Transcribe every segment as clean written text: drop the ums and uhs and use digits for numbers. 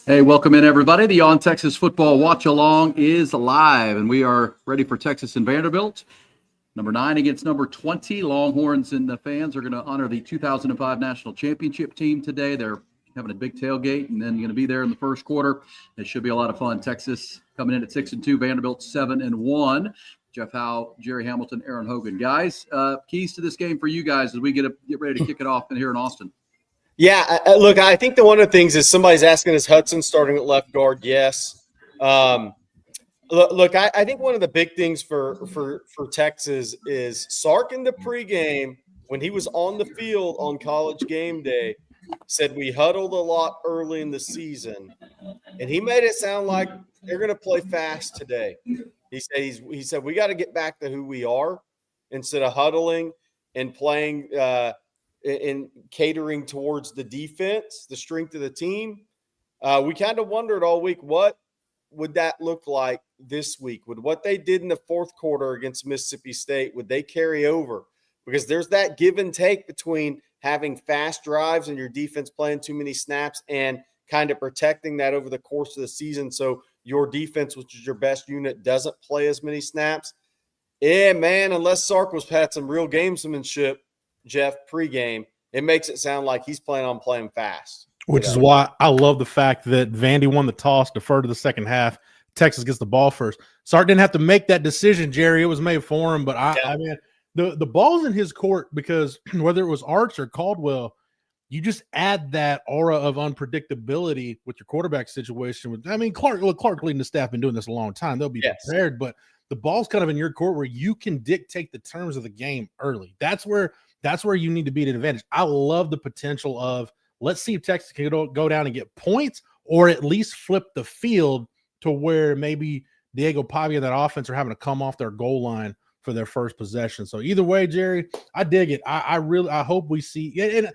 Hey, welcome in, everybody. The On Texas Football Watch Along is live, and we are ready for Texas and Vanderbilt. Number 9 against number 20. Longhorns and the fans are going to honor the 2005 National Championship team today. They're having a big tailgate, and then going to be there in the first quarter. It should be a lot of fun. Texas coming in at 6-2, Vanderbilt 7-1. Jeff Howe, Jerry Hamilton, Aaron Hogan. Guys, keys to this game for you guys as we get ready to kick it off in here in Austin. Yeah, look, I think one of the things is somebody's asking, is Hudson starting at left guard? Yes. Look, I think one of the big things for Texas is Sark in the pregame, when he was on the field on College game day, said we huddled a lot early in the season, and he made it sound like they're going to play fast today. He said we got to get back to who we are instead of huddling and playing in catering towards the defense, the strength of the team. We kind of wondered all week, what would that look like this week? Would what they did in the fourth quarter against Mississippi State, would they carry over? Because there's that give and take between having fast drives and your defense playing too many snaps and kind of protecting that over the course of the season so your defense, which is your best unit, doesn't play as many snaps. Yeah, man, unless Sark had some real gamesmanship, Jeff, pregame, it makes it sound like he's planning on playing fast. Which is why I love the fact that Vandy won the toss, deferred to the second half. Texas gets the ball first. Sark didn't have to make that decision, Jerry. It was made for him. But I mean, the ball's in his court because whether it was Arch or Caldwell, you just add that aura of unpredictability with your quarterback situation. I mean, Clark leading the staff, been doing this a long time. They'll be prepared, but the ball's kind of in your court where you can dictate the terms of the game early. That's where you need to be at an advantage. I love the potential of, let's see if Texas can go down and get points or at least flip the field to where maybe Diego Pavia and that offense are having to come off their goal line for their first possession. So either way, Jerry, I dig it. I hope we see – and,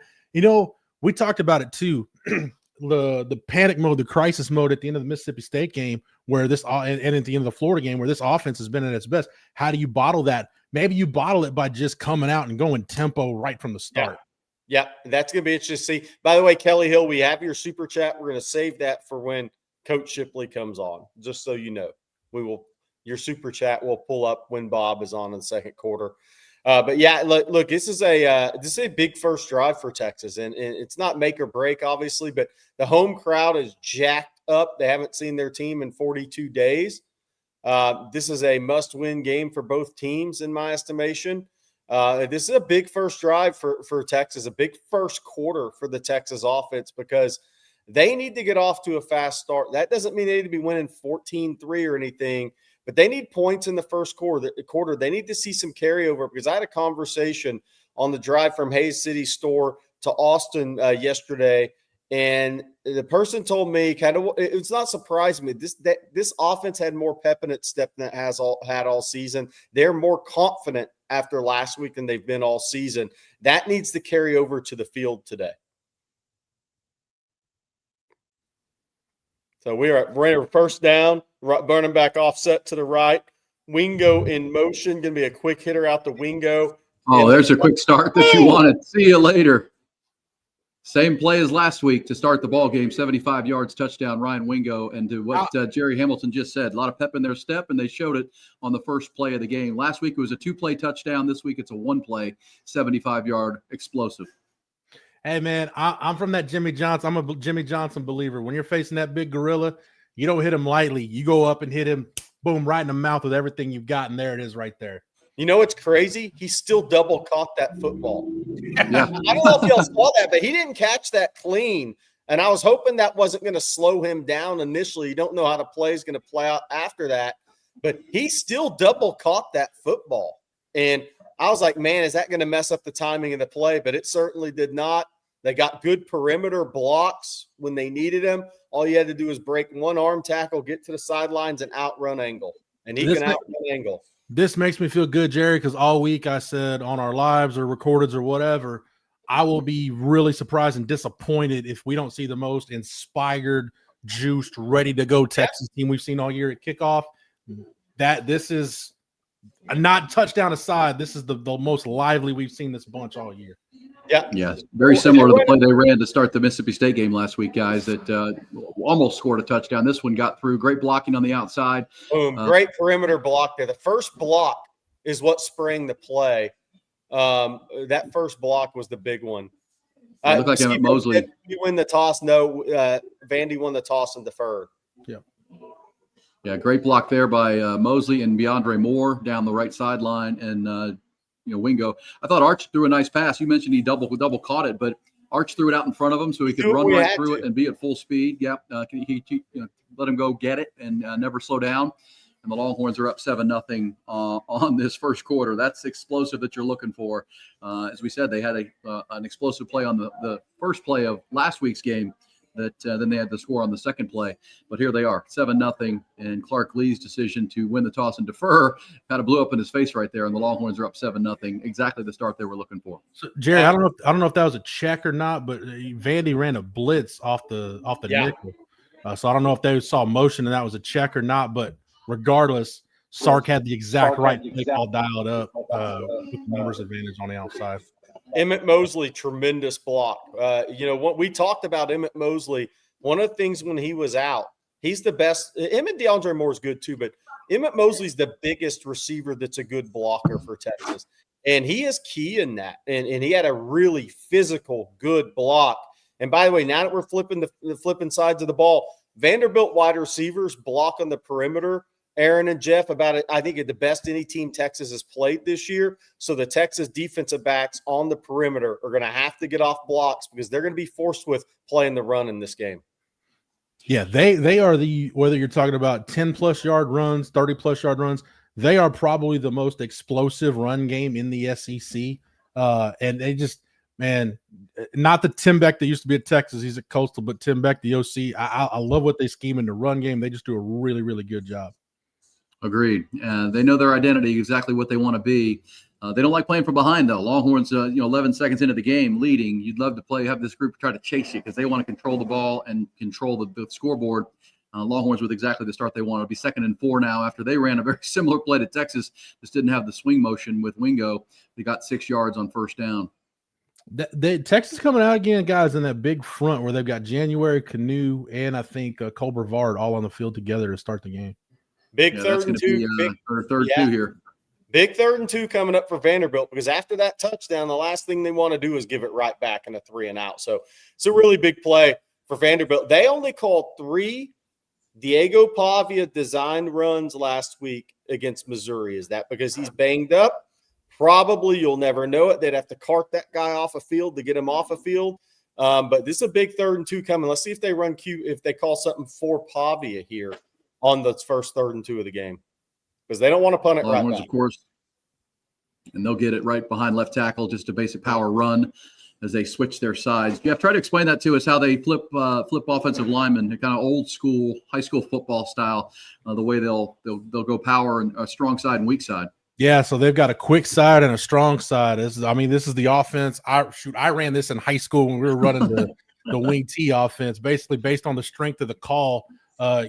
we talked about it too, the panic mode, the crisis mode at the end of the Mississippi State game and at the end of the Florida game where this offense has been at its best. How do you bottle that? Maybe you bottle it by just coming out and going tempo right from the start. Yeah, that's going to be interesting to see. By the way, Kelly Hill, we have your super chat. We're going to save that for when Coach Shipley comes on, just so you know. Your super chat will pull up when Bob is on in the second quarter. But yeah, look, this is a big first drive for Texas, and it's not make or break, obviously, but the home crowd is jacked up. They haven't seen their team in 42 days. This is a must-win game for both teams, in my estimation. This is a big first drive for Texas, a big first quarter for the Texas offense because they need to get off to a fast start. That doesn't mean they need to be winning 14-3 or anything, but they need points in the first quarter. They need to see some carryover because I had a conversation on the drive from Hayes City Store to Austin yesterday, and the person told me it's not surprising me. This offense had more pep in its step than it had all season. They're more confident after last week than they've been all season. That needs to carry over to the field today. So we're first down, burning back offset to the right. Wingo in motion, going to be a quick hitter out the wingo. Oh, there's a quick start that you wanted. See you later. Same play as last week to start the ball game, 75 yards, touchdown, Ryan Wingo. And to what Jerry Hamilton just said, a lot of pep in their step, and they showed it on the first play of the game. Last week it was a 2-play touchdown. This week it's a 1-play, 75-yard explosive. Hey, man, I'm from that Jimmy Johnson. I'm a Jimmy Johnson believer. When you're facing that big gorilla, you don't hit him lightly. You go up and hit him, boom, right in the mouth with everything you've got, and there it is right there. You know what's crazy? He still double caught that football. Yeah. I don't know if y'all saw that, but he didn't catch that clean. And I was hoping that wasn't going to slow him down initially. You don't know how the play is going to play out after that. But he still double caught that football. And I was like, man, is that going to mess up the timing of the play? But it certainly did not. They got good perimeter blocks when they needed him. All you had to do was break one arm tackle, get to the sidelines, and outrun Angle. And he can outrun Angle. This makes me feel good, Jerry, because all week I said on our lives or recordeds or whatever, I will be really surprised and disappointed if we don't see the most inspired, juiced, ready to go Texas team we've seen all year at kickoff. That this is not touchdown aside. This is the most lively we've seen this bunch all year. Yeah, very similar to the play they ran to start the Mississippi State game last week, guys, that almost scored a touchdown. This one got through. Great blocking on the outside. Boom, great perimeter block there. The first block is what sprang the play. That first block was the big one. It looked like Emmett Mosley. Did you win the toss? No, Vandy won the toss and deferred. Yeah, great block there by Mosley and Beyondre Moore down the right sideline, and Wingo. I thought Arch threw a nice pass. You mentioned he double caught it, but Arch threw it out in front of him so he could run right through it and be at full speed. Yep, he let him go get it and never slow down. And the Longhorns are up 7-0 on this first quarter. That's explosive that you're looking for. As we said, they had an explosive play on the first play of last week's game. That then they had the score on the second play. But here they are, 7-0, and Clark Lee's decision to win the toss and defer kind of blew up in his face right there, and the Longhorns are up 7-0, exactly the start they were looking for. So, Jerry, I don't know if that was a check or not, but Vandy ran a blitz off the nickel. So I don't know if they saw motion and that was a check or not, but regardless, Sark had the exact right play call dialed up with the numbers advantage on the outside. Emmett Mosley, tremendous block. What we talked about Emmett Mosley, one of the things when he was out, he's the best. Emmett DeAndre Moore is good too, but Emmett Mosley's the biggest receiver that's a good blocker for Texas. And he is key in that. And he had a really physical, good block. And by the way, now that we're flipping the flipping sides of the ball, Vanderbilt wide receivers block on the perimeter. Aaron and Jeff, about it, I think the best any team Texas has played this year. So the Texas defensive backs on the perimeter are going to have to get off blocks because they're going to be forced with playing the run in this game. Yeah, they are whether you're talking about 10-plus yard runs, 30-plus yard runs, they are probably the most explosive run game in the SEC. And they just, man, not the Tim Beck that used to be at Texas. He's at Coastal, but Tim Beck, the OC, I love what they scheme in the run game. They just do a really, really good job. Agreed. They know their identity, exactly what they want to be. They don't like playing from behind, though. Longhorns, 11 seconds into the game, leading. You'd love to have this group try to chase you because they want to control the ball and control the scoreboard. Longhorns with exactly the start they want. It'll be 2nd and 4 now after they ran a very similar play to Texas. Just didn't have the swing motion with Wingo. They got 6 yards on first down. Texas coming out again, guys, in that big front where they've got January, Canoe, and I think Cole Brevard all on the field together to start the game. Big third and 2. Two here. Big 3rd and 2 coming up for Vanderbilt because after that touchdown, the last thing they want to do is give it right back in a 3-and-out. So it's a really big play for Vanderbilt. They only called 3 Diego Pavia designed runs last week against Missouri. Is that because he's banged up? Probably. You'll never know it. They'd have to cart that guy off a field to get him off a field. But this is a big 3rd and 2 coming. Let's see if they if they call something for Pavia here on the first 3rd and 2 of the game, because they don't want to punt it right back. Of course, and they'll get it right behind left tackle, just a basic power run as they switch their sides. Jeff, try to explain that to us, how they flip offensive linemen, kind of old school high school football style, the way they'll go power and a strong side and weak side. Yeah, so they've got a quick side and a strong side. This is the offense. I ran this in high school when we were running the wing T offense, basically based on the strength of the call.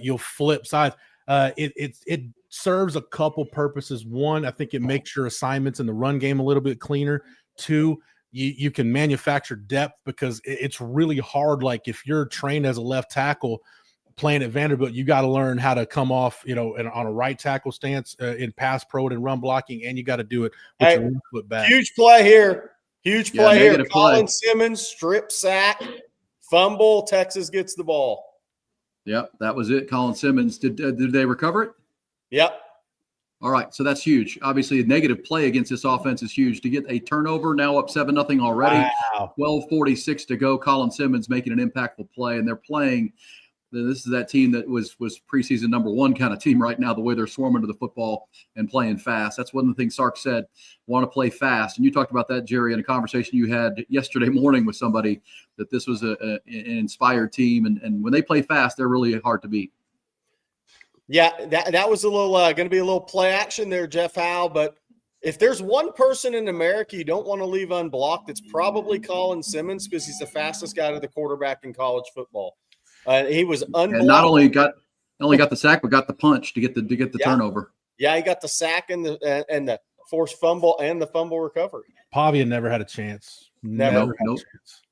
You'll flip sides. It serves a couple purposes. One, I think it makes your assignments in the run game a little bit cleaner. 2, you can manufacture depth because it's really hard. Like if you're trained as a left tackle playing at Vanderbilt, you got to learn how to come off, on a right tackle stance in pass pro and run blocking, and you got to do it with your foot back. Huge play here. Huge play here. Colin play. Simmons, strip sack, fumble. Texas gets the ball. Yep, that was it. Colin Simmons. Did they recover it? Yep. All right, so that's huge. Obviously, a negative play against this offense is huge. To get a turnover, now up 7-0 already. Wow. 12:46 to go. Colin Simmons making an impactful play, and they're playing. This is that team that was preseason number 1 kind of team right now, the way they're swarming to the football and playing fast. That's one of the things Sark said, want to play fast. And you talked about that, Jerry, in a conversation you had yesterday morning with somebody, that this was an inspired team. And when they play fast, they're really hard to beat. Yeah, that was a little going to be a little play action there, Jeff Howe. But if there's one person in America you don't want to leave unblocked, it's probably Colin Simmons, because he's the fastest guy to the quarterback in college football. He was unblocked. And not only got the sack, but got the punch to get the turnover. Yeah, he got the sack and the forced fumble and the fumble recovery. Pavia never had a chance. Never. had a Nope. chance.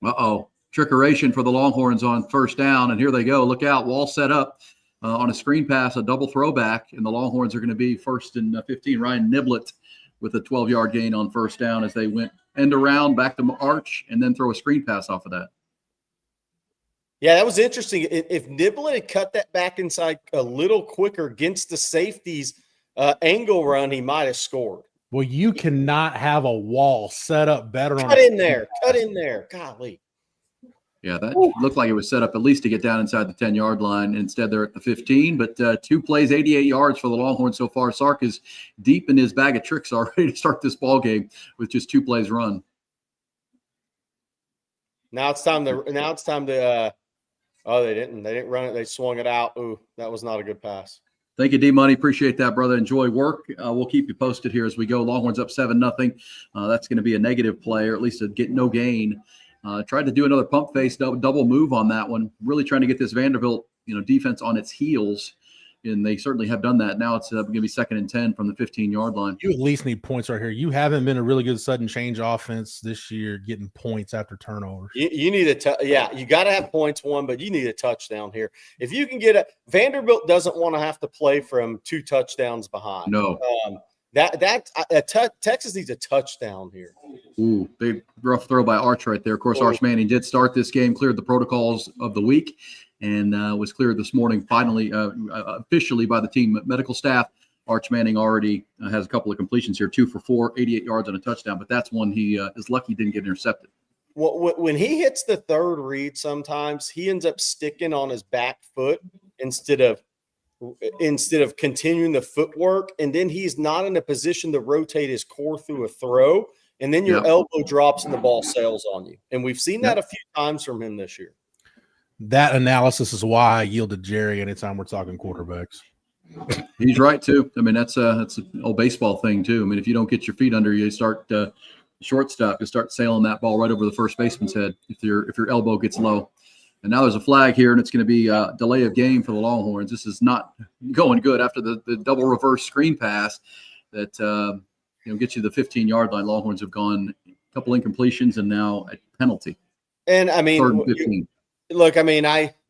Uh-oh. Trickeration for the Longhorns on first down, and here they go. Look out. Wall set up on a screen pass, a double throwback, and the Longhorns are going to be first and 15. Ryan Niblett with a 12-yard gain on first down as they went end around, back to Arch, and then throw a screen pass off of that. Yeah, that was interesting. If Niblett had cut that back inside a little quicker against the safeties angle run, he might have scored. Well, you cannot have a wall set up better on Cut in there. Cut in there. Golly. Yeah, that looked like it was set up at least to get down inside the 10-yard line. Instead, they're at the 15. But 2 plays, 88 yards for the Longhorns so far. Sark is deep in his bag of tricks already to start this ball game with just 2 plays run. Now it's time to. Oh, they didn't run it. They swung it out. Ooh, that was not a good pass. Thank you, D-Money. Appreciate that, brother. Enjoy work. We'll keep you posted here as we go. Longhorns up 7-0. That's going to be a negative play, or at least a no gain. Tried to do another pump face double move on that one. Really trying to get this Vanderbilt defense on its heels, and they certainly have done that. Now it's going to be 2nd and 10 from the 15-yard line. You at least need points right here. You haven't been a really good sudden change offense this year, getting points after turnovers. You need you got to have points but you need a touchdown here. If you can get Vanderbilt doesn't want to have to play from 2 touchdowns behind. No. Texas needs a touchdown here. Ooh, big rough throw by Arch right there. Of course, Arch Manning did start this game, cleared the protocols of the week, and was cleared this morning finally officially by the team medical staff. Arch Manning already has a couple of completions here, 2 for 4, 88 yards and a touchdown, but that's one he is lucky he didn't get intercepted. Well, when he hits the third read, sometimes he ends up sticking on his back foot instead of continuing the footwork, and then he's not in a position to rotate his core through a throw, and then your elbow drops and the ball sails on you. And we've seen that a few times from him this year. That analysis is why I yielded Jerry anytime we're talking quarterbacks. He's right too. I mean, that's an old baseball thing too. I mean, if you don't get your feet under you, start shortstop, you start sailing that ball right over the first baseman's head if your elbow gets low. And now there's a flag here, and it's going to be a delay of game for the Longhorns. This is not going good after the double reverse screen pass that gets you the 15-yard line. Longhorns have gone a couple incompletions and now a penalty. And I mean, 3rd and 15. Look, I mean,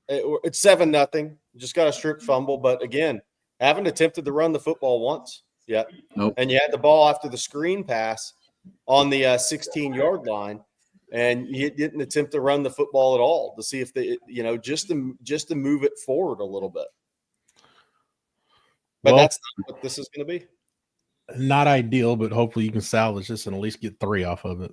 it's 7-0. Just got a strip fumble, but again, haven't attempted to run the football once yet. Nope. And you had the ball after the screen pass on the 16-yard line, and you didn't attempt to run the football at all to see if they, just to move it forward a little bit. But that's not what this is going to be. Not ideal, but hopefully you can salvage this and at least get 3 off of it.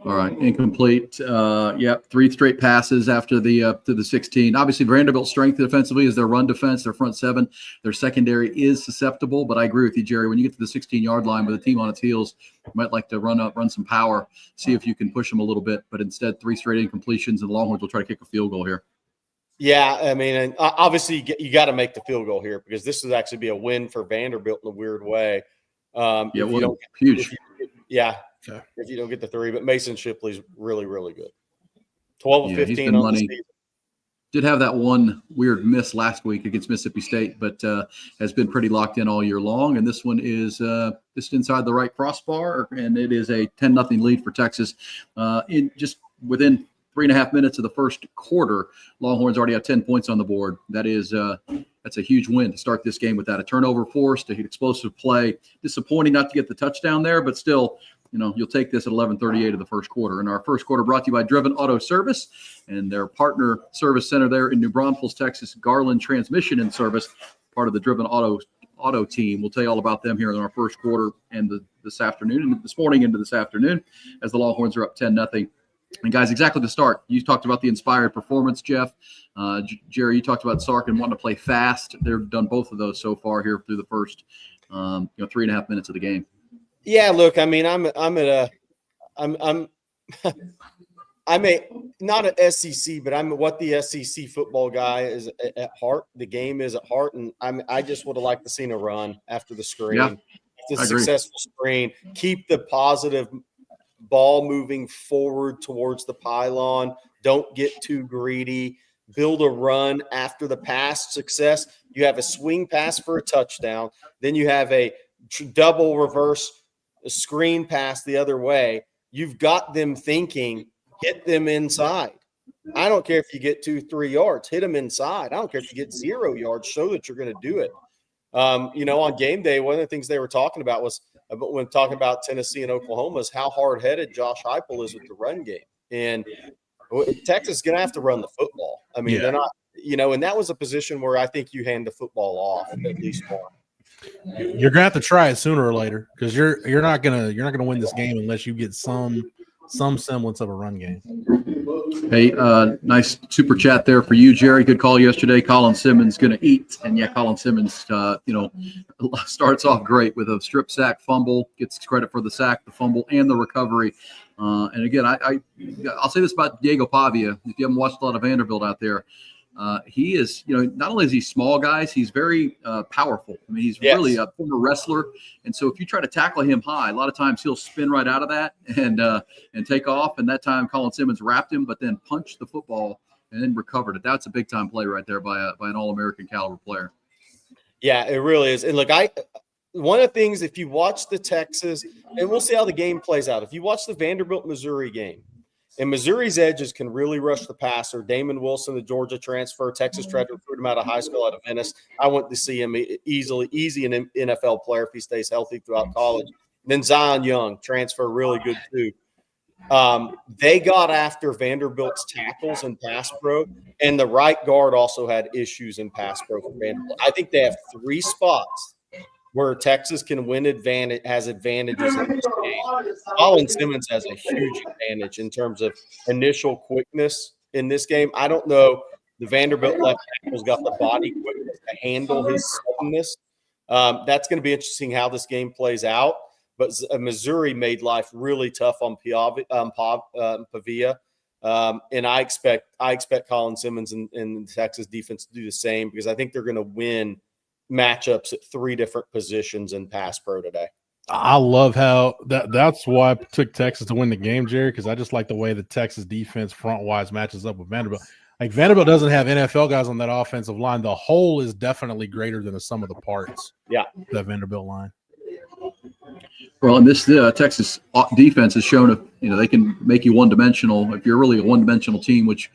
All right, incomplete. 3 straight passes after to the 16. Obviously, Vanderbilt's strength defensively is their run defense, their front 7. Their secondary is susceptible, but I agree with you, Jerry. When you get to the 16-yard line with a team on its heels, you might like to run some power, see if you can push them a little bit. But instead, 3 straight incompletions, and the Longhorns will try to kick a field goal here. Yeah, I mean, and obviously you got to make the field goal here because this would actually be a win for Vanderbilt in a weird way. Huge. If you don't get the 3, but Mason Shipley's really, really good. 12 of 15 on the season. Did have that one weird miss last week against Mississippi State, but has been pretty locked in all year long. And this one is just inside the right crossbar, and it is a 10-0 lead for Texas. In just within 3.5 minutes of the first quarter, Longhorns already have 10 points on the board. That's a huge win to start this game without a turnover forced, an explosive play. Disappointing not to get the touchdown there, but still, you'll take this at 11:38 of the first quarter. And our first quarter brought to you by Driven Auto Service and their partner service center there in New Braunfels, Texas, Garland Transmission and Service, part of the Driven Auto team. We'll tell you all about them here in our first quarter and this afternoon and this morning into this afternoon as the Longhorns are up 10-0. And guys, exactly the start. You talked about the inspired performance, Jeff. Jerry, you talked about Sark and wanting to play fast. They've done both of those so far here through the first 3.5 minutes of the game. Yeah, look, I mean, I'm not an SEC, but I'm what the SEC football guy is at heart. The game is at heart, and I just would have liked to seen a run after the screen. Yeah, it's a successful screen. Keep the positive ball moving forward towards the pylon. Don't get too greedy. Build a run after the pass success. You have a swing pass for a touchdown. Then you have a double reverse screen pass the other way. you've got them thinking, hit them inside. I don't care if you get 2-3 yards, hit them inside. I don't care if you get 0 yards, show that you're going to do it. On game day, one of the things they were talking about was when talking about Tennessee and Oklahoma is how hard-headed Josh Heupel is with the run game. And Texas is going to have to run the football. I mean, they're not, and that was a position where I think you hand the football off at least one. You're gonna have to try it sooner or later because you're not gonna win this game unless you get some semblance of a run game. Hey, nice super chat there for you, Jerry. Good call yesterday. Colin Simmons going to eat. And yeah, Colin Simmons, starts off great with a strip sack fumble, gets credit for the sack, the fumble, and the recovery. And again, I'll say this about Diego Pavia. If you haven't watched a lot of Vanderbilt out there, he is, not only is he small, guys, he's very powerful. I mean, he's really a former wrestler. And so if you try to tackle him high, a lot of times he'll spin right out of that and take off. And that time Colin Simmons wrapped him, but then punched the football and then recovered it. That's a big time play right there by an All-American caliber player. Yeah, it really is. And look, one of the things, if you watch the Texas, and we'll see how the game plays out. If you watch the Vanderbilt-Missouri game, and Missouri's edges can really rush the passer. Damon Wilson, the Georgia transfer. Texas tried to recruit him out of high school out of Venice. I want to see him easy an NFL player if he stays healthy throughout college. And then Zion Young, transfer, really good too. They got after Vanderbilt's tackles in pass pro, and the right guard also had issues in pass pro for Vanderbilt. I think they have 3 spots where Texas can has advantages in this game. Colin Simmons has a huge advantage in terms of initial quickness in this game. I don't know the Vanderbilt left tackle's got the body quickness to handle his suddenness. That's going to be interesting how this game plays out. But Missouri made life really tough on Pavia. And I expect Colin Simmons and the Texas defense to do the same because I think they're going to win matchups at 3 different positions in pass pro today. I love how that's why I took Texas to win the game, Jerry, because I just like the way the Texas defense front-wise matches up with Vanderbilt. Like Vanderbilt doesn't have NFL guys on that offensive line. The whole is definitely greater than the sum of the parts. Yeah, that Vanderbilt line. Well, and this Texas defense has shown they can make you one-dimensional if you're really a one-dimensional team, which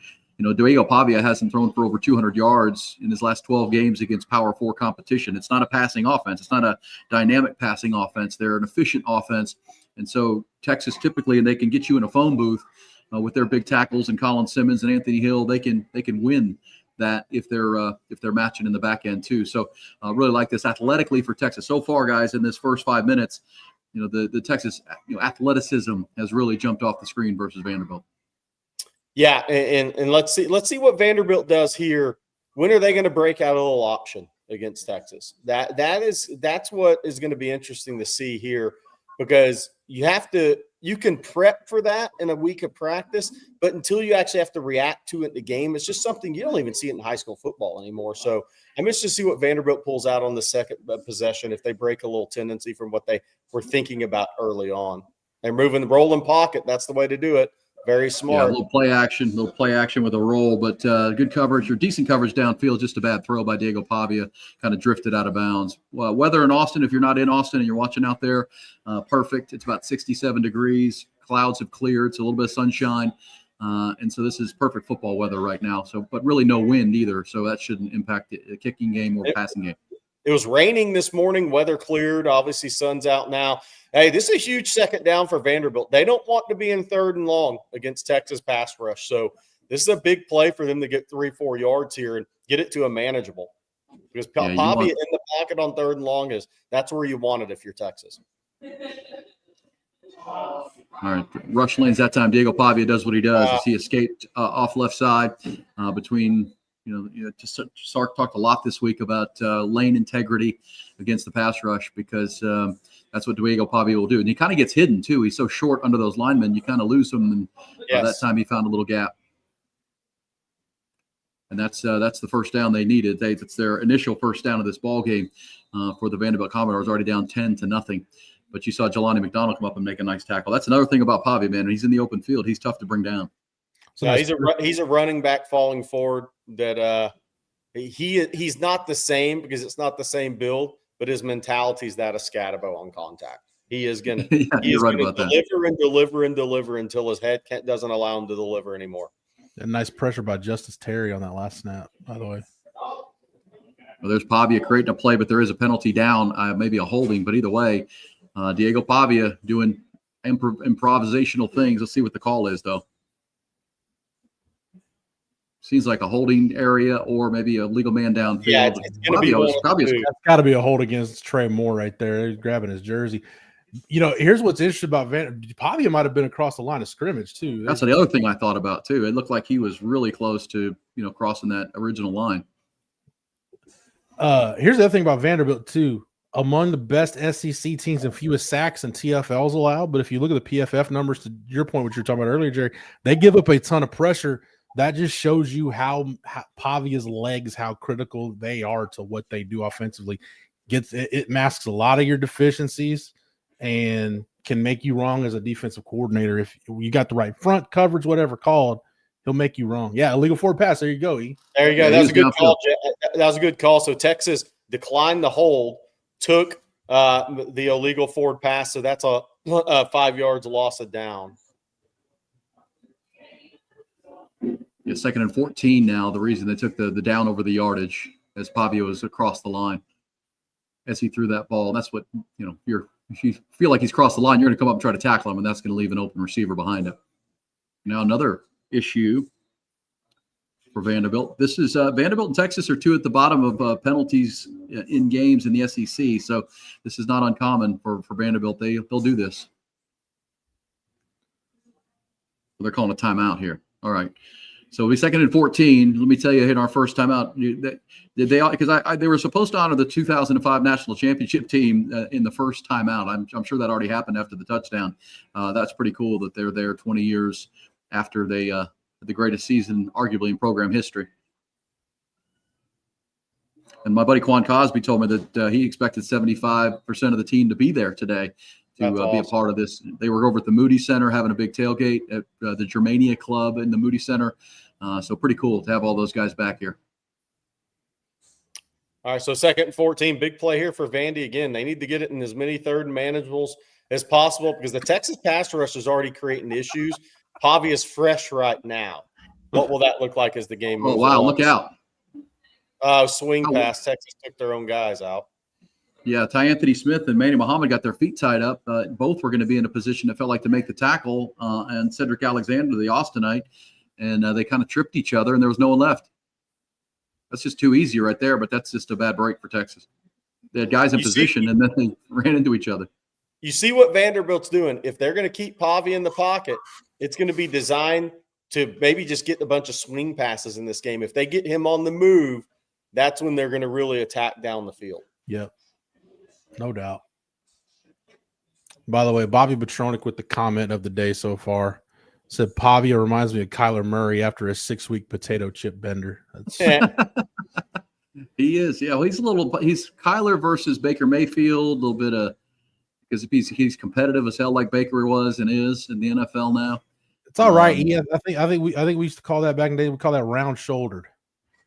Diego Pavia hasn't thrown for over 200 yards in his last 12 games against Power 4 competition. It's not a passing offense. It's not a dynamic passing offense. They're an efficient offense. And so Texas typically, and they can get you in a phone booth with their big tackles and Colin Simmons and Anthony Hill. They can win that if they're matching in the back end too. So I really like this athletically for Texas. So far, guys, in this first 5 minutes, the Texas athleticism has really jumped off the screen versus Vanderbilt. Yeah, and let's see what Vanderbilt does here. When are they going to break out a little option against Texas? That's what is going to be interesting to see here because you can prep for that in a week of practice, but until you actually have to react to it in the game, it's just something you don't even see it in high school football anymore. So I'm interested to see what Vanderbilt pulls out on the second possession if they break a little tendency from what they were thinking about early on. They're rolling pocket. That's the way to do it. Very smart. Yeah, a little play action with a roll, but good coverage or decent coverage downfield. Just a bad throw by Diego Pavia, kind of drifted out of bounds. Weather in Austin, if you're not in Austin and you're watching out there, perfect. It's about 67 degrees. Clouds have cleared. It's a little bit of sunshine. And so this is perfect football weather right now. So, but really no wind either. So that shouldn't impact the kicking game or passing game. It was raining this morning. Weather cleared. Obviously, sun's out now. Hey, this is a huge second down for Vanderbilt. They don't want to be in 3rd and long against Texas pass rush. So this is a big play for them to get 3-4 yards here and get it to a manageable. Because Pavia in the pocket on 3rd and long that's where you want it if you're Texas. All right, rush lanes that time. Diego Pavia does what he does. As he escaped off left side between. Sark talked a lot this week about lane integrity against the pass rush because that's what Diego Pavia will do. And he kind of gets hidden too. He's so short under those linemen, you kind of lose him. And that time he found a little gap. And that's the first down they needed. It's their initial first down of this ball game for the Vanderbilt Commodores, already down 10-0. But you saw Jelani McDonald come up and make a nice tackle. That's another thing about Pavia, man. When he's in the open field, he's tough to bring down. So he's a running back falling forward that he's not the same because it's not the same build, but his mentality is that of Scatabo on contact. He is going to Yeah, you're right about that. deliver and deliver and deliver until his head doesn't allow him to deliver anymore. And nice pressure by Justice Terry on that last snap, by the way. Well, there's Pavia creating a play, but there is a penalty down, maybe a holding. But either way, Diego Pavia doing improvisational things. Let's see what the call is, though. Seems like a holding area or maybe a legal man downfield. Yeah, it's going to be that's got to be a hold against Trey Moore right there. He's grabbing his jersey. You know, here's what's interesting about Pavia might have been across the line of scrimmage too. That's the other thing I thought about too. It looked like he was really close to, crossing that original line. Here's the other thing about Vanderbilt too. Among the best SEC teams and fewest sacks and TFLs allowed. But if you look at the PFF numbers, to your point, what you're talking about earlier, Jerry, they give up a ton of pressure. That just shows you how Pavia's legs, how critical they are to what they do offensively. It masks a lot of your deficiencies and can make you wrong as a defensive coordinator. If you got the right front coverage, whatever called, he'll make you wrong. Yeah, illegal forward pass. There you go, E. There you go. That was a good call. That was a good call. So Texas declined the hold, took the illegal forward pass. So that's a 5 yards loss of down. Yeah, 2nd and 14 now. The reason they took the down over the yardage as Pavia was across the line as he threw that ball. And that's what, if you feel like he's crossed the line, you're going to come up and try to tackle him, and that's going to leave an open receiver behind him. Now another issue for Vanderbilt. This is Vanderbilt and Texas are two at the bottom of penalties in games in the SEC. So this is not uncommon for Vanderbilt. They'll do this. They're calling a timeout here. All right. So it'll be 2nd and 14. Let me tell you, in our first timeout, because they were supposed to honor the 2005 national championship team in the first timeout. I'm sure that already happened after the touchdown. That's pretty cool that they're there 20 years after they the greatest season arguably in program history. And my buddy Quan Cosby told me that he expected 75% of the team to be there today to be a part of this. They were over at the Moody Center having a big tailgate at the Germania Club in the Moody Center. So pretty cool to have all those guys back here. All right, so 2nd and 14, big play here for Vandy. Again, they need to get it in as many third and manageables as possible because the Texas pass rush is already creating issues. Pavia is fresh right now. What will that look like as the game moves wow, along? Look out. Swing pass. Texas took their own guys out. Yeah, Ty Anthony Smith and Manny Muhammad got their feet tied up. Both were going to be in a position that felt like to make the tackle, and Cedric Alexander, the Austinite, and they kind of tripped each other, and there was no one left. That's just too easy right there, but that's just a bad break for Texas. They had guys in position, and then they ran into each other. You see what Vanderbilt's doing. If they're going to keep Pavia in the pocket, it's going to be designed to maybe just get a bunch of swing passes in this game. If they get him on the move, that's when they're going to really attack down the field. Yep. No doubt. By the way, Bobby Petronic with the comment of the day so far said Pavia reminds me of Kyler Murray after a 6-week potato chip bender. He is. Yeah, well, he's Kyler versus Baker Mayfield, a little bit of because he's competitive as hell like Baker was and is in the NFL now. It's all right. Yeah, I think we used to call that back in the day. We call that round shouldered.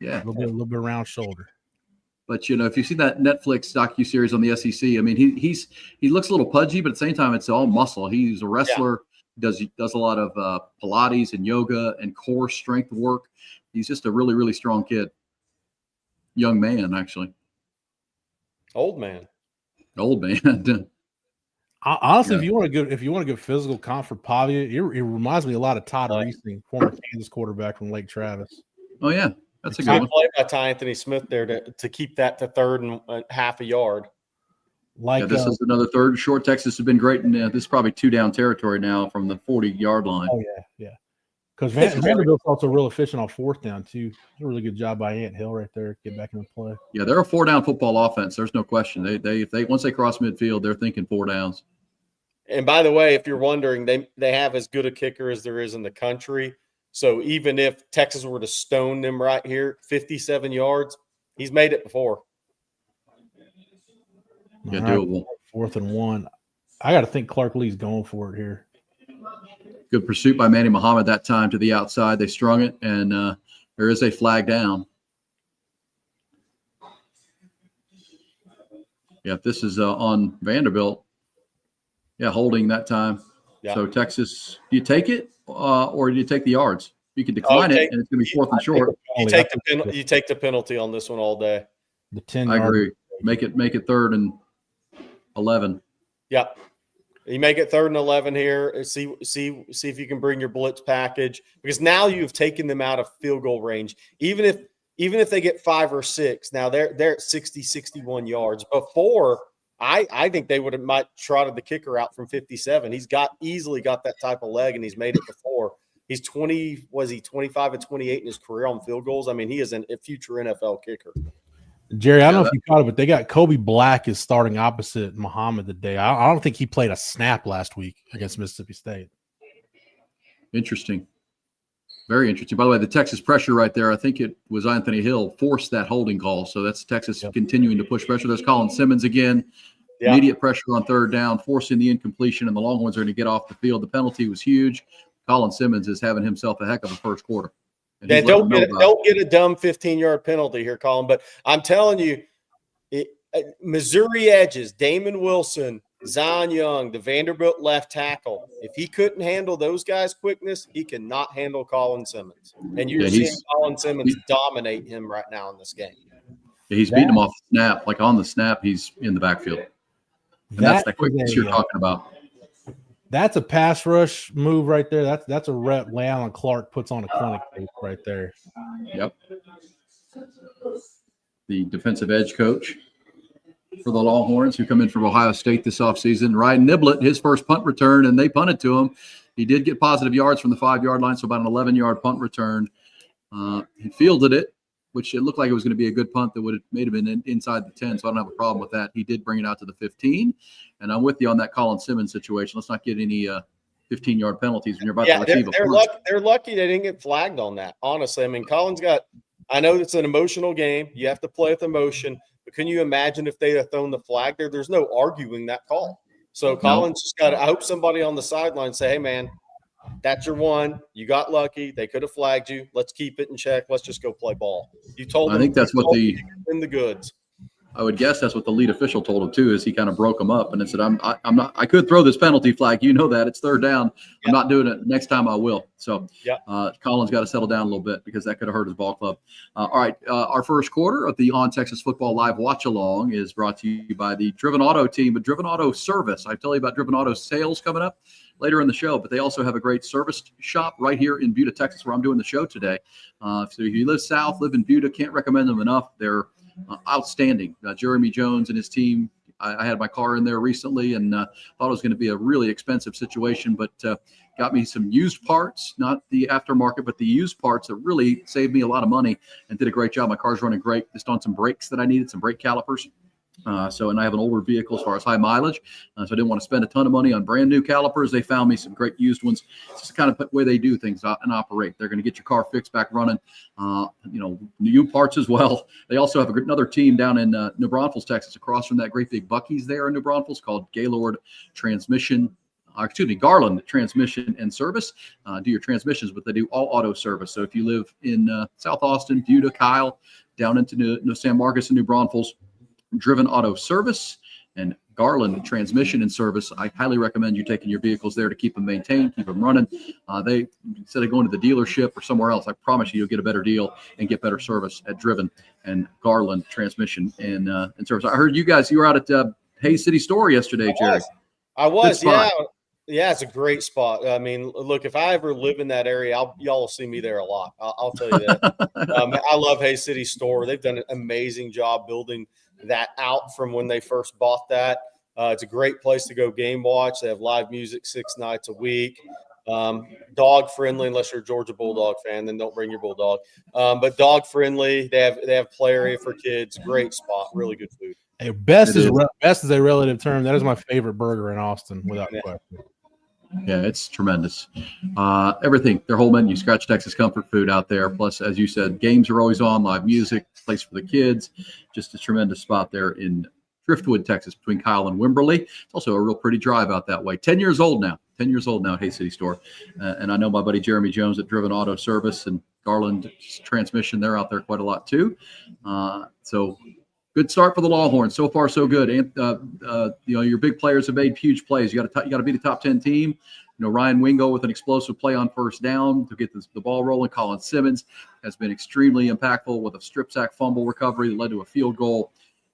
Yeah, a little bit round shouldered. But if you see that Netflix docuseries on the SEC, I mean, he looks a little pudgy, but at the same time, it's all muscle. He's a wrestler. Yeah. Does a lot of Pilates and yoga and core strength work. He's just a really, really strong kid. Young man, actually. Old man. Honestly, if you want a good physical comp for Pavia, it reminds me a lot of Todd Reesing, former Kansas quarterback from Lake Travis. Oh yeah, that's a good one. Play by Ty Anthony Smith there to keep that to 3rd and half a yard. This is another 3rd and short. Texas has been great, and this is probably 2 down territory now from the 40-yard line. Oh yeah. Because Vanderbilt's also real efficient on 4th down too. A really good job by Ant Hill right there. Get back in the play. Yeah, they're a 4-down football offense. There's no question. They once they cross midfield, they're thinking 4 downs. And by the way, if you're wondering, they have as good a kicker as there is in the country. So even if Texas were to stone them right here, 57 yards, he's made it before. Yeah, doable. 4th and 1. I got to think Clark Lee's going for it here. Good pursuit by Manny Muhammad that time to the outside. They strung it, and there is a flag down. Yeah, if this is on Vanderbilt, Yeah, holding that time. Yeah. So Texas, do you take it or do you take the yards? You can Oh, decline it, and it's going to be 4th and short. You take the penalty. You take the penalty on this one all day. The 10 I yard. agree. Make it 3rd and 11. Yeah. You make it 3rd and 11 here. See if you can bring your blitz package, because now you've taken them out of field goal range. Even if they get 5 or 6, now they're at 60, 61 yards. Before, I think they might trotted the kicker out from 57. He's easily got that type of leg, and he's made it before. He's 25 and 28 in his career on field goals. I mean, he is a future NFL kicker. Jerry, I don't know if you caught it, but they got Kobe Black is starting opposite Muhammad today. I don't think he played a snap last week against Mississippi State. Interesting. Very interesting. By the way, the Texas pressure right there, I think it was Anthony Hill forced that holding call. So that's Texas continuing to push pressure. There's Colin Simmons again. Yeah. Immediate pressure on 3rd down, forcing the incompletion, and the Longhorns are going to get off the field. The penalty was huge. Colin Simmons is having himself a heck of a first quarter. Yeah, don't get a dumb 15-yard penalty here, Colin. But I'm telling you, Missouri edges, Damon Wilson, Zion Young, the Vanderbilt left tackle. If he couldn't handle those guys' quickness, he cannot handle Colin Simmons. And you're seeing Colin Simmons dominate him right now in this game. Yeah, he's beating him off the snap. Like on the snap, he's in the backfield. And that's the quickness you're talking about. That's a pass rush move right there. That's a rep Alan Clark puts on a clinic right there. Yep. The defensive edge coach for the Longhorns, who come in from Ohio State this offseason. Ryan Niblett, his first punt return, and they punted to him. He did get positive yards from the 5-yard line, so about an 11-yard punt return. He fielded it, which it looked like it was going to be a good punt that would have made him inside the 10, so I don't have a problem with that. He did bring it out to the 15, and I'm with you on that Colin Simmons situation. Let's not get any 15-yard penalties when you're about to receive a punt. They're lucky they didn't get flagged on that, honestly. I mean, Colin's got – I know it's an emotional game. You have to play with emotion, but can you imagine if they had thrown the flag there? There's no arguing that call. So Colin's just got to – I hope somebody on the sideline say, hey, man, that's your one. You got lucky. They could have flagged you. Let's keep it in check. Let's just go play ball. You told them. I think that's what in the goods. I would guess that's what the lead official told him too. Is he kind of broke him up and said, "I'm not. I could throw this penalty flag. You know that it's 3rd down. I'm not doing it. Next time I will." So Colin's got to settle down a little bit because that could have hurt his ball club. All right, our first quarter of the On Texas Football Live Watch Along is brought to you by the Driven Auto team, but Driven Auto Service. I tell you about Driven Auto sales coming up later in the show, but they also have a great service shop right here in Buda, Texas, where I'm doing the show today. So if you live south, live in Buda, can't recommend them enough. They're outstanding. Jeremy Jones and his team. I had my car in there recently and thought it was going to be a really expensive situation, but got me some used parts, not the aftermarket, but the used parts that really saved me a lot of money and did a great job. My car's running great. Just on some brakes that I needed, some brake calipers. And I have an older vehicle as far as high mileage. So I didn't want to spend a ton of money on brand new calipers. They found me some great used ones. It's just the kind of way they do things and operate. They're going to get your car fixed back running, new parts as well. They also have another team down in New Braunfels, Texas, across from that great big Buc-ee's there in New Braunfels called Gaylord Garland Transmission and Service. Do your transmissions, but they do all auto service. So if you live in South Austin, Buda, Kyle, down into San Marcos and New Braunfels, Driven Auto Service and Garland Transmission and Service. I highly recommend you taking your vehicles there to keep them maintained, keep them running. They instead of going to the dealership or somewhere else, I promise you'll get a better deal and get better service at Driven and Garland Transmission and Service. I heard you were out at Hayes City Store yesterday, Jerry. I was, yeah. Yeah, it's a great spot. I mean, look, if I ever live in that area, y'all will see me there a lot. I'll tell you that. I love Hayes City Store. They've done an amazing job building that out from when they first bought that. It's a great place to go game watch. They have live music 6 nights a week. Dog friendly, unless you're a Georgia Bulldog fan, then don't bring your Bulldog. But dog friendly. They have play area for kids. Great spot. Really good food. Hey, best is a relative term. That is my favorite burger in Austin, without question. Yeah, it's tremendous. Everything, their whole menu, Scratch Texas comfort food out there. Plus, as you said, games are always on, live music, place for the kids. Just a tremendous spot there in Driftwood, Texas, between Kyle and Wimberley. It's also a real pretty drive out that way. 10 years old now at Hayes City Store. And I know my buddy Jeremy Jones at Driven Auto Service and Garland Transmission, they're out there quite a lot too. So good start for the Longhorns. So far, so good. And your big players have made huge plays. You got to be the top 10 team. Ryan Wingo with an explosive play on first down to get the ball rolling. Colin Simmons has been extremely impactful with a strip sack fumble recovery that led to a field goal.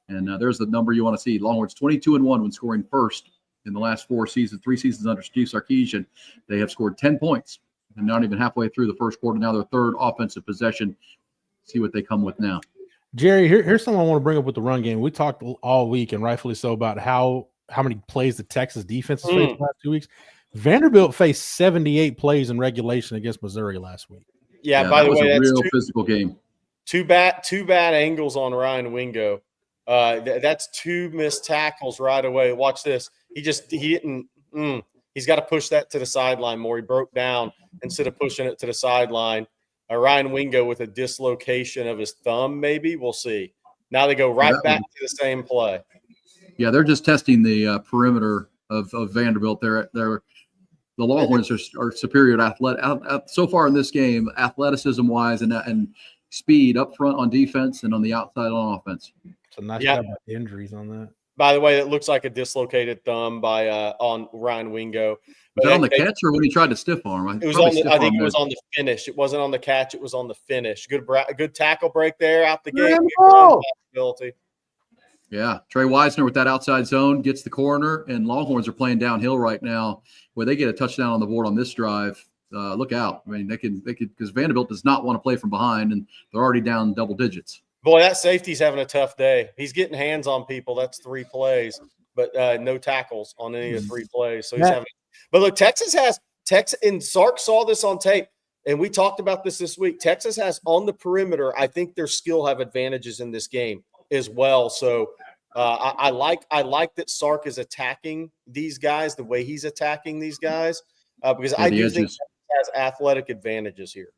And there's the number you want to see. Longhorns 22-1 when scoring first in the last 3 seasons under Steve Sarkisian. They have scored 10 points and not even halfway through the first quarter. Now their third offensive possession. See what they come with now. Jerry, here's something I want to bring up with the run game. We talked all week, and rightfully so, about how many plays the Texas defense has faced the last 2 weeks. Vanderbilt faced 78 plays in regulation against Missouri last week. Yeah, by the way, that's a real physical game. Two bad angles on Ryan Wingo. That's 2 missed tackles right away. Watch this. He didn't. He's got to push that to the sideline more. He broke down instead of pushing it to the sideline. Ryan Wingo with a dislocation of his thumb, maybe. We'll see. Now they go right back to the same play. Yeah, they're just testing the perimeter of Vanderbilt. The Longhorns are superior at athletic so far in this game, athleticism-wise and speed up front on defense and on the outside on offense. It's a nice job about the injuries on that. By the way, it looks like a dislocated thumb on Ryan Wingo. Was that on the catch or when he tried to stiff arm? I think it was on the finish. It wasn't on the catch. It was on the finish. Good tackle break there out the gate. Yeah, Trey Wisner with that outside zone gets the corner, and Longhorns are playing downhill right now where they get a touchdown on the board on this drive. Look out. I mean, they could because Vanderbilt does not want to play from behind, and they're already down double digits. Boy, that safety's having a tough day. He's getting hands on people. That's 3 plays, but no tackles on any of the 3 plays. So he's having – but look, Texas – and Sark saw this on tape, and we talked about this week. Texas has on the perimeter, I think their skill have advantages in this game as well. So I like that Sark is attacking these guys the way he's attacking these guys because I do think he has athletic advantages here.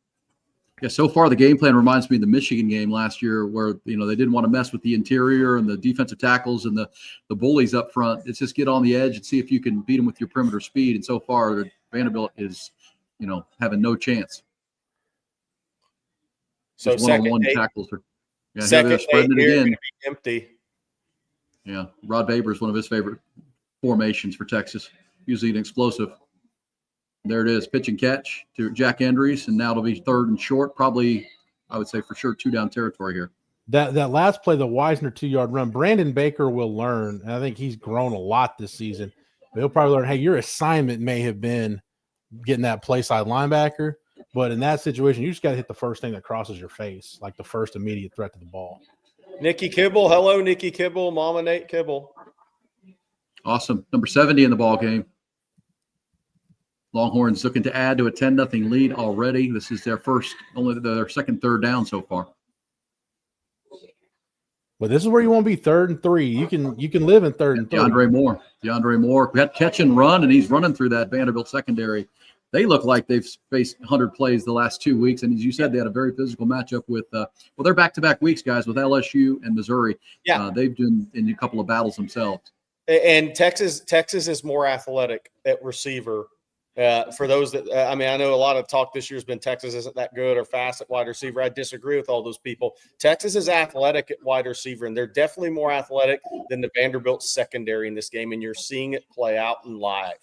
Yeah, so far the game plan reminds me of the Michigan game last year where, they didn't want to mess with the interior and the defensive tackles and the bullies up front. It's just get on the edge and see if you can beat them with your perimeter speed. And so far Vanderbilt is, having no chance. So one-on-one tackles are second spreading it again. Empty. Yeah, Rod Baber is one of his favorite formations for Texas, usually an explosive. There it is, pitch and catch to Jack Endries, and now it'll be 3rd and short, probably, I would say for sure 2-down territory here. That last play, the Wisner 2-yard run, Brandon Baker will learn, and I think he's grown a lot this season, but he'll probably learn, hey, your assignment may have been getting that play side linebacker, but in that situation, you just got to hit the first thing that crosses your face, like the first immediate threat to the ball. Nikki Kibble. Hello, Nikki Kibble. Mama Nate Kibble. Awesome. Number 70 in the ball game. Longhorns looking to add to a 10-0 lead already. This is their their second 3rd down so far. But this is where you want to be 3rd and 3. You can live in 3rd and 3. DeAndre Moore. We got catch and run, and he's running through that Vanderbilt secondary. They look like they've faced 100 plays the last 2 weeks, and as you said, they had a very physical matchup with they're back-to-back weeks, guys, with LSU and Missouri. Yeah, they've been in a couple of battles themselves. And Texas is more athletic at receiver. For those that I know a lot of talk this year has been Texas isn't that good or fast at wide receiver. I disagree with all those people. Texas is athletic at wide receiver, and they're definitely more athletic than the Vanderbilt secondary in this game, and you're seeing it play out in live.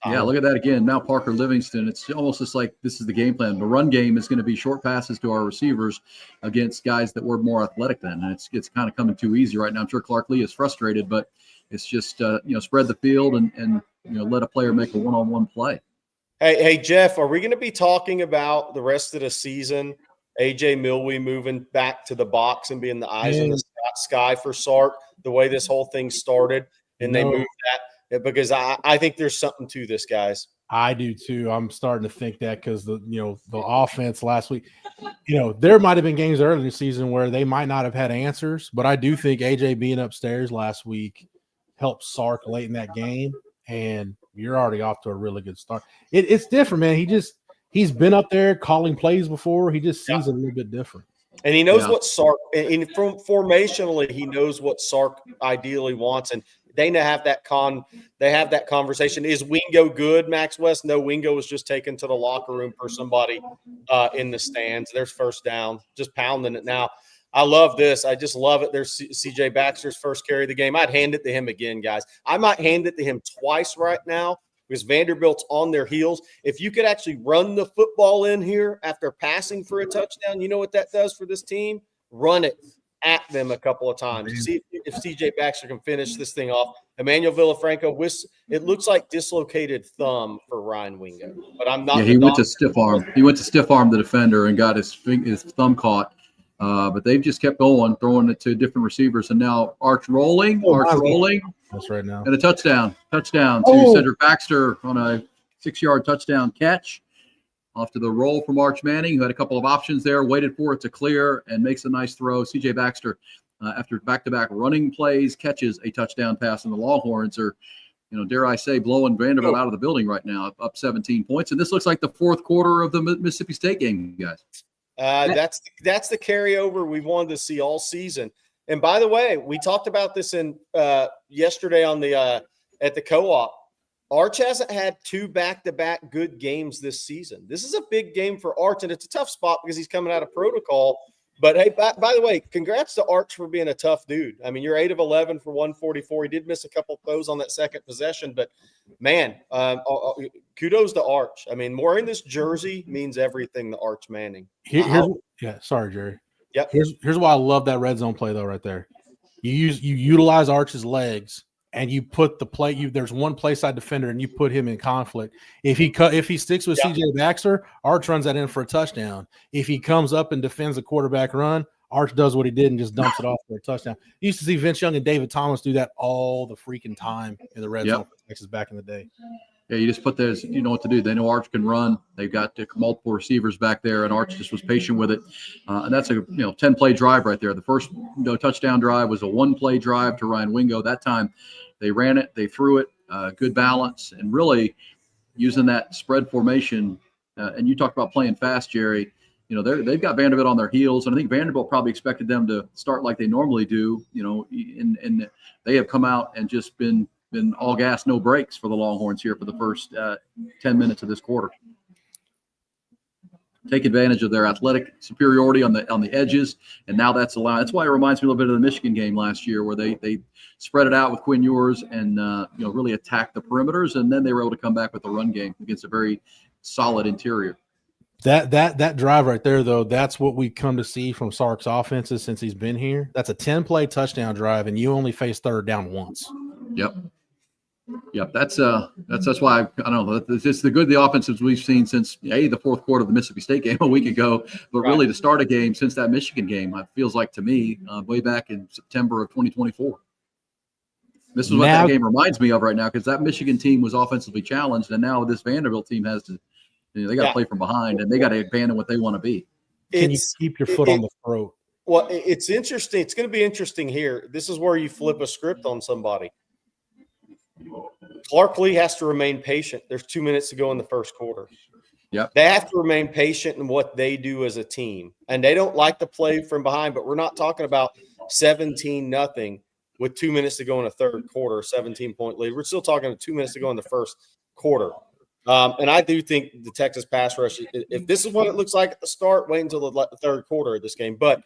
Yeah, look at that again. Now Parker Livingston. It's almost just like this is the game plan. The run game is going to be short passes to our receivers against guys that were more athletic then, and it's kind of coming too easy right now. I'm sure Clark Lee is frustrated, but it's just spread the field and let a player make a one-on-one play. Hey, Jeff, are we going to be talking about the rest of the season? AJ Milwee moving back to the box and being the eyes in the sky for Sark, the way this whole thing started, and they moved that because I think there's something to this, guys. I do too. I'm starting to think that because the offense last week, there might have been games early in the season where they might not have had answers, but I do think AJ being upstairs last week helped Sark late in that game, and you're already off to a really good start. It's different, man. He's been up there calling plays before. He just sees it a little bit different. And he knows what Sark – and from formationally, he knows what Sark ideally wants. And they have that conversation. Is Wingo good, Max West? No, Wingo was just taken to the locker room for somebody in the stands. There's first down, just pounding it now. I love this. I just love it. There's CJ Baxter's first carry of the game. I'd hand it to him again, guys. I might hand it to him twice right now because Vanderbilt's on their heels. If you could actually run the football in here after passing for a touchdown, you know what that does for this team? Run it at them a couple of times. See if CJ Baxter can finish this thing off. Emmanuel Villafranco, it looks like dislocated thumb for Ryan Wingo, but I'm not. Yeah, he went to stiff arm. He went to stiff arm the defender and got his thumb caught. But they've just kept going, throwing it to different receivers, and now Arch rolling. That's right now. And a touchdown to Cedric Baxter on a 6-yard touchdown catch. Off to the roll from Arch Manning, who had a couple of options there, waited for it to clear, and makes a nice throw. CJ Baxter, after back-to-back running plays, catches a touchdown pass, and the Longhorns are, dare I say, blowing Vanderbilt out of the building right now, up 17 points. And this looks like the fourth quarter of the Mississippi State game, guys. That's the carryover we wanted to see all season. And by the way, we talked about this yesterday on the at the co-op. Arch hasn't had 2 back-to-back good games this season. This is a big game for Arch, and it's a tough spot because he's coming out of protocol. But, hey, by the way, congrats to Arch for being a tough dude. I mean, you're 8 of 11 for 144. He did miss a couple throws on that second possession. But, man, kudos to Arch. I mean, wearing this jersey means everything to Arch Manning. Sorry, Jerry. Yep. Here's why I love that red zone play, though, right there. You utilize Arch's legs, and you put the play. There's one play side defender, and you put him in conflict. If he sticks with CJ Baxter, Arch runs that in for a touchdown. If he comes up and defends a quarterback run, Arch does what he did and just dumps it off for a touchdown. You used to see Vince Young and David Thomas do that all the freaking time in the red zone for Texas back in the day. Yeah, you just put those, you know what to do. They know Arch can run. They've got multiple receivers back there, and Arch just was patient with it. And that's a 10-play drive right there. The first touchdown drive was a 1-play drive to Ryan Wingo. That time they ran it, they threw it, good balance, and really using that spread formation. And you talked about playing fast, Jerry. They've got Vanderbilt on their heels, and I think Vanderbilt probably expected them to start like they normally do. And they have come out and just been all gas, no brakes for the Longhorns here for the first 10 minutes of this quarter. Take advantage of their athletic superiority on the edges, and now that's allowed. That's why it reminds me a little bit of the Michigan game last year, where they spread it out with Quinn Ewers and really attacked the perimeters, and then they were able to come back with the run game against a very solid interior. That drive right there, though, that's what we come to see from Sark's offenses since he's been here. That's a 10-play touchdown drive, and you only face third down once. Yep. That's why I don't know. It's the offenses we've seen since the fourth quarter of the Mississippi State game a week ago, but really to start a game since that Michigan game. It feels like to me way back in September of 2024. This is what that game reminds me of right now, because that Michigan team was offensively challenged, and now this Vanderbilt team has to. They got to play from behind, and they got to abandon what they want to be. Can you keep your foot on the throat? Well, it's interesting. It's going to be interesting here. This is where you flip a script on somebody. Clark Lee has to remain patient. There's 2 minutes to go in the first quarter. Yep. They have to remain patient in what they do as a team. And they don't like to play from behind, but we're not talking about 17-0 with 2 minutes to go in a third quarter, 17-point lead. We're still talking 2 minutes to go in the first quarter. And I do think the Texas pass rush, if this is what it looks like at the start, wait until the third quarter of this game. But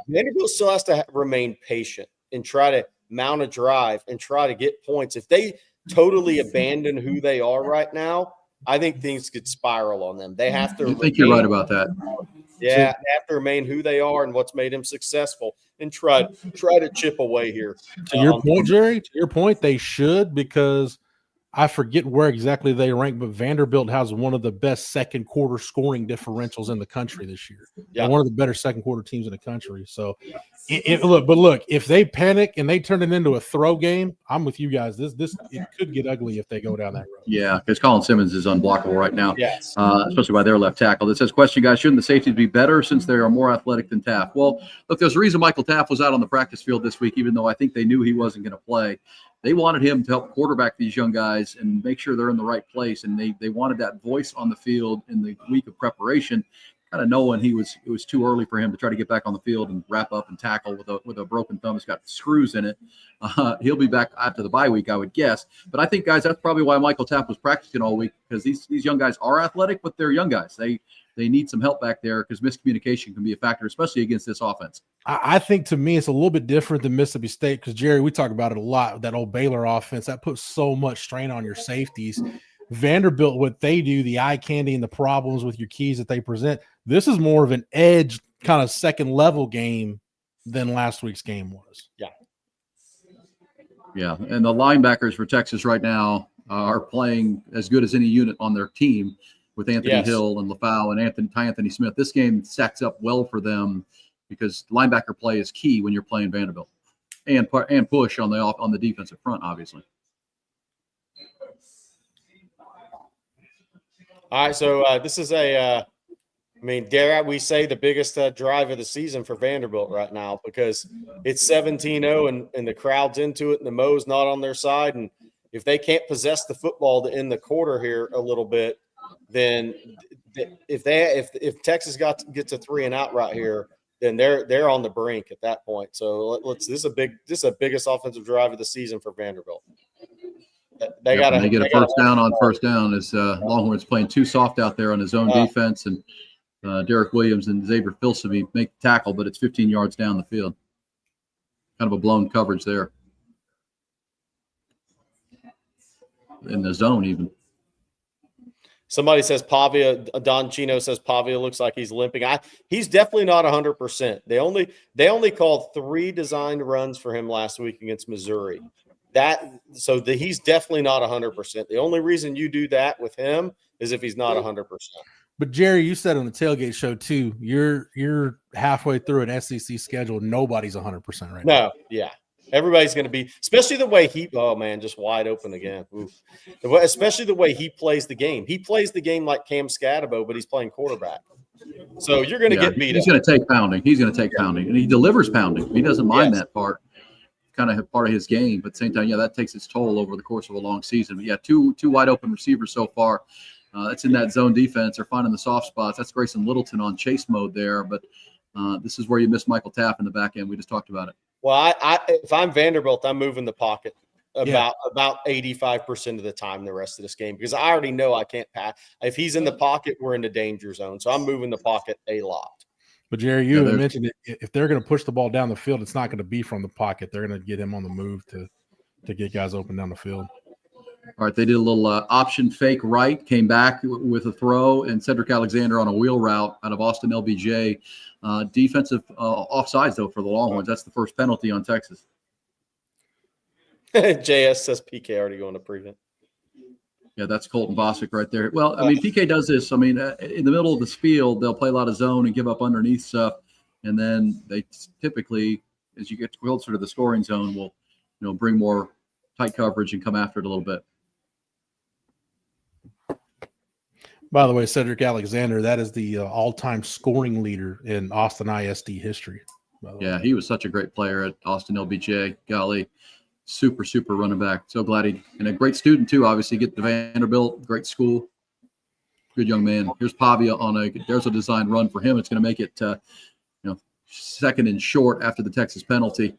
Vanderbilt still has to remain patient and try to mount a drive and try to get points. If they totally abandon who they are right now, I think things could spiral on them. They have to. I think you're right about that. Yeah, they have to remain who they are and what's made them successful, and try to chip away here. To your point, Jerry. To your point, they should, because I forget where exactly they rank, but Vanderbilt has one of the best second quarter scoring differentials in the country this year. Yeah. One of the better second quarter teams in the country. So look, if they panic and they turn it into a throw game, I'm with you guys. It could get ugly if they go down that road. Yeah, because Colin Simmons is unblockable right now. Yes. Especially by their left tackle. It says, question, guys, shouldn't the safeties be better since they are more athletic than Taft? Well, look, there's a reason Michael Taft was out on the practice field this week, even though I think they knew he wasn't going to play. They wanted him to help quarterback these young guys and make sure they're in the right place. And they wanted that voice on the field in the week of preparation, kind of knowing it was too early for him to try to get back on the field and wrap up and tackle with a broken thumb. It's got screws in it. He'll be back after the bye week, I would guess. But I think, guys, that's probably why Michael Taft was practicing all week, because these young guys are athletic, but they're young guys. They need some help back there, because miscommunication can be a factor, especially against this offense. I think to me it's a little bit different than Mississippi State because Jerry, we talk about it a lot. That old Baylor offense that puts so much strain on your safeties. Vanderbilt, what they do, the eye candy and the problems with your keys that they present. This is more of an edge kind of second level game than last week's game was. Yeah. Yeah, and the linebackers for Texas right now are playing as good as any unit on their team with Anthony Hill and LaFau and Anthony Smith. This game stacks up well for them because linebacker play is key when you're playing Vanderbilt, and push on the defensive front, obviously. All right, so this is dare we say the biggest drive of the season for Vanderbilt right now because it's 17-0 and the crowd's into it and the Mo's not on their side. And if they can't possess the football to end the quarter here a little bit, then if Texas gets a 3 and out right here, then they're on the brink at that point. So this is the biggest offensive drive of the season for Vanderbilt. They get a first down on first down as Longhorns playing too soft out there on his own defense, and Derek Williams and Xavier Filsaby make the tackle, but it's 15 yards down the field. Kind of a blown coverage there in the zone even. Somebody says Pavia. Don Chino says Pavia looks like he's limping. He's definitely not 100%. They only called 3 designed runs for him last week against Missouri. He's definitely not 100%. The only reason you do that with him is if he's not 100%. But Jerry, you said on the tailgate show too, you're halfway through an SEC schedule. Nobody's 100% right now. No, yeah. Everybody's going to be, especially the way just wide open again. Oof. Especially the way he plays the game. He plays the game like Cam Scatabo, but he's playing quarterback. So you're going to get beat up. He's going to take pounding. And he delivers pounding. He doesn't mind that part. Kind of part of his game, but at the same time, that takes its toll over the course of a long season. But two wide open receivers so far. That's in that zone defense. They're finding the soft spots. That's Grayson Littleton on chase mode there, but this is where you miss Michael Taff in the back end. We just talked about it. Well, if I'm Vanderbilt, I'm moving the pocket about 85% of the time the rest of this game because I already know I can't pass. If he's in the pocket, we're in the danger zone. So I'm moving the pocket a lot. But Jerry, you mentioned it. If they're going to push the ball down the field, it's not going to be from the pocket. They're going to get him on the move to get guys open down the field. All right, they did a little option fake right, came back with a throw, and Cedric Alexander on a wheel route out of Austin LBJ. Defensive offsides, though, for the Longhorns. That's the first penalty on Texas. JS says PK already going to prevent. Yeah, that's Colton Bosick right there. Well, PK does this. In the middle of this field, they'll play a lot of zone and give up underneath stuff, and then they typically, as you get closer to the scoring zone, will bring more tight coverage and come after it a little bit. By the way, Cedric Alexander, that is the all-time scoring leader in Austin ISD history. Yeah, he was such a great player at Austin LBJ. Golly, super, super running back. So glad and a great student too, obviously, get to Vanderbilt, great school. Good young man. Here's Pavia there's a designed run for him. It's going to make it, second and short after the Texas penalty.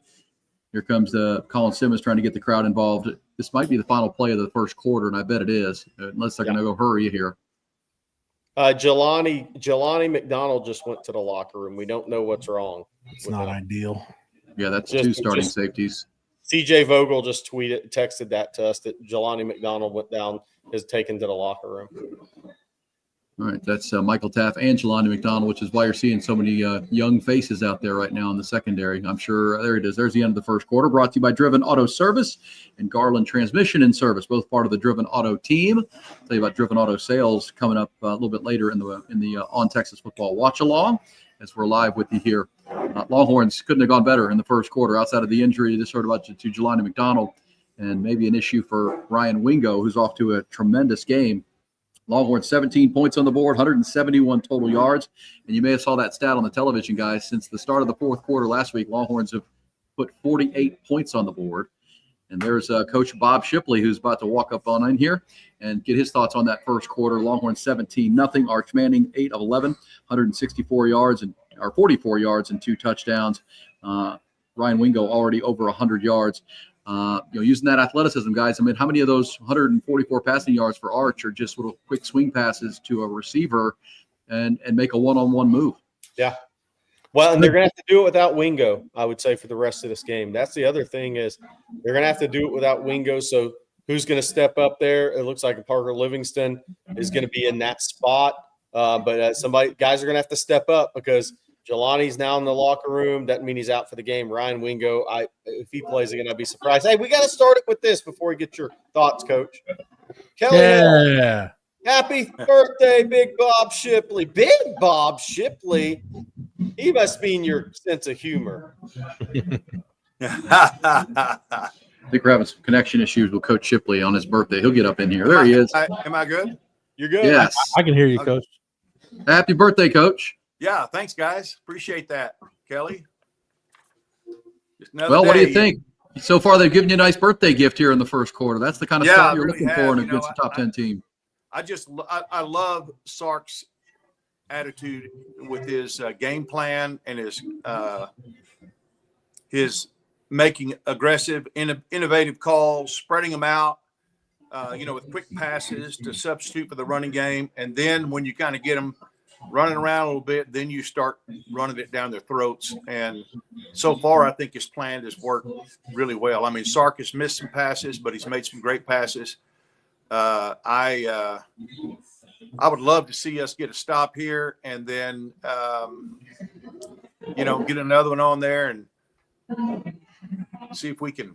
Here comes Colin Simmons trying to get the crowd involved. This might be the final play of the first quarter, and I bet it is, unless they're going to go hurry here. Jelani McDonald just went to the locker room. We don't know what's wrong. It's not ideal. Yeah, that's 2 starting safeties. CJ Vogel just texted that to us that Jelani McDonald went down, is taken to the locker room. All right, that's Michael Taff and Jelani McDonald, which is why you're seeing so many young faces out there right now in the secondary. I'm sure there it is. There's the end of the first quarter. Brought to you by Driven Auto Service and Garland Transmission and Service, both part of the Driven Auto team. I'll tell you about Driven Auto sales coming up a little bit later in the On Texas Football Watch Along as we're live with you here. Longhorns couldn't have gone better in the first quarter outside of the injury. Just heard about to Jelani McDonald and maybe an issue for Ryan Wingo, who's off to a tremendous game. Longhorns 17 points on the board, 171 total yards. And you may have saw that stat on the television, guys. Since the start of the fourth quarter last week, Longhorns have put 48 points on the board. And there's Coach Bob Shipley, who's about to walk up on in here and get his thoughts on that first quarter. Longhorns 17-0. Arch Manning 8 of 11, 164 yards and 44 yards and 2 touchdowns. Ryan Wingo already over 100 yards. Using that athleticism, guys. How many of those 144 passing yards for Arch are just little quick swing passes to a receiver and make a one-on-one move? Yeah. Well, and they're going to have to do it without Wingo, I would say, for the rest of this game. That's the other thing is they're going to have to do it without Wingo. So who's going to step up there? It looks like Parker Livingston is going to be in that spot. But guys are going to have to step up because Jelani's now in the locker room. Doesn't mean he's out for the game. Ryan Wingo, if he plays again, I'd be surprised. Hey, we got to start it with this before we get your thoughts, Coach. Kelly Hill, happy birthday, Big Bob Shipley. Big Bob Shipley. He must mean your sense of humor. I think we're having some connection issues with Coach Shipley on his birthday. He'll get up in here. There he is. Am I good? You're good. Yes. I can hear you, Coach. Happy birthday, Coach. Yeah, thanks, guys. Appreciate that, Kelly. Well, what do you think? So far, they've given you a nice birthday gift here in the first quarter. That's the kind of stuff you're looking for against a top 10 team. I love Sark's attitude with his game plan and his making aggressive, innovative calls, spreading them out, with quick passes to substitute for the running game. And then when you kind of get them running around a little bit, then you start running it down their throats. And so far, I think his plan has worked really well. I mean, Sark has missed some passes, but he's made some great passes. I would love to see us get a stop here and then, get another one on there and see if we can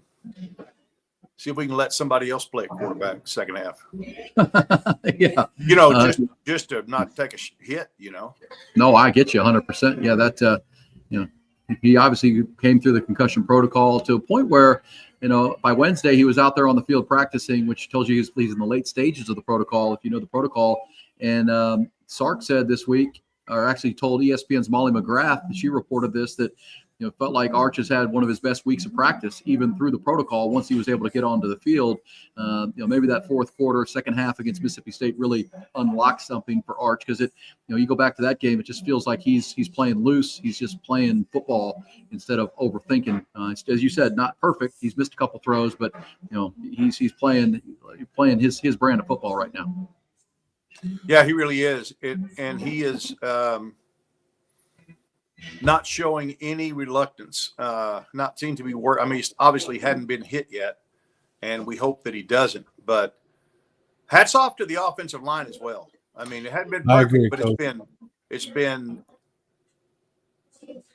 let somebody else play quarterback second half. Yeah. Just to not take a hit, No, I get you 100%. Yeah, that, he obviously came through the concussion protocol to a point where, by Wednesday he was out there on the field practicing, which tells you he's in the late stages of the protocol, if you know the protocol. And Sark said this week, or actually told ESPN's Molly McGrath, she reported this, that felt like Arch has had one of his best weeks of practice, even through the protocol, once he was able to get onto the field. Maybe that fourth quarter, second half against Mississippi State really unlocked something for Arch because you go back to that game, it just feels like he's playing loose. He's just playing football instead of overthinking. As you said, not perfect. He's missed a couple throws, but he's playing his brand of football right now. Yeah, he really is. And he is not showing any reluctance, not seem to be worried. I mean, he obviously hadn't been hit yet, and we hope that he doesn't. But hats off to the offensive line as well. I mean, it hadn't been perfect, but it's been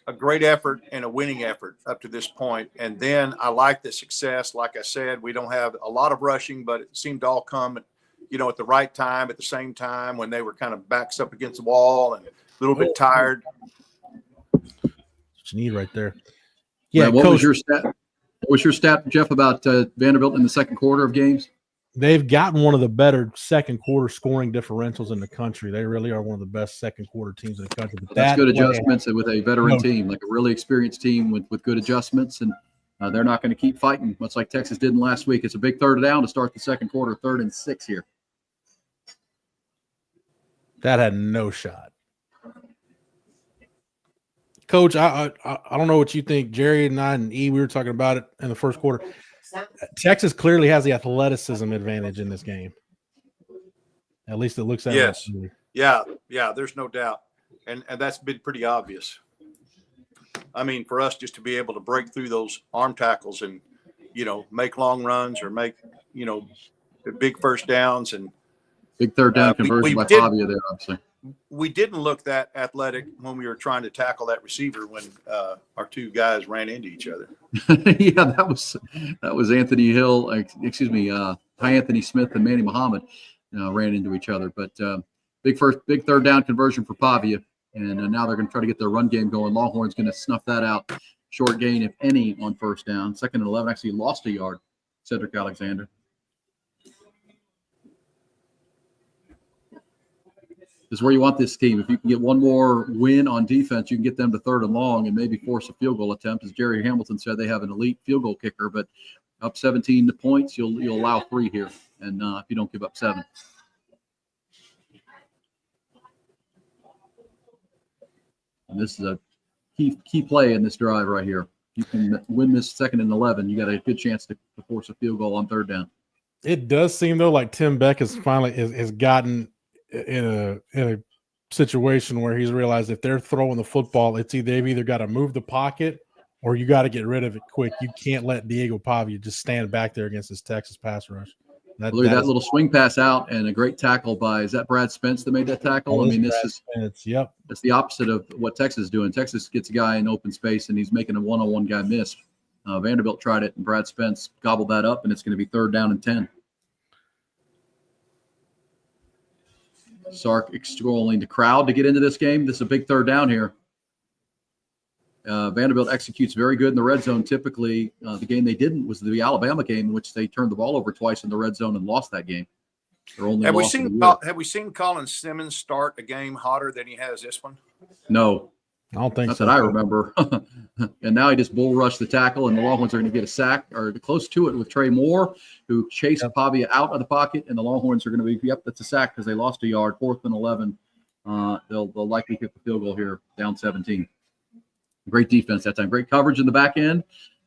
a great effort and a winning effort up to this point. And then I like the success. Like I said, we don't have a lot of rushing, but it seemed to all come, at the right time, at the same time when they were kind of backs up against the wall and a little bit tired. You need right there. Yeah. What was your stat? What was your stat, Jeff, about Vanderbilt in the second quarter of games? They've gotten one of the better second quarter scoring differentials in the country. They really are one of the best second quarter teams in the country. But that's good adjustments with a veteran team, like a really experienced team with good adjustments, and they're not going to keep fighting, much like Texas did last week. It's a big third down to start the second quarter, 3rd and 6 here. That had no shot. Coach, I don't know what you think. Jerry and I and E, we were talking about it in the first quarter. Texas clearly has the athleticism advantage in this game. At least it looks that way. Yes. Yeah, there's no doubt. And that's been pretty obvious. I mean, for us just to be able to break through those arm tackles and, make long runs or make, the big first downs and big third down conversion by Fabio there, obviously. We didn't look that athletic when we were trying to tackle that receiver when our two guys ran into each other. Yeah, that was Anthony Hill. Anthony Smith and Manny Muhammad ran into each other. But big third down conversion for Pavia, and now they're going to try to get their run game going. Longhorns going to snuff that out. Short gain, if any, on first down. 2nd and 11, actually lost a yard. Cedric Alexander. This is where you want this team. If you can get one more win on defense, you can get them to 3rd and long and maybe force a field goal attempt. As Jerry Hamilton said, they have an elite field goal kicker, but up 17 points, you'll allow 3 here, and if you don't give up 7. And this is a key play in this drive right here. You can win this 2nd and 11. You got a good chance to force a field goal on 3rd down. It does seem though like Tim Beck has finally has gotten in a situation where he's realized if they're throwing the football, they've either got to move the pocket or you got to get rid of it quick. You can't let Diego Pavia just stand back there against this Texas pass rush. Look at that little swing pass out and a great tackle by, is that Brad Spence that made that tackle? I mean, Yep. It's the opposite of what Texas is doing. Texas gets a guy in open space and he's making a one-on-one guy miss. Vanderbilt tried it and Brad Spence gobbled that up, and it's going to be 3rd down and 10. Sark extolling the crowd to get into this game. This is a big 3rd down here. Vanderbilt executes very good in the red zone. Typically, the game they didn't was the Alabama game, in which they turned the ball over twice in the red zone and lost that game. Have we seen Colin Simmons start a game hotter than he has this one? No, I don't think not so. that I remember. And now he just bull rushed the tackle, and the Longhorns are going to get a sack or close to it with Trey Moore, who chased Pavia out of the pocket, and the Longhorns are going to be, that's a sack because they lost a yard, 4th and 11. They'll likely kick the field goal here, down 17. Great defense that time. Great coverage in the back end.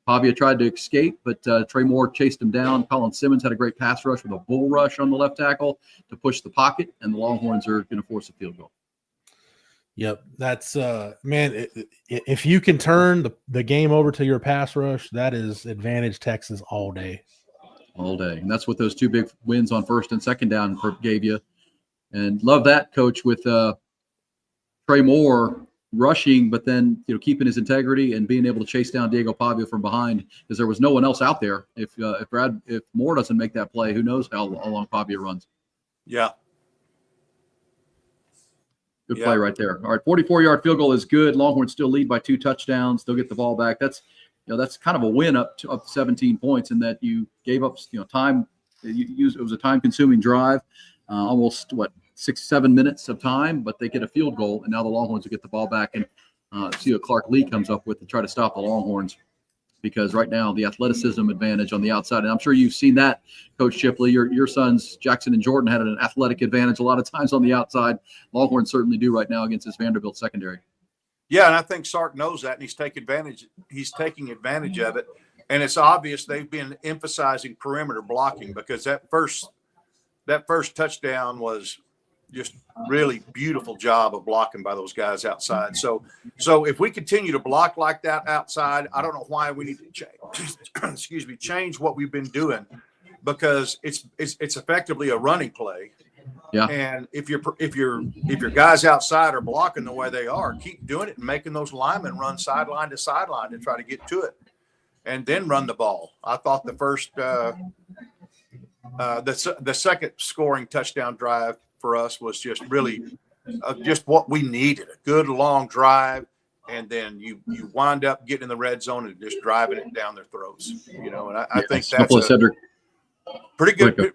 Pavia tried to escape, but Trey Moore chased him down. Colin Simmons had a great pass rush with a bull rush on the left tackle to push the pocket, and the Longhorns are going to force a field goal. Yep. That's, man, if you can turn the game over to your pass rush, that is advantage Texas all day. All day. And that's what those 2 big wins on 1st and 2nd down gave you. And love that, Coach, with Trey Moore rushing, but then keeping his integrity and being able to chase down Diego Pavia from behind, because there was no one else out there. If Moore doesn't make that play, who knows how long Pavia runs. Yeah. Good play right there. All right, 44-yard field goal is good. Longhorns still lead by 2 touchdowns. They'll get the ball back. That's kind of a win up 17 points in that you gave up time. It was a time-consuming drive, almost 6-7 minutes of time, but they get a field goal, and now the Longhorns will get the ball back and see what Clark Lee comes up with to try to stop the Longhorns, because right now the athleticism advantage on the outside, and I'm sure you've seen that, Coach Shipley. Your sons Jackson and Jordan had an athletic advantage a lot of times on the outside. Longhorns certainly do right now against this Vanderbilt secondary. Yeah, and I think Sark knows that, and he's taking advantage of it. And it's obvious they've been emphasizing perimeter blocking, because that first touchdown was just really beautiful job of blocking by those guys outside. So if we continue to block like that outside, I don't know why we need to change what we've been doing, because it's effectively a running play. Yeah. And if your guys outside are blocking the way they are, keep doing it and making those linemen run sideline to sideline to try to get to it, and then run the ball. I thought the second scoring touchdown drive for us was just really just what we needed, a good long drive, and then you wind up getting in the red zone and just driving it down their throats, and I think that's a pretty good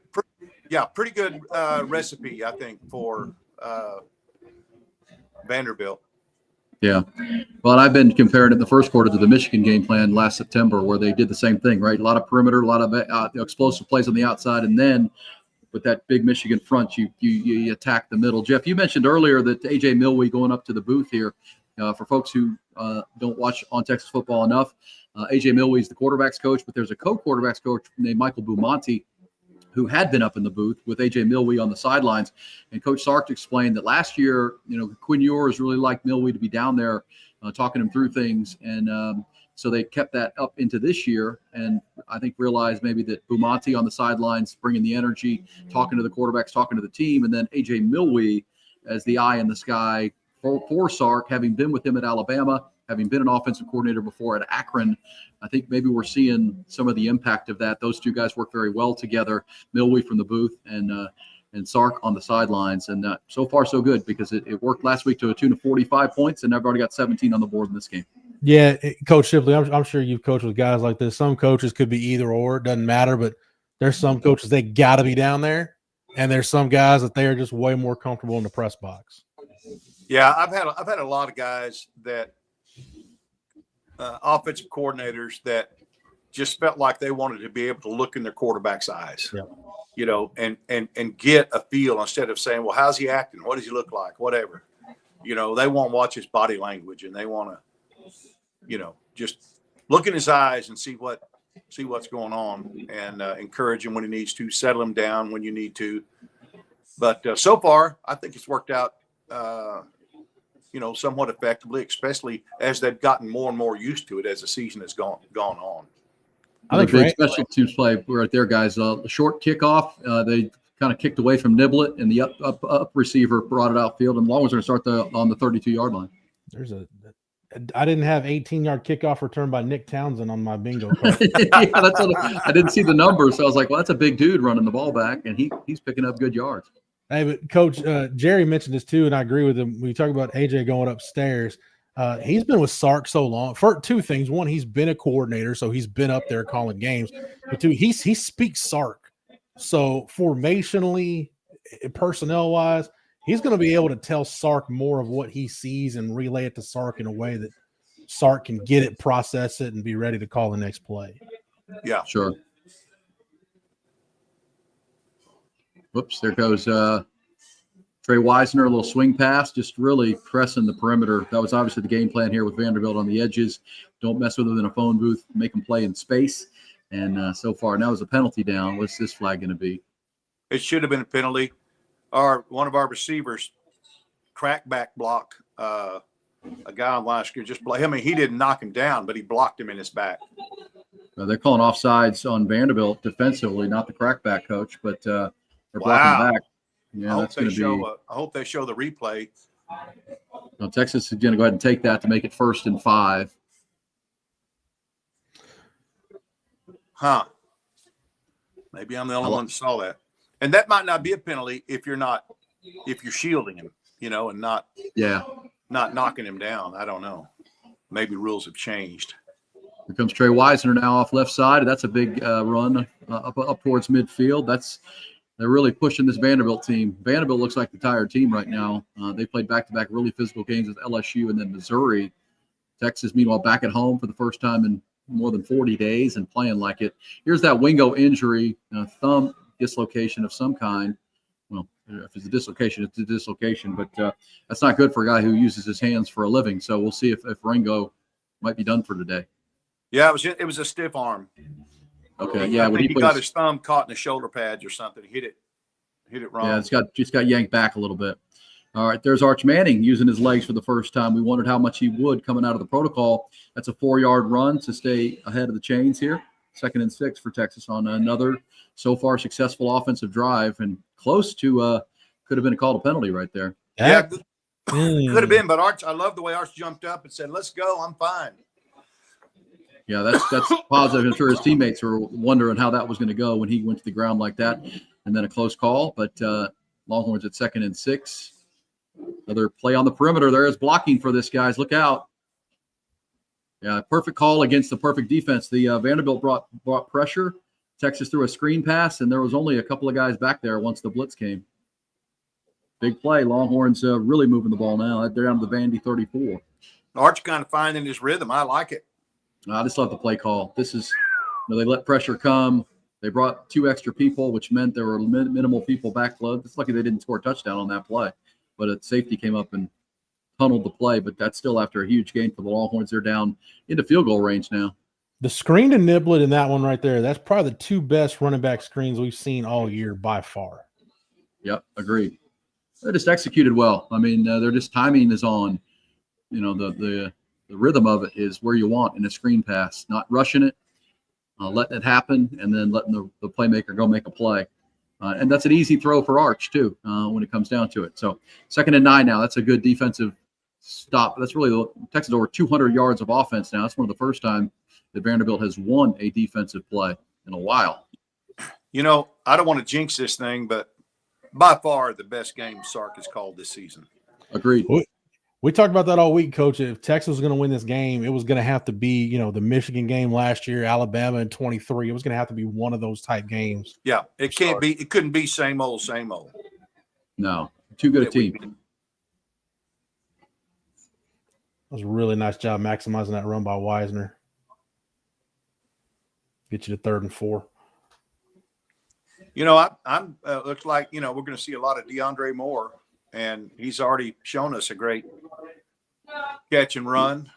pretty good recipe, I think, for Vanderbilt. Yeah. Well, I've been comparing it in the first quarter to the Michigan game plan last September, where they did the same thing, right? A lot of perimeter, a lot of explosive plays on the outside, and then with that big Michigan front, you attack the middle. Jeff, you mentioned earlier that A.J. Milwee going up to the booth here. For folks who don't watch On Texas Football enough, A.J. Milwee is the quarterback's coach, but there's a co-quarterback's coach named Michael Bumonte, who had been up in the booth with A.J. Milwee on the sidelines. And Coach Sark explained that last year, Quinn Ewers really liked Milwee to be down there talking him through things. And so they kept that up into this year, and I think realized maybe that Bumonte on the sidelines, bringing the energy, talking to the quarterbacks, talking to the team, and then A.J. Milwee as the eye in the sky for Sark, having been with him at Alabama, having been an offensive coordinator before at Akron. I think maybe we're seeing some of the impact of that. Those two guys work very well together, Milwee from the booth and Sark on the sidelines. And so far, so good, because it worked last week to a tune of 45 points, and they've already got 17 on the board in this game. Yeah, Coach Shipley, I'm sure you've coached with guys like this. Some coaches could be either or, it doesn't matter, but there's some coaches, they got to be down there, and there's some guys that they are just way more comfortable in the press box. Yeah, I've had a lot of guys that offensive coordinators that just felt like they wanted to be able to look in their quarterback's eyes, and get a feel, instead of saying, well, how's he acting? What does he look like? Whatever. They want to watch his body language, and they want to, just look in his eyes and see what's going on, and encourage him when he needs to, settle him down when you need to. But so far, I think it's worked out somewhat effectively, especially as they've gotten more and more used to it as the season has gone on. I Another think big special teams play right there, guys. The short kickoff, they kind of kicked away from Niblet, and the up receiver brought it outfield, and Longhorns are going to start on the 32-yard line. I didn't have 18-yard kickoff return by Nick Townsend on my bingo card. Yeah, that's what I didn't see the numbers, so I was like, well, that's a big dude running the ball back, and he's picking up good yards. Hey, but Coach Jerry mentioned this too, and I agree with him. When you talk about AJ going upstairs, he's been with Sark so long. For two things: one, he's been a coordinator, so he's been up there calling games. But two, he speaks Sark, so formationally, personnel wise, he's going to be able to tell Sark more of what he sees and relay it to Sark in a way that Sark can get it, process it, and be ready to call the next play. Yeah, sure. Whoops, there goes Trey Wisner, a little swing pass, just really pressing the perimeter. That was obviously the game plan here with Vanderbilt on the edges. Don't mess with them in a phone booth, make them play in space. And so far, now is a penalty down. What's this flag going to be? It should have been a penalty. One of our receivers, crackback block, a guy on line screen just play. I mean, he didn't knock him down, but he blocked him in his back. They're calling offsides on Vanderbilt defensively, not the crackback coach, but they're blocking back. Yeah, that's going to be. I hope they show the replay. Well, Texas is going to go ahead and take that to make it 1st and 5. Huh. Maybe I'm the only one that saw that. And that might not be a penalty if you're shielding him, and not knocking him down. I don't know. Maybe rules have changed. Here comes Trey Wisner now off left side. That's a big run up towards midfield. They're really pushing this Vanderbilt team. Vanderbilt looks like the tired team right now. They played back-to-back really physical games with LSU and then Missouri. Texas, meanwhile, back at home for the first time in more than 40 days and playing like it. Here's that Wingo injury, thumb dislocation of some kind. Well, if it's a dislocation, it's a dislocation, but that's not good for a guy who uses his hands for a living. So we'll see if Ringo might be done for today. Yeah, it was a stiff arm. Okay, yeah. When he got his thumb caught in the shoulder pads or something. He hit it wrong. Yeah, just got yanked back a little bit. All right, there's Arch Manning using his legs for the first time. We wondered how much he would coming out of the protocol. That's a 4-yard run to stay ahead of the chains here. 2nd and 6 for Texas on another so far successful offensive drive, and close to could have been a call to penalty right there. Yeah, could have been, but Arch, I love the way Arch jumped up and said, "Let's go, I'm fine." Yeah, that's positive. I'm sure his teammates were wondering how that was going to go when he went to the ground like that, and then a close call. But Longhorns at 2nd and 6. Another play on the perimeter. There is blocking for this, guys. Look out. Yeah, perfect call against the perfect defense. The Vanderbilt brought pressure. Texas threw a screen pass, and there was only a couple of guys back there once the blitz came. Big play. Longhorns really moving the ball now. They're down to the Vandy 34. Arch kind of finding his rhythm. I like it. I just love the play call. This is, they let pressure come. They brought 2 extra people, which meant there were minimal people backload. It's lucky they didn't score a touchdown on that play, but safety came up and tunneled the play. But that's still after a huge gain for the Longhorns. They're down into field goal range now. The screen to Niblet in that one right there, that's probably the 2 best running back screens we've seen all year by far. Yep, agreed. They just executed well. I mean, their just timing is on. The rhythm of it is where you want in a screen pass, not rushing it, letting it happen, and then letting the playmaker go make a play. And that's an easy throw for Arch, too, when it comes down to it. So 2nd and 9 now. That's a good defensive stop. That's really Texas over 200 yards of offense now. That's one of the first time that Vanderbilt has won a defensive play in a while. I don't want to jinx this thing, but by far the best game Sark has called this season. Agreed. We talked about that all week, Coach. If Texas was going to win this game, it was going to have to be, the Michigan game last year, Alabama in 23. It was going to have to be one of those type games. Yeah, it can't be. It couldn't be same old, same old. No, too good a team. That was a really nice job maximizing that run by Wisner. Get you to 3rd and 4. I'm looks like we're going to see a lot of DeAndre Moore. And he's already shown us a great catch and run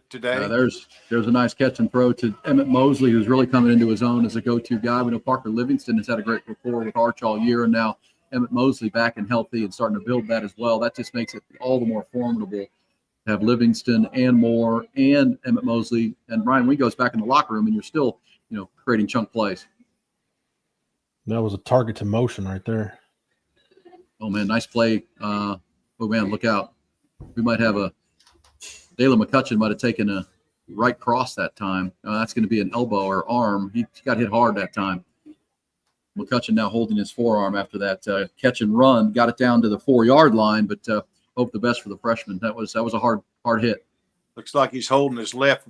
today. There's a nice catch and throw to Emmett Mosley, who's really coming into his own as a go-to guy. We know Parker Livingston has had a great rapport with Arch all year, and now Emmett Mosley back and healthy and starting to build that as well, that just makes it all the more formidable to have Livingston and Moore and Emmett Mosley and Ryan Wingo's back in the locker room, and you're still, creating chunk plays. That was a target to motion right there. Oh, man, nice play. Oh, man, look out. We might have Dalen McCutcheon might have taken a right cross that time. That's going to be an elbow or arm. He got hit hard that time. McCutcheon now holding his forearm after that catch and run. Got it down to the 4-yard line, but hope the best for the freshman. That was a hard hit. Looks like he's holding his left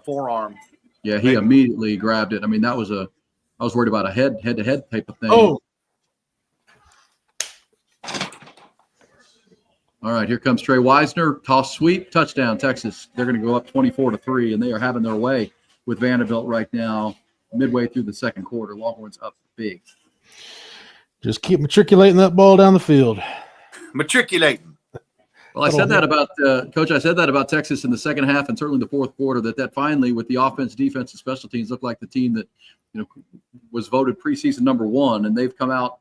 forearm. Yeah, he immediately grabbed it. I mean, I was worried about a head-to-head type of thing. Oh. All right, here comes Trey Wisner. Toss sweep, touchdown, Texas. They're going to go up 24-3, and they are having their way with Vanderbilt right now, midway through the second quarter. Longhorns up big. Just keep matriculating that ball down the field. Matriculating. Well, I said that about Coach. I said that about Texas in the second half and certainly the fourth quarter. That finally, with the offense, defense, and special teams, looked like the team that was voted preseason number 1, and they've come out.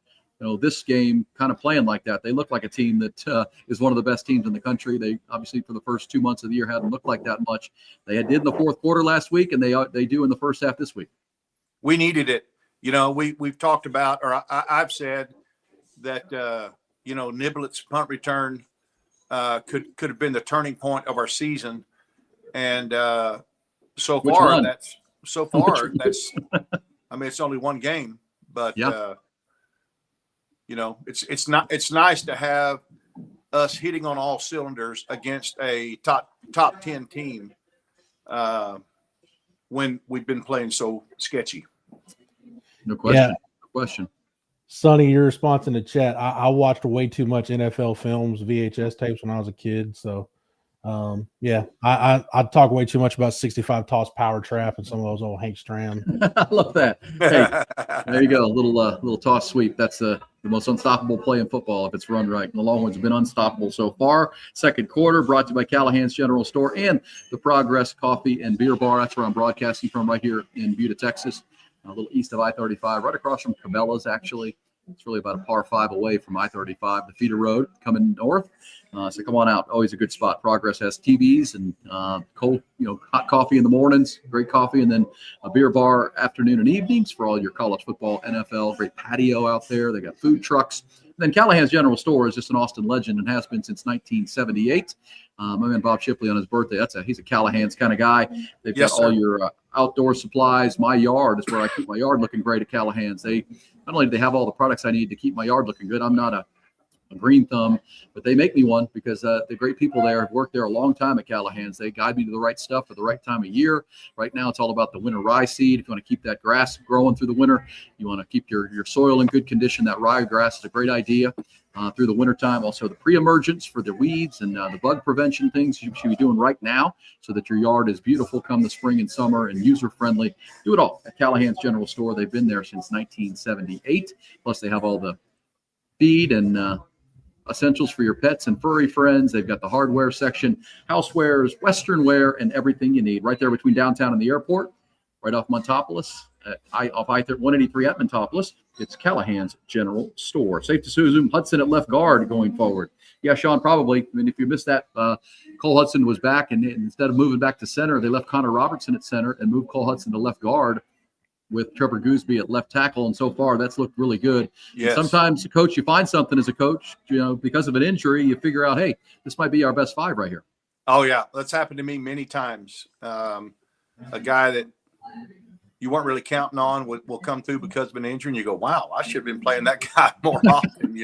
This game kind of playing like that. They look like a team that is one of the best teams in the country. They obviously for the first 2 months of the year hadn't looked like that much. They did in the fourth quarter last week, and they do in the first half this week. We needed it. We've talked about, or I've said that Niblett's punt return could have been the turning point of our season, and so far that's. I mean, it's only one game, but. Yeah. It's nice to have us hitting on all cylinders against a top 10 team when we've been playing so sketchy. No question. Yeah. No question. Sonny, your response in the chat. I watched way too much NFL films, VHS tapes when I was a kid. So, I talk way too much about 65 toss power trap and some of those old Hank Stram. I love that. Hey, there you go. A little toss sweep. That's the most unstoppable play in football if it's run right. And the Longhorns have been unstoppable so far. Second quarter brought to you by Callahan's General Store and the Progress Coffee and Beer Bar. That's where I'm broadcasting from right here in Buda, Texas, a little east of I-35, right across from Cabela's, actually. It's really about a par 5 away from I-35, the feeder road coming north. So come on out. Always a good spot. Progress has TVs and cold, hot coffee in the mornings, great coffee, and then a beer bar afternoon and evenings for all your college football, NFL. Great patio out there. They got food trucks. And then Callahan's General Store is just an Austin legend and has been since 1978. My man Bob Shipley on his birthday. He's a Callahan's kind of guy. They've got all your outdoor supplies. My yard is where I keep my yard looking great at Callahan's. Not only do they have all the products I need to keep my yard looking good, I'm not a green thumb, but they make me one because the great people there have worked there a long time at Callahan's. They guide me to the right stuff at the right time of year. Right now, it's all about the winter rye seed. If you want to keep that grass growing through the winter, you want to keep your soil in good condition. That rye grass is a great idea through the wintertime. Also, the pre-emergence for the weeds and the bug prevention things you should be doing right now so that your yard is beautiful come the spring and summer and user-friendly. Do it all at Callahan's General Store. They've been there since 1978. Plus, they have all the feed and essentials for your pets and furry friends. They've got the hardware section, housewares, western wear, and everything you need right there between downtown and the airport, right off Montopolis, off I-183 at Montopolis. It's Callahan's General Store. Safe to assume Hudson at left guard going forward. Yeah, Sean, probably. I mean, if you missed that, Cole Hudson was back, and instead of moving back to center, they left Connor Robertson at center and moved Cole Hudson to left guard with Trevor Gooseby at left tackle, and so far that's looked really good. Yes. And sometimes, coach, you find something as a coach, because of an injury, you figure out, hey, this might be our best 5 right here. Oh, yeah. That's happened to me many times. A guy that you weren't really counting on will come through because of an injury, and you go, wow, I should have been playing that guy more often,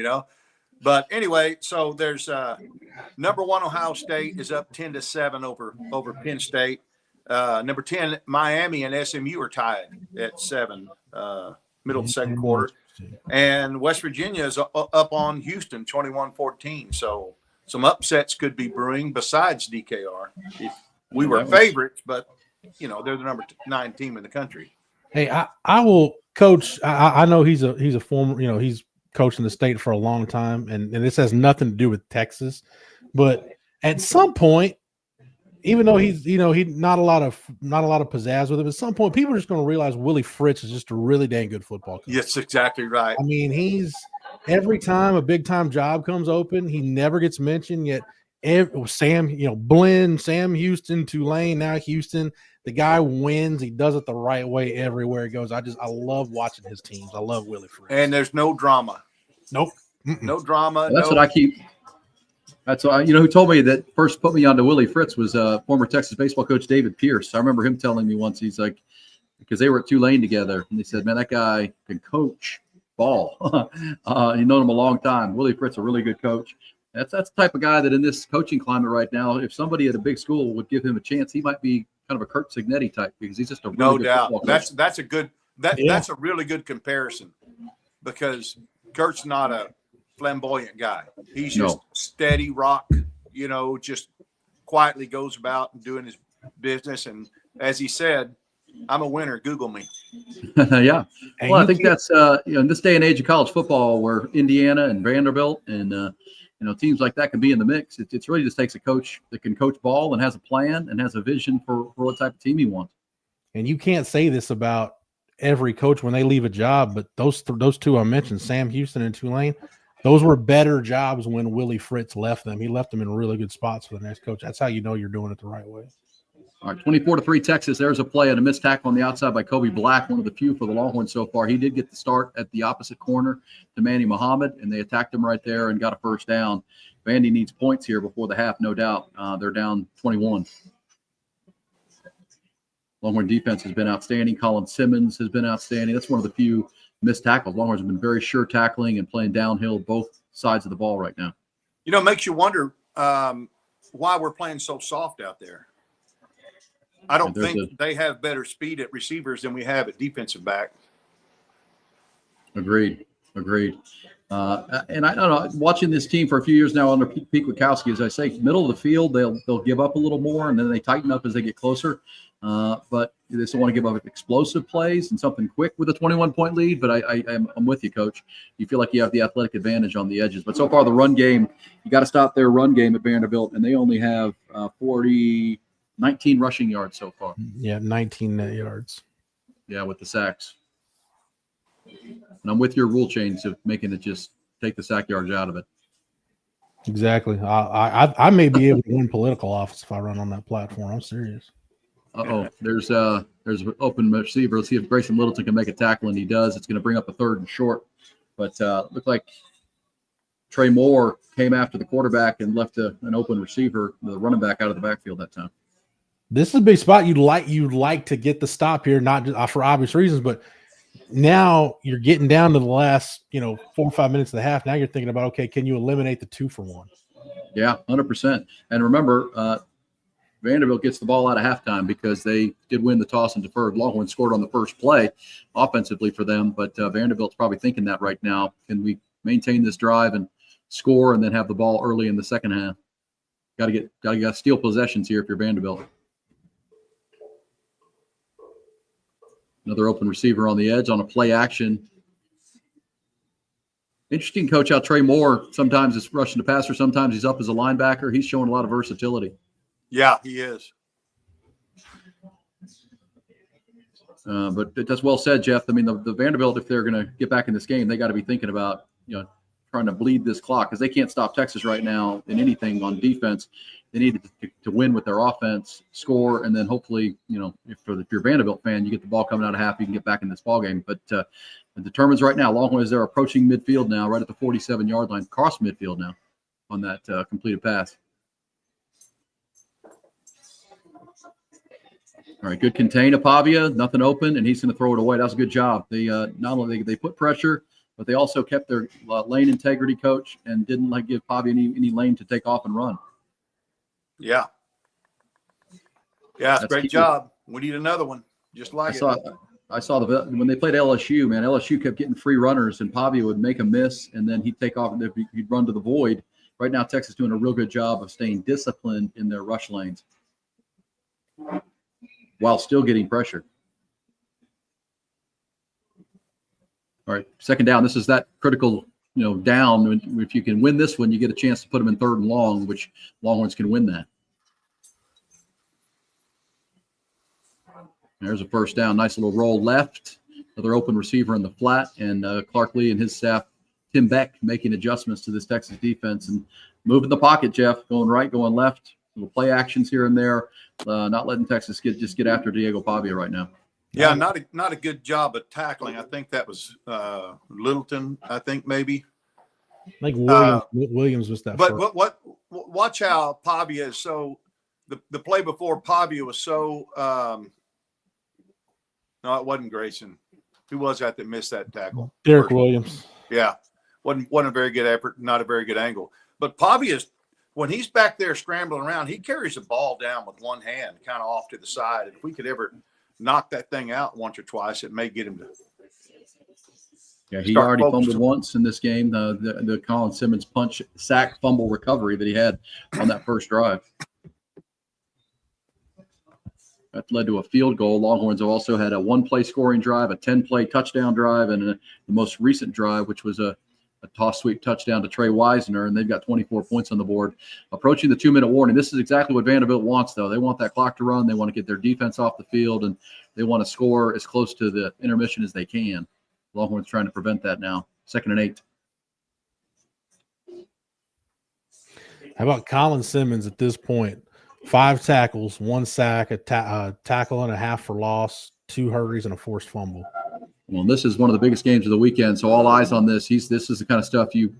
But anyway, so there's number 1 Ohio State is up 10-7 over Penn State. Number 10, Miami and SMU are tied at 7, middle of the second quarter. And West Virginia is up on Houston, 21-14. So some upsets could be brewing besides DKR. We were favorites, but, they're the number 9 team in the country. Hey, I will coach. I know he's a former, he's coached in the state for a long time, and this has nothing to do with Texas. But at some point, even though he's not a lot of pizzazz with him, at some point people are just going to realize Willie Fritz is just a really dang good football coach. Yes, exactly right. I mean, every time a big time job comes open, he never gets mentioned. Yet Sam Houston, Tulane, now Houston. The guy wins. He does it the right way everywhere he goes. I love watching his teams. I love Willie Fritz. And there's no drama. Nope. No drama. Well, that's what I keep. That's why, who told me that first put me onto Willie Fritz was former Texas baseball coach David Pierce. I remember him telling me once, he's like, because they were at Tulane together, and they said, man, that guy can coach ball. You known him a long time. Willie Fritz, a really good coach. That's the type of guy that in this coaching climate right now, if somebody at a big school would give him a chance, he might be kind of a Kurt Signetti type, because he's just a really good football coach. That's a good that's a really good comparison, because Kurt's not a flamboyant guy. He's just steady rock, just quietly goes about and doing his business. And as he said, I'm a winner. Google me. Yeah. Well, I think that's in this day and age of college football, where Indiana and Vanderbilt and teams like that can be in the mix. It really just takes a coach that can coach ball and has a plan and has a vision for what type of team he wants. And you can't say this about every coach when they leave a job, but those two I mentioned, Sam Houston and Tulane, those were better jobs when Willie Fritz left them. He left them in really good spots for the next coach. That's how you know you're doing it the right way. All right, 24-3 Texas. There's a play and a missed tackle on the outside by Kobe Black, one of the few for the Longhorns so far. He did get the start at the opposite corner to Manny Muhammad, and they attacked him right there and got a first down. Vandy needs points here before the half, no doubt. They're down 21. Longhorn defense has been outstanding. Colin Simmons has been outstanding. That's one of the few missed tackles. Longhorns have been very sure tackling and playing downhill both sides of the ball right now. It makes you wonder why we're playing so soft out there. I don't think they have better speed at receivers than we have at defensive back. Agreed. And I don't know, watching this team for a few years now under Pete Kwiatkowski, as I say, middle of the field, they'll give up a little more, and then they tighten up as they get closer. But they still want to give up explosive plays and something quick with a 21-point lead. But I'm with you, Coach. You feel like you have the athletic advantage on the edges. But so far, the run game, you got to stop their run game at Vanderbilt, and they only have 19 rushing yards so far. Yeah, 19 net yards. Yeah, with the sacks. And I'm with your rule change of making it just take the sack yards out of it. Exactly. I may be able to win political office if I run on that platform. I'm serious. There's an open receiver. Let's see if Grayson Littleton can make a tackle, and he does. It's going to bring up a 3rd and short. But looked like Trey Moore came after the quarterback and left an open receiver, the running back, out of the backfield that time. This is a big spot. You'd like to get the stop here, not just for obvious reasons, but now you're getting down to the last 4 or 5 minutes of the half. Now you're thinking about, okay, can you eliminate the 2-for-1? Yeah, 100%. And remember, Vanderbilt gets the ball out of halftime because they did win the toss and deferred. Longhorns scored on the first play offensively for them, but Vanderbilt's probably thinking that right now. Can we maintain this drive and score and then have the ball early in the second half? Got to steal possessions here if you're Vanderbilt. Another open receiver on the edge on a play action. Interesting, Coach, how Trey Moore sometimes is rushing the passer, sometimes he's up as a linebacker. He's showing a lot of versatility. Yeah, he is. But that's well said, Jeff. I mean, the Vanderbilt, if they're going to get back in this game, they got to be thinking about trying to bleed this clock, because they can't stop Texas right now in anything on defense. They need to win with their offense, score, and then hopefully, if you're a Vanderbilt fan, you get the ball coming out of half, you can get back in this ball game. But it determines right now. Longhorns, they're approaching midfield now, right at the 47-yard line, cross midfield now on that completed pass. All right, good contain of Pavia, nothing open, and he's going to throw it away. That was a good job. They not only they put pressure, but they also kept their lane integrity, Coach, and didn't give Pavia any lane to take off and run. Yeah, it's a great job. We need another one, just like I saw when they played LSU, man, LSU kept getting free runners, and Pavia would make a miss, and then he'd take off, and he'd run to the void. Right now, Texas is doing a real good job of staying disciplined in their rush lanes while still getting pressure. All right, second down. This is that critical, down. If you can win this one, you get a chance to put them in 3rd and long, which Longhorns can win that. There's a first down. Nice little roll left. Another open receiver in the flat, and Clark Lee and his staff Tim Beck making adjustments to this Texas defense and moving the pocket, Jeff, going right, going left, little play actions here and there, not letting Texas get after Diego Pavia right now. Yeah, not a good job of tackling. I think that was Littleton, I think maybe. I think Williams was that. But watch how Pavia is so the play before Pavia was so no, it wasn't Grayson. Who was that missed that tackle? Derek Williams. Yeah. Wasn't a very good effort, not a very good angle. But Pavia's, when he's back there scrambling around, he carries the ball down with one hand, kind of off to the side. And if we could ever knock that thing out once or twice, it may get him to. Yeah, he already fumbled once in this game. The Colin Simmons punch, sack, fumble recovery that he had on that first drive. That led to a field goal. Longhorns have also had a one-play scoring drive, a 10-play touchdown drive, and the most recent drive, which was a toss sweep touchdown to Trey Wisner, and they've got 24 points on the board. Approaching the 2-minute warning. This is exactly what Vanderbilt wants, though. They want that clock to run. They want to get their defense off the field, and they want to score as close to the intermission as they can. Longhorns trying to prevent that now. 2nd and 8. How about Colin Simmons at this point? 5 tackles, 1 sack, a tackle and a half for loss, 2 hurries, and a forced fumble. Well, this is one of the biggest games of the weekend, so all eyes on this. This is the kind of stuff you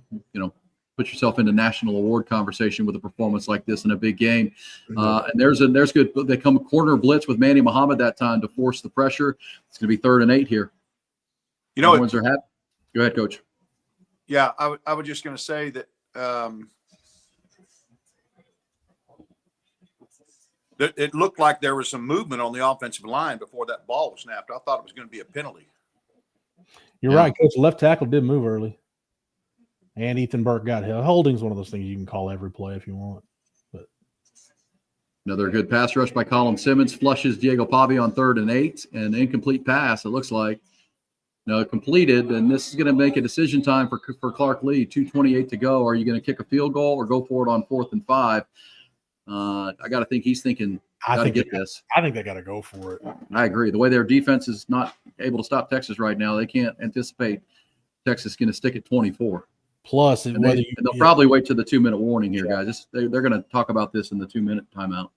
put yourself into national award conversation with a performance like this in a big game. And there's good. They come corner blitz with Manny Muhammad that time to force the pressure. It's going to be 3rd and 8 here. Longhorns are happy. Go ahead, Coach. Yeah, I was just going to say that. It looked like there was some movement on the offensive line before that ball was snapped. I thought it was going to be a penalty. You're right, Coach. Left tackle did move early. And Ethan Burke got held. Holding's one of those things you can call every play if you want. But another good pass rush by Colin Simmons. Flushes Diego Pavia on 3rd and 8. An incomplete pass, it looks like. No, completed. And this is going to make a decision time for Clark Lee. 2:28 to go. Are you going to kick a field goal or go for it on 4th and 5? I got to think he's thinking, got to get this. I think they got to go for it. I agree. The way their defense is not able to stop Texas right now, they can't anticipate Texas going to stick at 24. Plus, and they'll probably wait to the 2-minute warning here, guys. They're going to talk about this in the 2-minute timeout.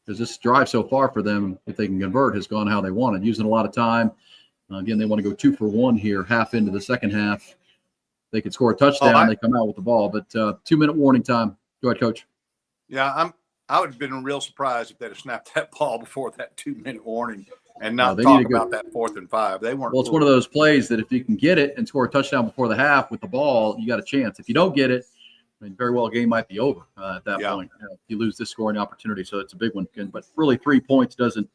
Because this drive so far for them, if they can convert, has gone how they wanted, using a lot of time. Again, they want to go 2 for 1 here, half into the second half. They could score a touchdown. They come out with the ball, but 2-minute warning time. Go ahead, Coach. Yeah, I would have been real surprised if they'd have snapped that ball before that 2-minute warning and not talk about that 4th and 5. They weren't. Well, it's one of those plays that if you can get it and score a touchdown before the half with the ball, you got a chance. If you don't get it, I mean, very well, game might be over at that point. If you lose this scoring opportunity, so it's a big one. But really, 3 points doesn't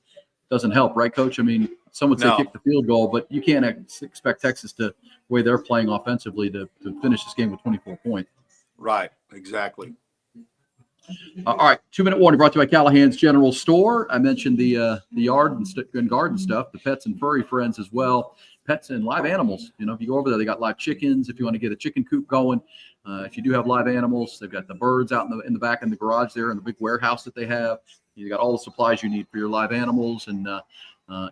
help, right, Coach? I mean, some would say kick the field goal, but you can't expect Texas to, the way they're playing offensively, to finish this game with 24 points. Right, exactly. All right, 2-minute warning brought to you by Callahan's General Store. I mentioned the yard and garden stuff, the pets and furry friends as well. Pets and live animals. If you go over there, they got live chickens. If you want to get a chicken coop going, if you do have live animals, they've got the birds out in the back in the garage there in the big warehouse that they have. You got all the supplies you need for your live animals and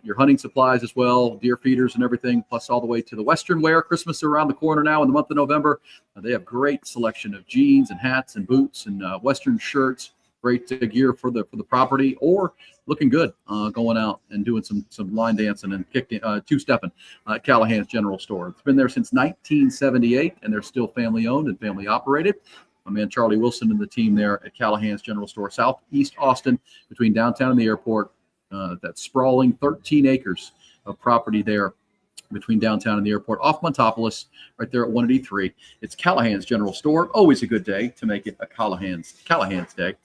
your hunting supplies as well, deer feeders and everything, plus all the way to the Western wear. Christmas is around the corner now in the month of November. They have great selection of jeans and hats and boots and Western shirts, great gear for the property, or looking good going out and doing some line dancing and two-stepping at Callahan's General Store. It's been there since 1978, and they're still family-owned and family-operated. My man Charlie Wilson and the team there at Callahan's General Store, Southeast Austin, between downtown and the airport. That sprawling 13 acres of property there between downtown and the airport off Montopolis, right there at 183. It's Callahan's General Store. Always a good day to make it a Callahan's Day.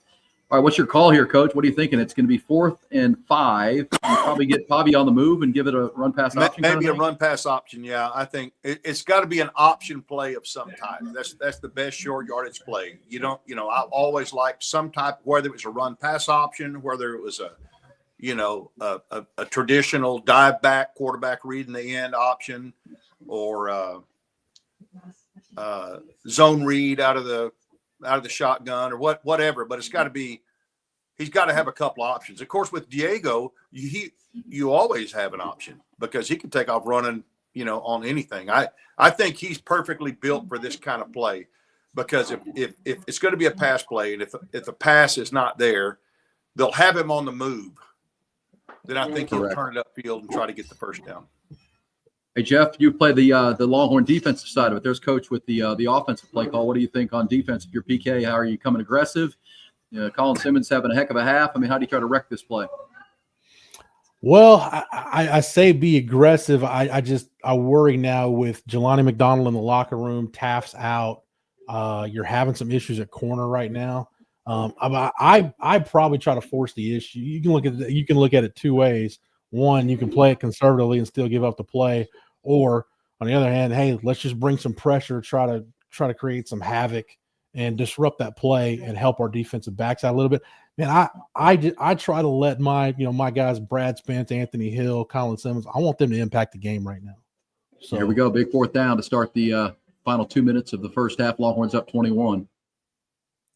All right, what's your call here, Coach? What are you thinking? It's going to be 4th and 5. You probably get Pavia on the move and give it a run pass option. Maybe a run pass option. Yeah, I think it's got to be an option play of some type. That's the best short yardage play. I always like some type, whether it was a run pass option, whether it was a traditional dive back quarterback read in the end option, or zone read out of the shotgun, or whatever. But it's got to be, he's got to have a couple options. Of course, with Diego, you always have an option because he can take off running on anything. I think he's perfectly built for this kind of play, because if it's going to be a pass play, and if the pass is not there, they'll have him on the move. Then I think he'll turn it upfield and try to get the first down. Hey, Jeff, you play the Longhorn defensive side of it. There's coach with the offensive play call. What do you think on defense? If you're PK, how are you coming aggressive? Colin Simmons having a heck of a half. I mean, how do you try to wreck this play? Well, I say be aggressive. I worry now with Jelani McDonald in the locker room. Taft's out. You're having some issues at corner right now. I probably try to force the issue. You can look at it two ways. One, you can play it conservatively and still give up the play, or on the other hand, hey, let's just bring some pressure, try to create some havoc and disrupt that play and help our defensive backs out a little bit. Man, I try to let my guys, Brad Spence, Anthony Hill, Colin Simmons, I want them to impact the game right now. So here we go, big fourth down to start the final 2 minutes of the first half. Longhorns up 21.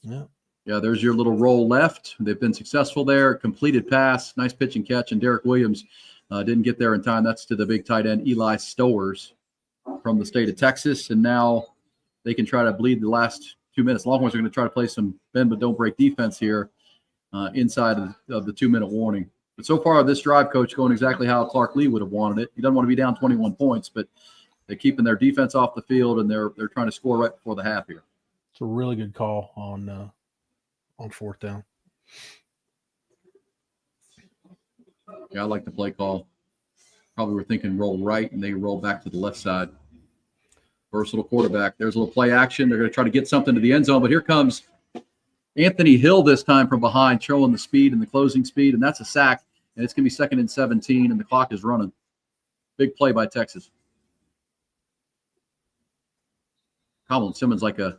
Yeah, there's your little roll left. They've been successful there. Completed pass, nice pitch and catch, and Derek Williams didn't get there in time. That's to the big tight end, Eli Stowers from the state of Texas. And now they can try to bleed the last 2 minutes. Longhorns are going to try to play some bend but don't break defense here inside of the 2 minute warning. But so far, this drive, Coach, going exactly how Clark Lee would have wanted it. He doesn't want to be down 21 points, but they're keeping their defense off the field, and they're trying to score right before the half here. It's a really good call on fourth down. Yeah, I like the play call. Probably were thinking roll right, and they roll back to the left side. Versatile quarterback. There's a little play action. They're going to try to get something to the end zone, but here comes Anthony Hill this time from behind, showing the speed and the closing speed, and that's a sack, and it's going to be 2nd and 17, and the clock is running. Big play by Texas. Colin Simmons like a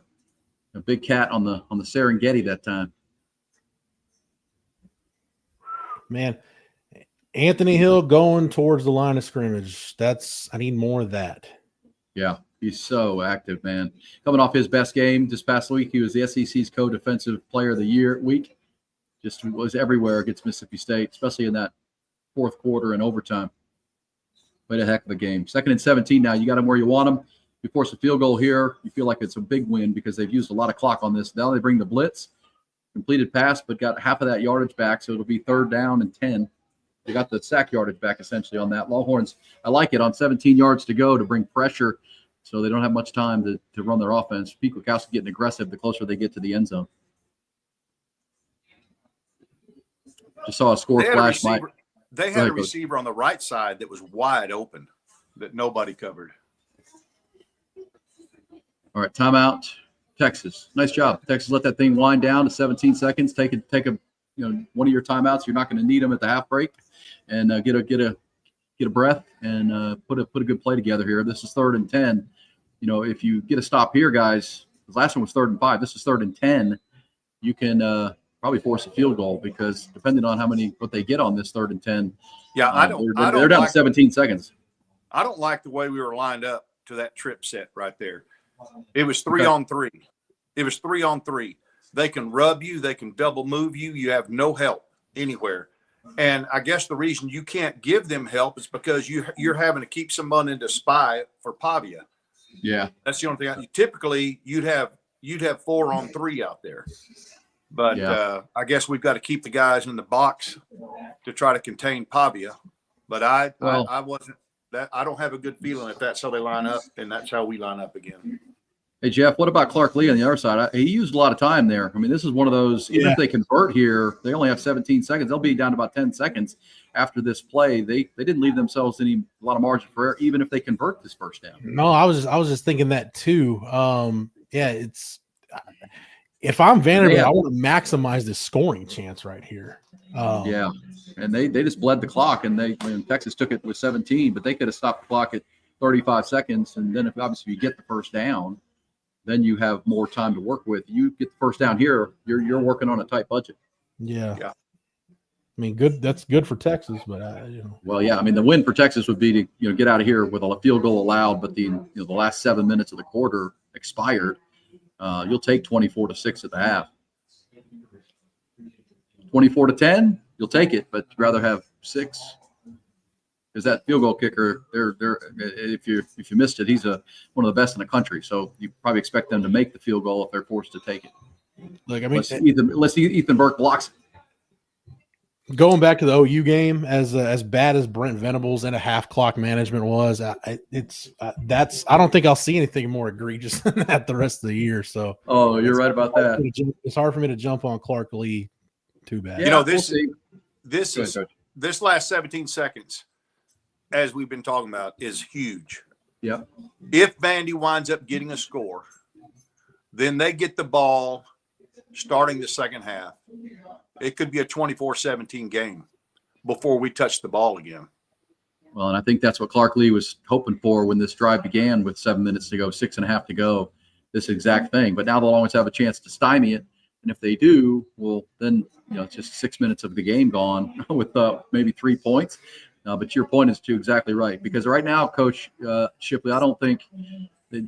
big cat on the Serengeti that time. Man, Anthony Hill going towards the line of scrimmage. I need more of that. Yeah, he's so active, man. Coming off his best game this past week, he was the SEC's co-defensive player of the year week. Just was everywhere against Mississippi State, especially in that fourth quarter and overtime. Played a heck of a game. 2nd and 17 now. You got him where you want him. You force a field goal here, you feel like it's a big win because they've used a lot of clock on this. Now they bring the blitz, completed pass, but got half of that yardage back, so it'll be 3rd down and 10. They got the sack yardage back essentially on that. Longhorns, I like it, on 17 yards to go to bring pressure so they don't have much time to run their offense. Pete Kwiatkowski getting aggressive the closer they get to the end zone. Just saw a score flash. They had a receiver on the right side that was wide open that nobody covered. All right, timeout, Texas. Nice job. Texas let that thing wind down to 17 seconds. Take a one of your timeouts. You're not going to need them at the half break, and get a breath and put a good play together here. This is 3rd and 10. If you get a stop here, guys, the last one was 3rd and 5. This is 3rd and 10. You can probably force a field goal because depending on what they get on this 3rd and 10. Yeah, they're down to 17 seconds. I don't like the way we were lined up to that trip set right there. It was 3 on 3. It was 3 on 3. They can rub you. They can double move you. You have no help anywhere. And I guess the reason you can't give them help is because you're having to keep someone in to spy for Pavia. Yeah. That's the only thing. Typically, you'd have 4 on 3 out there. But I guess we've got to keep the guys in the box to try to contain Pavia. But I wasn't that. I don't have a good feeling if that's how they line up, and that's how we line up again. Hey, Jeff, what about Clark Lee on the other side? He used a lot of time there. I mean, this is one of those, even if they convert here, they only have 17 seconds. They'll be down to about 10 seconds after this play. They didn't leave themselves a lot of margin for error, even if they convert this first down. No, I was just thinking that too. If I'm Vanderbilt, I want to maximize this scoring chance right here. And they just bled the clock, and Texas took it with 17, but they could have stopped the clock at 35 seconds. And then if you get the first down, then you have more time to work with. You get the first down here, you're working on a tight budget. Yeah. I mean, good. That's good for Texas, but Well, yeah. I mean, the win for Texas would be to get out of here with a field goal allowed, but the last 7 minutes of the quarter expired. You'll take 24-6 at the half. 24-10, you'll take it, but you'd rather have 6. because that field goal kicker, they're if you missed it, he's one of the best in the country. So you probably expect them to make the field goal if they're forced to take it. Like, I mean, Unless Ethan Burke blocks it. Going back to the OU game, as bad as Brent Venables and a half clock management was, I don't think I'll see anything more egregious than that the rest of the year. So, you're right about that. It's hard for me to jump on Clark Lee. Too bad. You know, We'll this last 17 seconds, as we've been talking about, is huge. Yep. If Vandy winds up getting a score, then they get the ball starting the second half. It could be a 24-17 game before we touch the ball again. Well, and I think that's what Clark Lee was hoping for when this drive began with 7 minutes to go, 6.5 to go, this exact thing. But now they'll always have a chance to stymie it. And if they do, well, then, it's just 6 minutes of the game gone with maybe 3 points. But your point is exactly right. Because right now, Coach Shipley, I don't think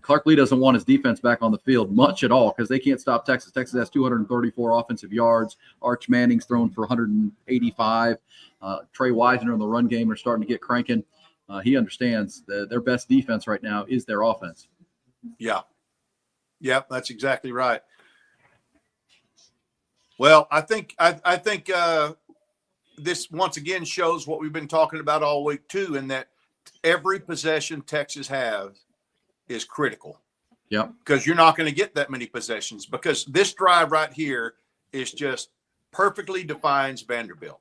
Clark Lee doesn't want his defense back on the field much at all because they can't stop Texas. Texas has 234 offensive yards. Arch Manning's thrown for 185. Trey Wisener in the run game are starting to get cranking. He understands their best defense right now is their offense. Yeah. Yep, that's exactly right. Well, I think this once again shows what we've been talking about all week too, in that every possession Texas has is critical. Yeah. Because you're not going to get that many possessions, because this drive right here is just perfectly defines Vanderbilt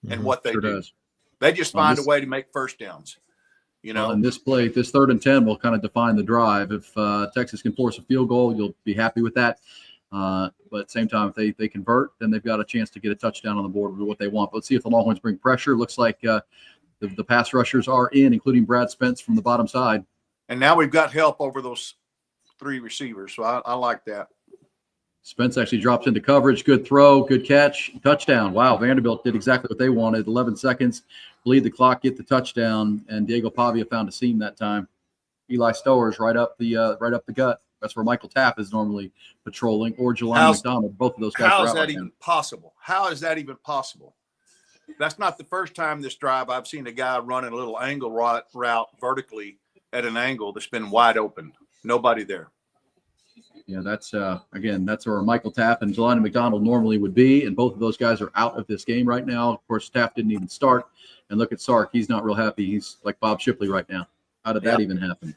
and what they do. Does. They just find a way to make first downs. And this play, this 3rd and 10 will kind of define the drive. If Texas can force a field goal, you'll be happy with that. But at the same time, if they convert, then they've got a chance to get a touchdown on the board with what they want. But let's see if the Longhorns bring pressure. Looks like the pass rushers are in, including Brad Spence from the bottom side. And now we've got help over those 3 receivers. So I like that. Spence actually drops into coverage. Good throw, good catch, touchdown. Wow, Vanderbilt did exactly what they wanted. 11 seconds, bleed the clock, get the touchdown, and Diego Pavia found a seam that time. Eli Stowers right up the gut. That's where Michael Tapp is normally patrolling, or Jelani McDonald. Both of those guys. How is that even possible? How is that even possible? That's not the first time this drive I've seen a guy running a little angle route vertically at an angle that's been wide open. Nobody there. Yeah, that's that's where Michael Tapp and Jelani McDonald normally would be, and both of those guys are out of this game right now. Of course, Tapp didn't even start, and look at Sark; he's not real happy. He's like Bob Shipley right now. How did that even happen?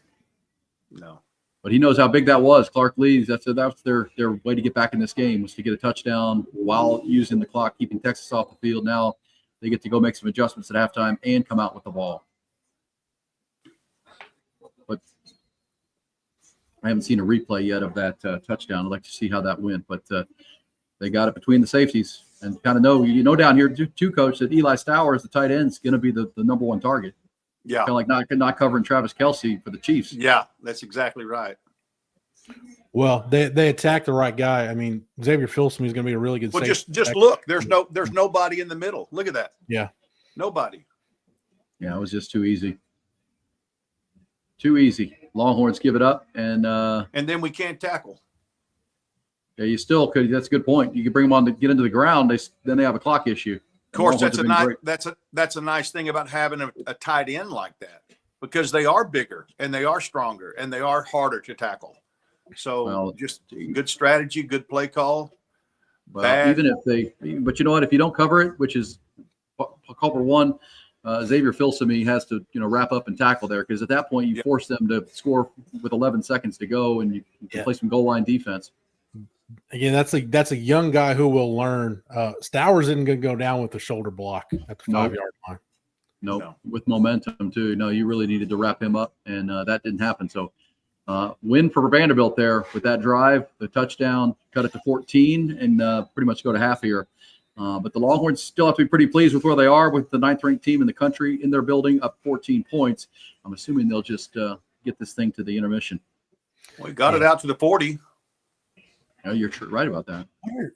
No, but he knows how big that was. Clark Lee, that's their way to get back in this game, was to get a touchdown while using the clock, keeping Texas off the field. Now they get to go make some adjustments at halftime and come out with the ball. But I haven't seen a replay yet of that touchdown. I'd like to see how that went, but they got it between the safeties, and kind of know down here too, Coach, that Eli Stowers, the tight end, is going to be the number 1 target. Yeah, kind of like not covering Travis Kelce for the Chiefs. Yeah, that's exactly right. Well, they attacked the right guy. I mean, Xavier Filsaime is going to be a really good. Well, just look. There's nobody in the middle. Look at that. Yeah, nobody. Yeah, it was just too easy. Too easy. Longhorns give it up, and then we can't tackle. Yeah, you still could. That's a good point. You could bring them on to get into the ground. Then they have a clock issue. Of course, that's a nice thing about having a tight end like that, because they are bigger and they are stronger and they are harder to tackle. So just good strategy, good play call. Well, even if but you know what? If you don't cover it, which is cover 1, Xavier Filsaime has to wrap up and tackle there, because at that point you force them to score with 11 seconds to go, and you can play some goal line defense. Again, that's a young guy who will learn. Stowers isn't going to go down with the shoulder block at the 5-yard line. No, with momentum too. No, you really needed to wrap him up, and that didn't happen. So win for Vanderbilt there with that drive, the touchdown, cut it to 14, and pretty much go to half here. But the Longhorns still have to be pretty pleased with where they are, with the 9th-ranked team in the country in their building, up 14 points. I'm assuming they'll just get this thing to the intermission. We got it out to the 40. Yeah, you're right about that.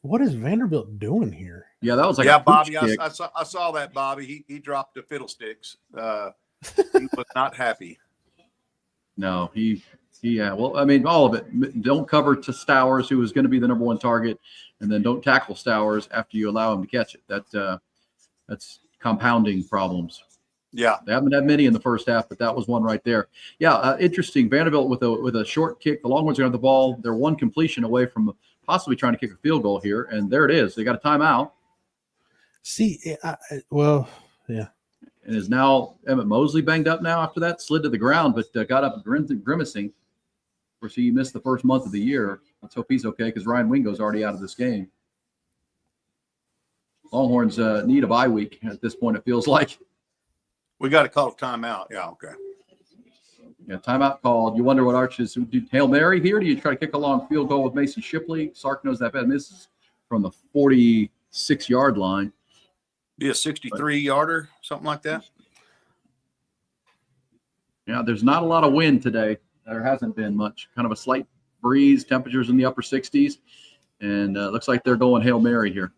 What is Vanderbilt doing here? Yeah, that was like Bobby. I saw that, Bobby. He dropped the fiddlesticks. He was not happy. No, well, I mean, all of it. Don't cover to Stowers, who is going to be the number 1 target, and then don't tackle Stowers after you allow him to catch it. That's compounding problems. Yeah. They haven't had many in the first half, but that was one right there. Yeah, interesting. Vanderbilt with a short kick. The Longhorns are going to have the ball. They're one completion away from possibly trying to kick a field goal here, and there it is. They got a timeout. See, well, yeah. And is now Emmett Mosley banged up now after that? Slid to the ground, but got up grimacing. Of course, he missed the first month of the year. Let's hope he's okay because Ryan Wingo's already out of this game. Longhorns need a bye week at this point, it feels like. We got to call a timeout. Yeah, okay. Yeah, timeout called. You wonder what Arch is. Do Hail Mary here? Do you try to kick a long field goal with Mason Shipley? Sark knows that bad misses from the 46-yard line. Be a 63-yarder, something like that. Yeah, there's not a lot of wind today. There hasn't been much. Kind of a slight breeze, temperatures in the upper 60s, and looks like they're going Hail Mary here.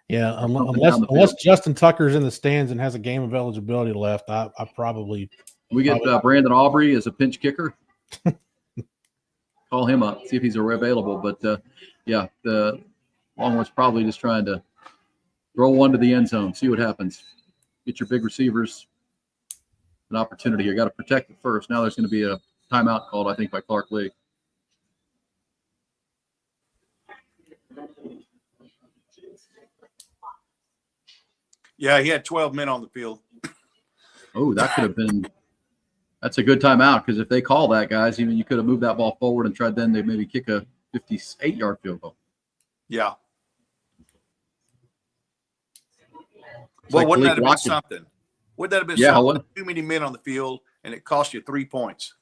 Yeah, unless Justin Tucker's in the stands and has a game of eligibility left, I probably – we get Brandon Aubrey as a pinch kicker. Call him up, see if he's available. But, yeah, the Longhorns probably just trying to throw one to the end zone, see what happens. Get your big receivers an opportunity here. Got to protect it first. Now there's going to be a timeout called, I think, by Clark Lee. Yeah, he had 12 men on the field. Oh, that could have been – that's a good timeout because if they call that, guys, even you could have moved that ball forward and tried then to maybe kick a 58-yard field goal. Yeah. Well, wouldn't that have been something? Wouldn't that have been something? Too many men on the field, and it cost you 3 points.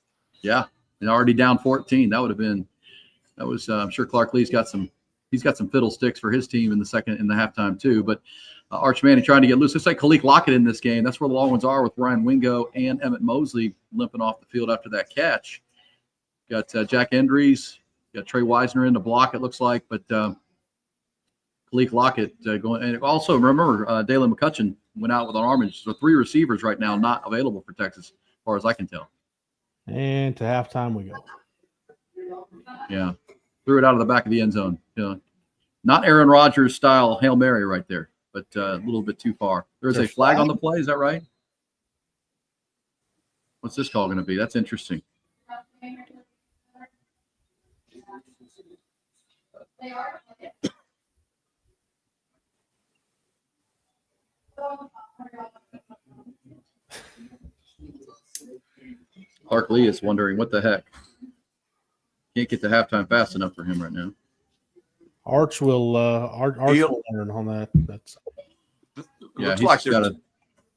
Yeah, and already down 14. That would have been – that was I'm sure Clark Lee's got some – he's got some fiddlesticks for his team in the halftime too. But Arch Manning trying to get loose. Looks like Khalil Lockett in this game. That's where the Longhorns are with Ryan Wingo and Emmett Mosley limping off the field after that catch. Got Jack Endries, got Trey Wisner in the block, it looks like. But Khalil Lockett going. And also, remember, Dalen McCutcheon went out with an arm injury. So 3 receivers right now not available for Texas, as far as I can tell. And to halftime we go. Yeah. Threw it out of the back of the end zone. Not Aaron Rodgers style Hail Mary right there, but a little bit too far. There's a flag on the play. Is that right? What's this call going to be? That's interesting. Clark Lee is wondering what the heck. Can't get to halftime fast enough for him right now. Arch will learn on that. That's looks like there's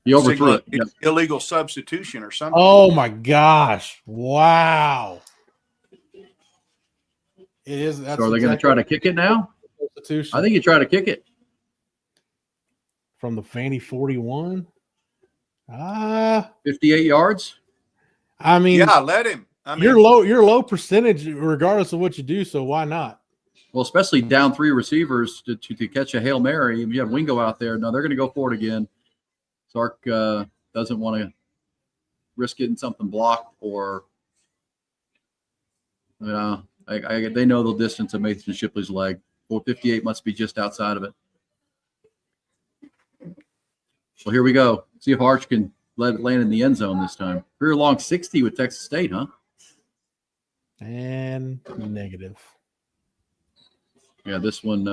he overthrew it. Yep. Illegal substitution or something. Oh my gosh! Wow. It is. That's so are they going to try to kick it now? Substitution. I think you try to kick it from the Fanny 41. 58 yards. I mean, yeah, let him. I mean, you're low percentage regardless of what you do, so why not? Well, especially down 3 receivers to catch a Hail Mary. You have Wingo out there. No, they're going to go for it again. Sark doesn't want to risk getting something blocked or they know the distance of Mason Shipley's leg. 458 must be just outside of it. Well, here we go. See if Arch can let it land in the end zone this time. Career long 60 with Texas State, huh? And negative. Yeah, this one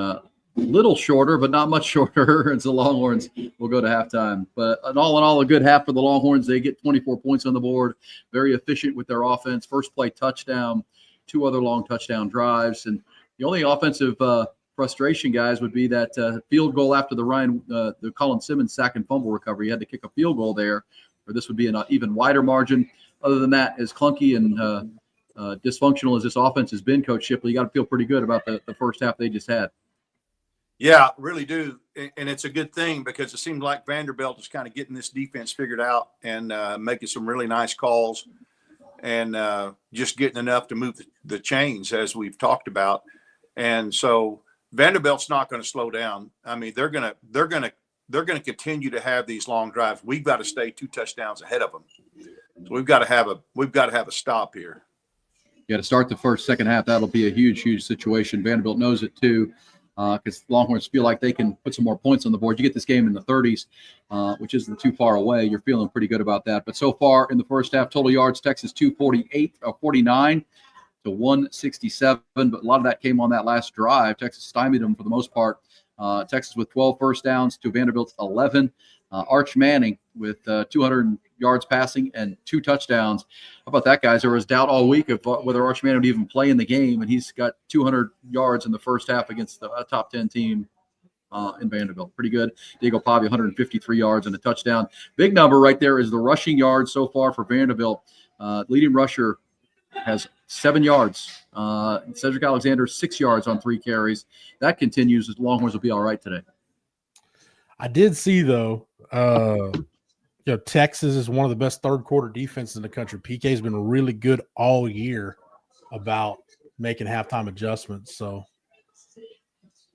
little shorter, but not much shorter. It's the Longhorns will go to halftime. But in all, a good half for the Longhorns. They get 24 points on the board. Very efficient with their offense. First play touchdown, 2 other long touchdown drives. And the only offensive frustration, guys, would be that field goal after the Colin Simmons sack and fumble recovery. You had to kick a field goal there, or this would be an even wider margin. Other than that, as clunky and dysfunctional as this offense has been, Coach Shipley, you got to feel pretty good about the first half they just had. Yeah, really do. And it's a good thing because it seems like Vanderbilt is kind of getting this defense figured out and making some really nice calls and just getting enough to move the chains, as we've talked about. And so Vanderbilt's not going to slow down. I mean, they're going to continue to have these long drives. We've got to stay 2 touchdowns ahead of them. So we've got to have a stop here. You got to start the second half. That'll be a huge situation. Vanderbilt knows it too. because Longhorns feel like they can put some more points on the board. You get this game in the 30s, which isn't too far away. You're feeling pretty good about that. But so far in the first half, total yards, Texas 49 to 167. But a lot of that came on that last drive. Texas stymied them for the most part. Texas with 12 first downs to Vanderbilt's 11. Arch Manning with 200 yards passing and 2 touchdowns. How about that, guys? There was doubt all week of whether Arch Manning would even play in the game, and he's got 200 yards in the first half against a top 10 team in Vanderbilt. Pretty good. Diego Pavia, 153 yards and a touchdown. Big number right there is the rushing yards so far for Vanderbilt. Leading rusher has 7 yards. Cedric Alexander, 6 yards on 3 carries. That continues. The Longhorns will be all right today. I did see, though, Texas is one of the best third-quarter defenses in the country. PK's been really good all year about making halftime adjustments. So I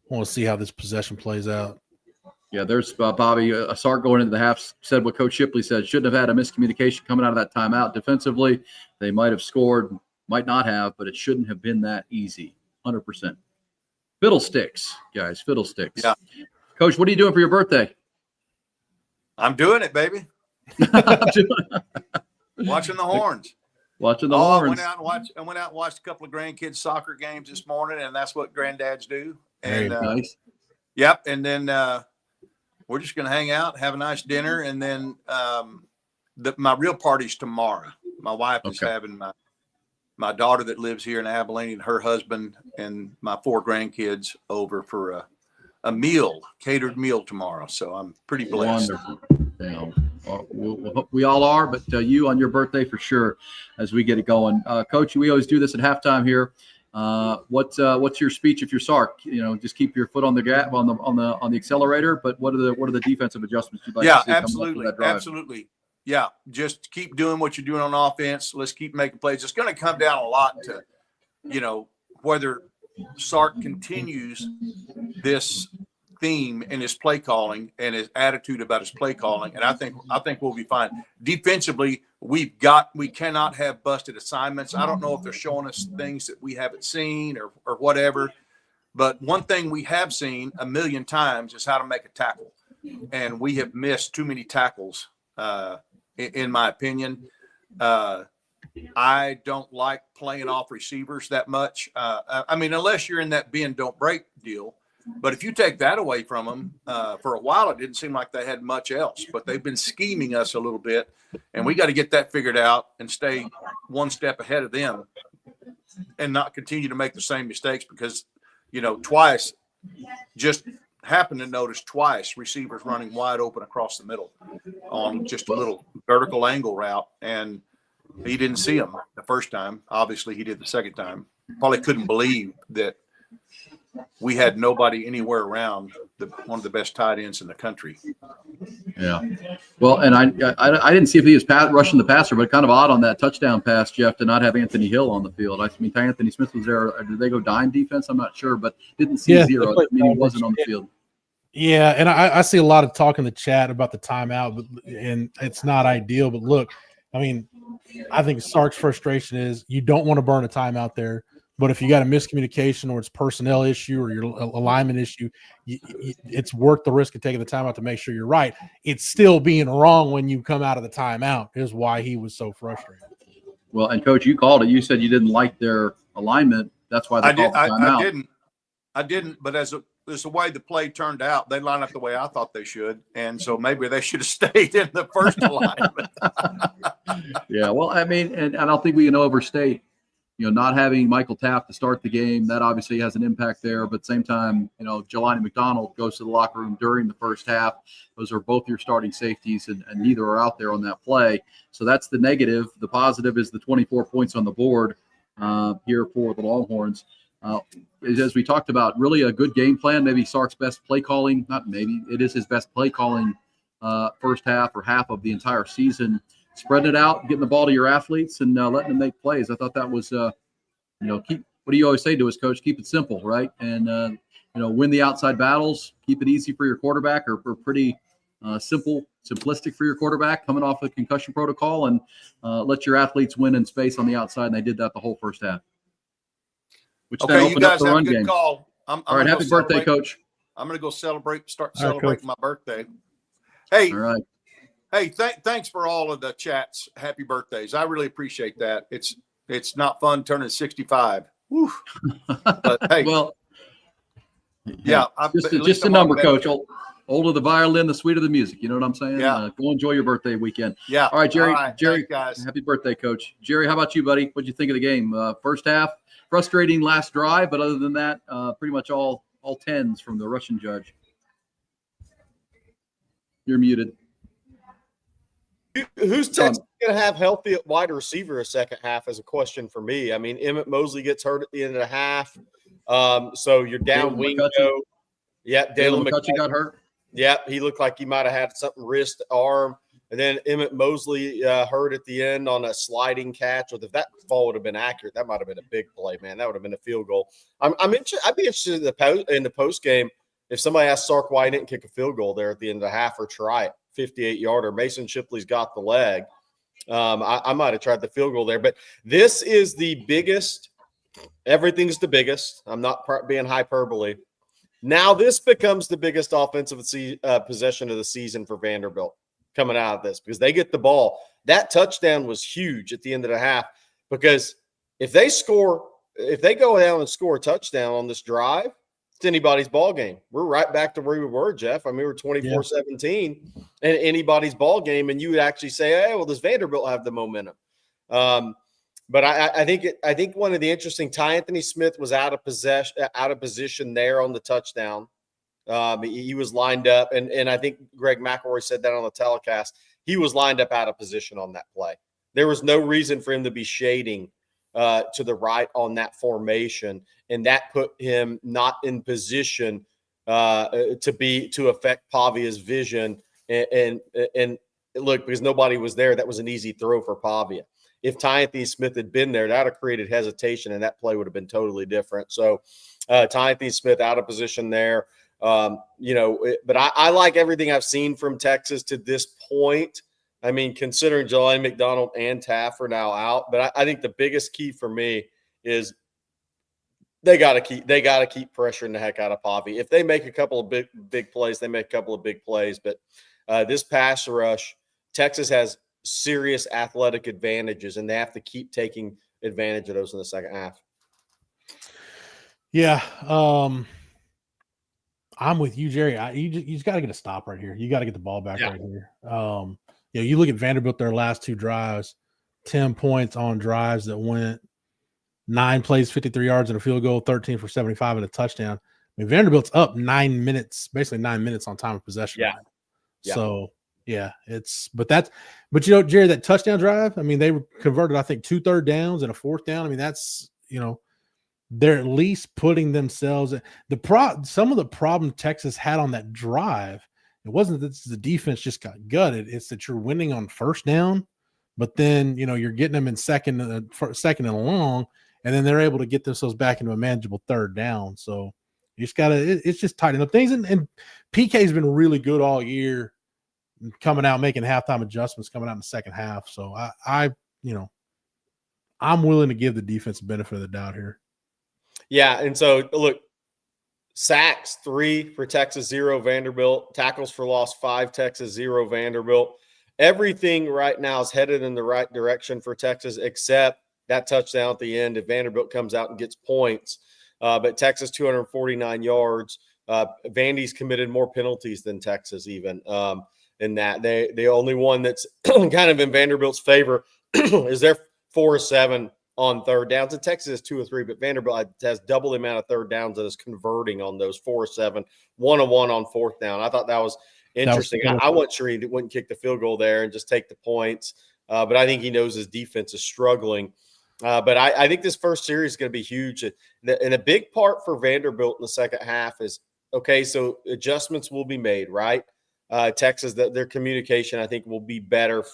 want to see how this possession plays out. Yeah, there's Bobby. Sark going into the half said what Coach Shipley said. Shouldn't have had a miscommunication coming out of that timeout. Defensively, they might have scored, might not have, but it shouldn't have been that easy. 100%. Fiddlesticks, guys, fiddlesticks. Yeah. Coach, what are you doing for your birthday? I'm doing it, baby. Watching the Horns. Watching the I Horns. went out and watched a couple of grandkids' soccer games this morning, and that's what granddads do. And Nice. Yep. And then we're just going to hang out, have a nice dinner, and then my real party's tomorrow. My wife is having my daughter that lives here in Abilene and her husband and my 4 grandkids over for a meal, catered meal tomorrow. So I'm pretty blessed. Wonderful. Yeah. We all are, but you on your birthday for sure as we get it going. Coach, we always do this at halftime here. What's your speech if you're Sark? Just keep your foot on the gas on the accelerator. But what are the defensive adjustments you'd like to see? Absolutely. Yeah, just keep doing what you're doing on offense. Let's keep making plays. It's going to come down a lot to, whether Sark continues this theme in his play calling and his attitude about his play calling, and I think we'll be fine. Defensively, we cannot have busted assignments. I don't know if they're showing us things that we haven't seen or whatever, but one thing we have seen a million times is how to make a tackle, and we have missed too many tackles, in my opinion. I don't like playing off receivers that much. Unless you're in that bend, don't break deal. But if you take that away from them, for a while, it didn't seem like they had much else. But they've been scheming us a little bit, and we got to get that figured out and stay one step ahead of them and not continue to make the same mistakes because, twice, just happened to notice twice receivers running wide open across the middle on just a little vertical angle route, and he didn't see them the first time. Obviously, he did the second time. Probably couldn't believe that we had nobody anywhere around one of the best tight ends in the country. Yeah. Well, and I didn't see if he was rushing the passer, but kind of odd on that touchdown pass, Jeff, to not have Anthony Hill on the field. Anthony Smith was there. Did they go dime defense? I'm not sure, but didn't see zero. He wasn't on the field. Yeah, and I see a lot of talk in the chat about the timeout, and it's not ideal. But look, I think Sark's frustration is you don't want to burn a timeout there. But if you got a miscommunication or it's personnel issue or your alignment issue, it's worth the risk of taking the timeout to make sure you're right. It's still being wrong when you come out of the timeout is why he was so frustrated. Well, and Coach, you called it. You said you didn't like their alignment. That's why they called the timeout. I didn't. But as the way the play turned out, they lined up the way I thought they should. And so maybe they should have stayed in the first alignment. Yeah, well, and I don't think we can overstate, not having Michael Taft to start the game. That obviously has an impact there. But at the same time, Jelani McDonald goes to the locker room during the first half. Those are both your starting safeties, and neither are out there on that play. So that's the negative. The positive is the 24 points on the board here for the Longhorns. As we talked about, really a good game plan. Maybe Sark's best play calling. Not maybe. It is his best play calling first half or half of the entire season. Spreading it out, getting the ball to your athletes, and letting them make plays. I thought that was, keep. What do you always say to us, Coach? Keep it simple, right? And win the outside battles. Keep it easy for your quarterback, or pretty simplistic for your quarterback coming off a concussion protocol, and let your athletes win in space on the outside. And they did that the whole first half. Which okay, you guys have a good call. I'm All right. gonna go Happy birthday, celebrate. Coach. I'm gonna go start All right, celebrating Coach. my birthday. Hey, All right. hey, thanks for all of the chats. Happy birthdays. I really appreciate that. It's not fun turning 65. Whew. But hey, Well, yeah, hey, at least just a I'm on number, better. Coach. Older the violin, the sweeter the music. You know what I'm saying? Yeah. Go enjoy your birthday weekend. Yeah. All right, Jerry. All right. Jerry, Thanks, guys. happy birthday, Coach. Jerry, how about you, buddy? What'd you think of the game? First half, frustrating last drive, but other than that, pretty much all tens from the Russian judge. You're muted. Who's Texas going to have healthy at wide receiver a second half is a question for me. I mean, Emmett Mosley gets hurt at the end of the half. So you're down Dalen Wingo. McCutcheon. Yep, Dalen Dalen McCutcheon got hurt. Yep, he looked like he might have had something wrist, arm. And then Emmett Mosley hurt at the end on a sliding catch. Or if that ball would have been accurate, that might have been a big play, man. That would have been a field goal. I'd be interested in the post game if somebody asked Sark why he didn't kick a field goal there at the end of the half or try it. 58-yarder. Mason Shipley's got the leg. I might have tried the field goal there. But this is the biggest. Everything's the biggest. I'm not being hyperbole. Now this becomes the biggest offensive possession of the season for Vanderbilt coming out of this because they get the ball. That touchdown was huge at the end of the half because if they go down and score a touchdown on this drive, it's anybody's ball game. We're right back to where we were, Jeff. I mean, we're 24-17 and anybody's ball game. And you would actually say, hey, well, does Vanderbilt have the momentum? But I think one of the interesting, Ty Anthony Smith was out of position there on the touchdown. He was lined up, and I think Greg McElroy said that on the telecast. He was lined up out of position on that play. There was no reason for him to be shading to the right on that formation, and that put him not in position to affect Pavia's vision. And look, because nobody was there, that was an easy throw for Pavia. If Ty Anthony Smith had been there, that would have created hesitation, and that play would have been totally different. So Ty Anthony Smith out of position there. But I like everything I've seen from Texas to this point. I mean, considering Jelani McDonald and Taff are now out, but I think the biggest key for me is they got to keep pressuring the heck out of Pavi. If they make a couple of big plays, they make a couple of big plays. But this pass rush, Texas has serious athletic advantages, and they have to keep taking advantage of those in the second half. Yeah, I'm with you, Jerry. You just got to get a stop right here. You got to get the ball back right here. You look at Vanderbilt, their last two drives, 10 points on drives that went 9 plays, 53 yards and a field goal, 13 for 75 and a touchdown. I mean, Vanderbilt's up 9 minutes, basically 9 minutes on time of possession. Yeah. So but Jerry, that touchdown drive, I mean, they converted, I think, 2 third downs and a fourth down. I mean, that's, they're at least putting themselves some of the problem Texas had on that drive. It wasn't that the defense just got gutted. It's that you're winning on first down, but then, you're getting them in second and long, and then they're able to get themselves back into a manageable third down. So you just it's just tightening up things. And PK's been really good all year, coming out, making halftime adjustments, coming out in the second half. So I'm willing to give the defense the benefit of the doubt here. Yeah, and so look, sacks 3 for Texas, 0 Vanderbilt. Tackles for loss 5 Texas, 0 Vanderbilt. Everything right now is headed in the right direction for Texas, except that touchdown at the end if Vanderbilt comes out and gets points. But Texas 249 yards. Vandy's committed more penalties than Texas even. In that the only one that's kind of in Vanderbilt's favor is their 4-7 on third downs. And Texas is 2 or 3, but Vanderbilt has double the amount of third downs that is converting on those 4-7, 1-1 on fourth down. I thought that was interesting. I wasn't sure he wouldn't kick the field goal there and just take the points. But I think he knows his defense is struggling. But I think this first series is going to be huge. And a big part for Vanderbilt in the second half is, okay, so adjustments will be made, right? Texas, their communication, I think, will be better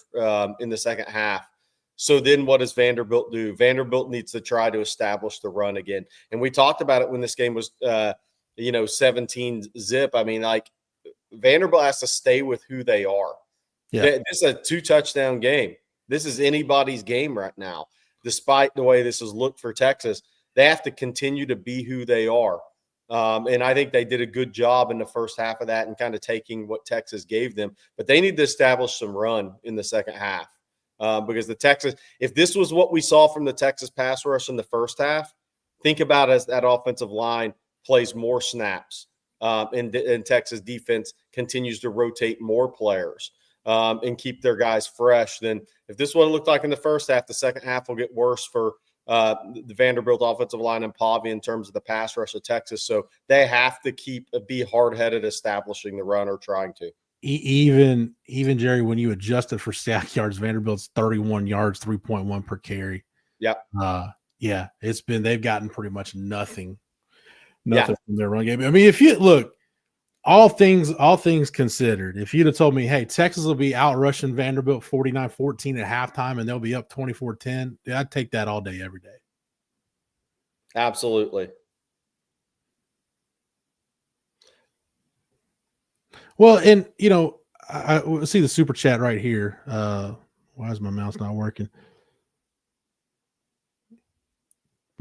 in the second half. So then what does Vanderbilt do? Vanderbilt needs to try to establish the run again. And we talked about it when this game was, 17-zip. I mean, like, Vanderbilt has to stay with who they are. Yeah. This is a 2-touchdown game. This is anybody's game right now. Despite the way this has looked for Texas, they have to continue to be who they are. And I think they did a good job in the first half of that and kind of taking what Texas gave them. But they need to establish some run in the second half because if this was what we saw from the Texas pass rush in the first half, think about as that offensive line plays more snaps and Texas defense continues to rotate more players and keep their guys fresh. Then if this is what it looked like in the first half, the second half will get worse for the Vanderbilt offensive line and Pavi in terms of the pass rush of Texas. So they have to be hard-headed establishing the run or trying to. Even Jerry, when you adjusted for sack yards, Vanderbilt's 31 yards, 3.1 per carry. Yep. Yeah, they've gotten pretty much nothing Yeah. from their run game. I mean, if you look, all things considered, if you'd have told me, hey, Texas will be out rushing Vanderbilt 49-14 at halftime and they'll be up 24-10, I'd take that all day, every day. Absolutely. Well, and I see the super chat right here. Why is my mouse not working?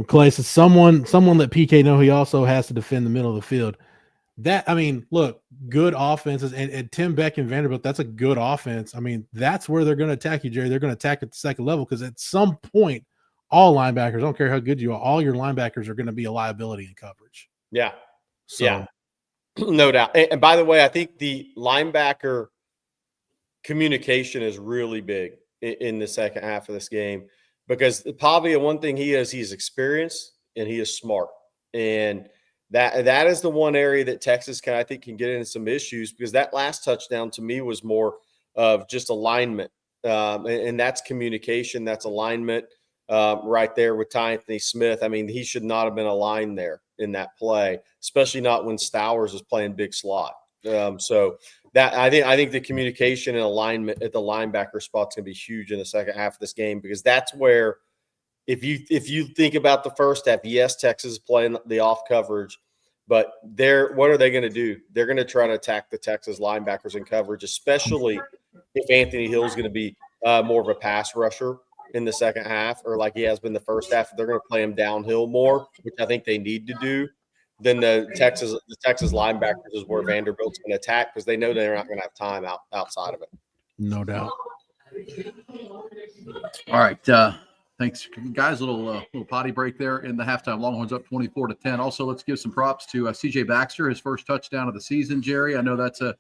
Clay says someone let PK know he also has to defend the middle of the field. Look, good offenses and Tim Beck and Vanderbilt, that's a good offense. I mean, that's where they're going to attack you, Jerry. They're going to attack at the second level because at some point, all linebackers, I don't care how good you are, all your linebackers are going to be a liability in coverage. Yeah. So, yeah. No doubt. And by the way, I think the linebacker communication is really big in the second half of this game because Pavia, one thing he's experienced and he is smart. And that is the one area that Texas can get into some issues because that last touchdown to me was more of just alignment. And that's communication. That's alignment right there with Anthony Smith. I mean, he should not have been aligned there in that play, especially not when Stowers is playing big slot. So that I think the communication and alignment at the linebacker spot is going to be huge in the second half of this game because that's where if you think about the first half, yes, Texas is playing the off coverage, but what are they going to do? They're going to try to attack the Texas linebackers in coverage, especially if Anthony Hill is going to be more of a pass rusher in the second half, or like he has been the first half. They're going to play him downhill more, which I think they need to do. Then the Texas linebackers is where Vanderbilt's going to attack because they know they're not going to have time outside of it. No doubt. All right. Thanks, guys. Little potty break there in the halftime. Longhorns up 24-10. Also, let's give some props to CJ Baxter, his first touchdown of the season. Jerry, I know that's a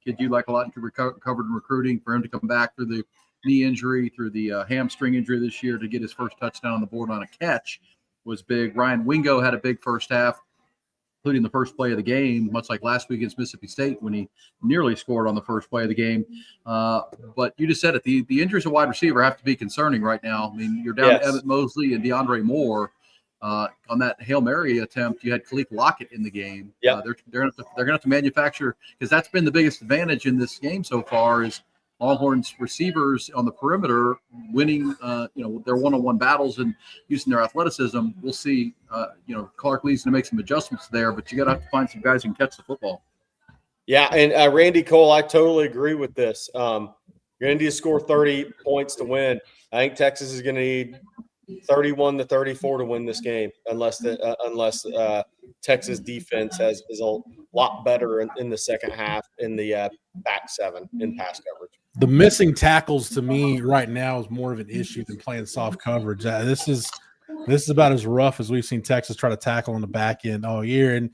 kid you like a lot and covered in recruiting. For him to come back through the knee injury, through the hamstring injury this year, to get his first touchdown on the board on a catch was big. Ryan Wingo had a big first half, including the first play of the game, much like last week against Mississippi State when he nearly scored on the first play of the game. But you just said it. The injuries of wide receiver have to be concerning right now. I mean, you're down to Evan Mosley and DeAndre Moore. On that Hail Mary attempt, you had Khalif Lockett in the game. Yeah, they're going to have to manufacture, because that's been the biggest advantage in this game so far is Longhorns receivers on the perimeter winning, their one-on-one battles and using their athleticism. We'll see. Clark Lee's going to make some adjustments there, but you got to have to find some guys who can catch the football. Yeah, and Randy Cole, I totally agree with this. You're going to need to score 30 points to win. I think Texas is going to need 31-34 to win this game, unless Texas defense is a lot better in the second half in the back seven in pass coverage. The missing tackles to me right now is more of an issue than playing soft coverage. This is about as rough as we've seen Texas try to tackle on the back end all year. And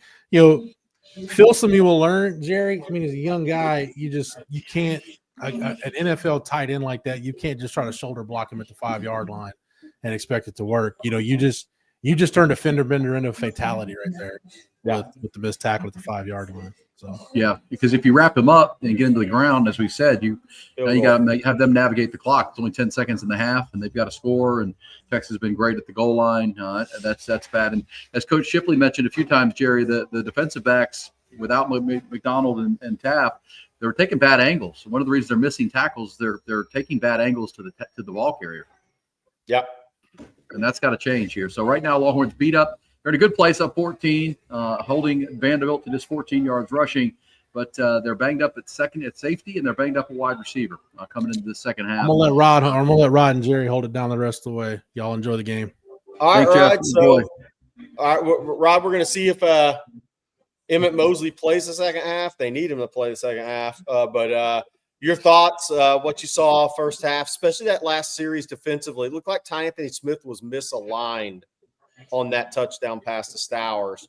Filson, you will learn, Jerry. I mean, as a young guy, you can't an NFL tight end like that. You can't just try to shoulder block him at the 5-yard line and expect it to work. You just turned a fender bender into a fatality right there with the missed tackle at the 5-yard line. So yeah, because if you wrap them up and get into the ground, as we said, you got to have them navigate the clock. It's only 10 seconds in the half, and they've got to score. And Texas has been great at the goal line. That's bad. And as Coach Shipley mentioned a few times, Jerry, the defensive backs without McDonald and Taft, they're taking bad angles. One of the reasons they're missing tackles, they're taking bad angles to the ball carrier. Yep. And that's got to change here. So right now, Longhorns beat up. They're in a good place, up 14, holding Vanderbilt to just 14 yards rushing. But they're banged up at safety, and they're banged up at wide receiver coming into the second half. I'm gonna let Rod and Jerry hold it down the rest of the way. Y'all enjoy the game. All right, Rod. So, all right, Rod, we're going to see if Emmett Mosley plays the second half. They need him to play the second half. But your thoughts, what you saw first half, especially that last series defensively. It looked like Ty Anthony Smith was misaligned on that touchdown pass to Stowers.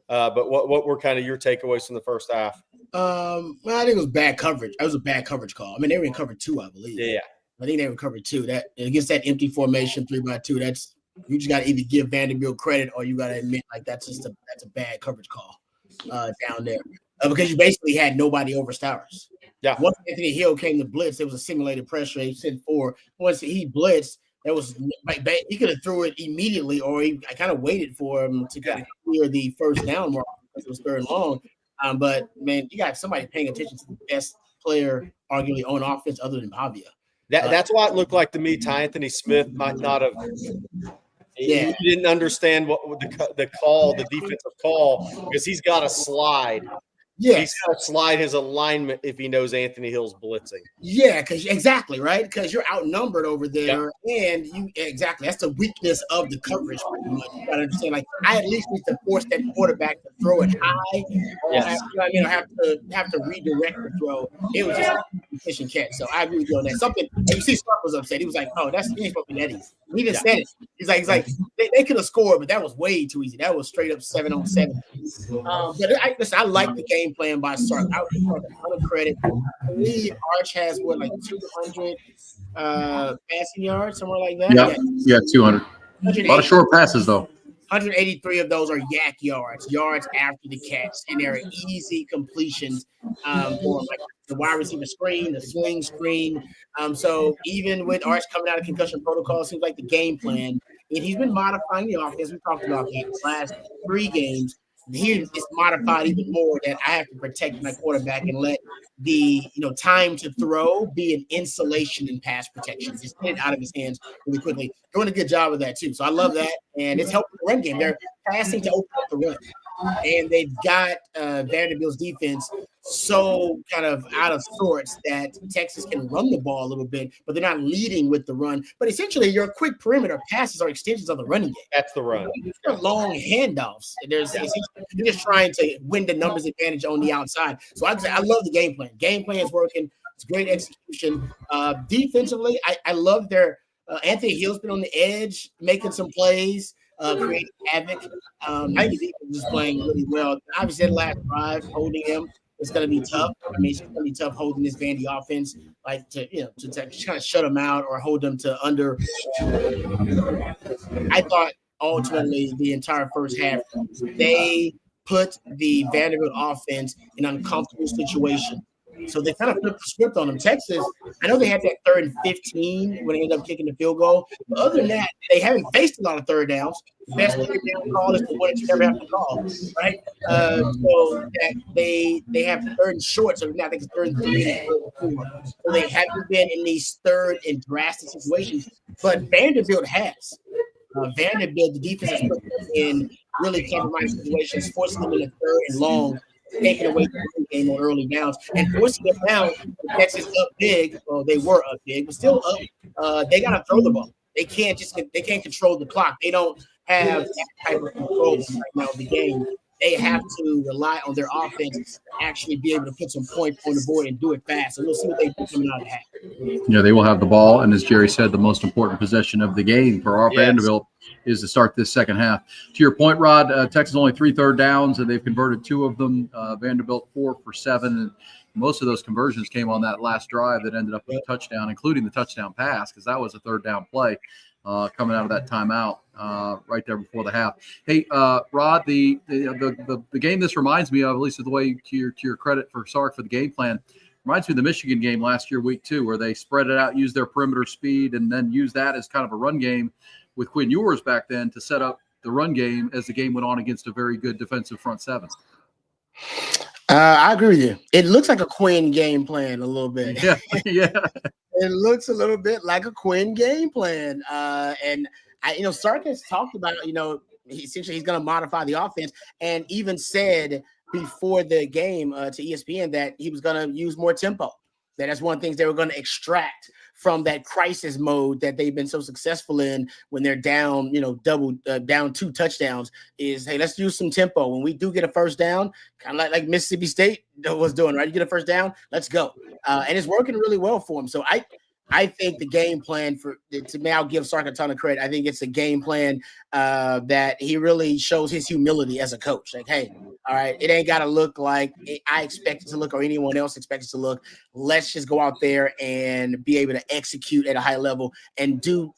But what were kind of your takeaways from the first half? Well, I think it was bad coverage. It was a bad coverage call. I mean, they were in cover 2, I believe. Yeah. I think they were cover 2. That against that empty formation 3-by-2, that's you just got to either give Vanderbilt credit or you got to admit like that's a bad coverage call down there because you basically had nobody over Stowers. Yeah. Once Anthony Hill came to blitz, there was a simulated pressure. He sent 4. Once he blitzed, that was like he could have threw it immediately, or I kind of waited for him to kind of clear the first down mark because it was 3rd and long. But man, you got somebody paying attention to the best player, arguably on offense, other than Pavia. That's why it looked like to me Ty Anthony Smith might not have. Yeah. He didn't understand what the call, the defensive call, because he's got to slide. Yeah, he's got to slide his alignment if he knows Anthony Hill's blitzing. Yeah, because exactly right, because you're outnumbered over there, and you exactly that's the weakness of the coverage. Pretty much. You gotta understand. Like I at least need to force that quarterback to throw it high, or have to redirect the throw. It was just a efficient catch. So I agree with you on that. Something you see, Stark was upset. He was like, "Oh, he ain't supposed to be that easy." He just said it. He's like they could have scored, but that was way too easy. That was straight up 7-on-7. But I like the game plan by Sark. I would give him a ton of credit. I believe Arch has like 200 passing yards, somewhere like that. Yeah, 200. A lot of short passes though. 183 of those are yak yards after the catch, and they're easy completions for like the wide receiver screen, the swing screen. So even with Arch coming out of concussion protocol, it seems like the game plan, and he's been modifying the offense. We talked about that the last 3 games. Here it's modified even more that I have to protect my quarterback and let the time to throw be an insulation and pass protection. Just get it out of his hands really quickly. Doing a good job of that too. So I love that, and it's helping the run game. They're passing to open up the run, and they've got Vanderbilt's defense so kind of out of sorts that Texas can run the ball a little bit, but they're not leading with the run. But essentially, your quick perimeter passes are extensions of the running game. That's the run. They're long handoffs. You're just trying to win the numbers advantage on the outside. So I love the game plan. Game plan is working. It's great execution. Defensively, I love their Anthony Hill's been on the edge, making some plays, creating havoc. I think the defense is playing really well. Obviously, that last drive, holding him, it's going to be tough. I mean, it's going to be tough holding this Vandy offense, like to kind of shut them out or hold them to under. I thought ultimately the entire first half, they put the Vanderbilt offense in an uncomfortable situation. So they kind of flipped the script on them. Texas, I know they had that 3rd and 15 when they ended up kicking the field goal. But other than that, they haven't faced a lot of 3rd downs. The best 3rd down call is the one that you never have to call, right? So that they have 3rd and short, so now I think it's 3rd and 3 and 3rd and 4. So they haven't been in these 3rd and drastic situations, but Vanderbilt has. Vanderbilt, the defense has put them in really compromised situations, forcing them in the 3rd and long, taking away the game on early downs, and forcing them down. Texas up big. Well, they were up big, but still up. They got to throw the ball. They can't control the clock. They don't have that type of control right now of the game. They have to rely on their offense to actually be able to put some points on the board and do it fast. And we'll see what they do coming out of that. Yeah, they will have the ball, and as Jerry said, the most important possession of the game for our Vanderbilt is to start this second half. To your point, Rod, Texas only 3 3rd downs, and they've converted 2 of them. Vanderbilt 4 for 7, and most of those conversions came on that last drive that ended up with a touchdown, including the touchdown pass, because that was a 3rd down play coming out of that timeout right there before the half. Hey, Rod, the game this reminds me of, at least of the way to your credit for Sark for the game plan, reminds me of the Michigan game last year, week 2, where they spread it out, used their perimeter speed, and then used that as kind of a run game with Quinn Ewers back then to set up the run game as the game went on against a very good defensive front 7. I agree with you. It looks like a Quinn game plan a little bit. Yeah. It looks a little bit like a Quinn game plan. And Sark has talked about, essentially he's going to modify the offense, and even said before the game to ESPN that he was going to use more tempo. That's one of the things they were going to extract from that crisis mode that they've been so successful in when they're down, down 2 touchdowns. Is, hey, let's use some tempo. When we do get a first down, kind of like Mississippi State was doing, right? You get a first down, let's go. And it's working really well for them. So I think the game plan to me, I'll give Sark a ton of credit. I think it's a game plan that he really shows his humility as a coach. Like, hey, all right, it ain't got to look like I expect it to look or anyone else expects it to look. Let's just go out there and be able to execute at a high level and do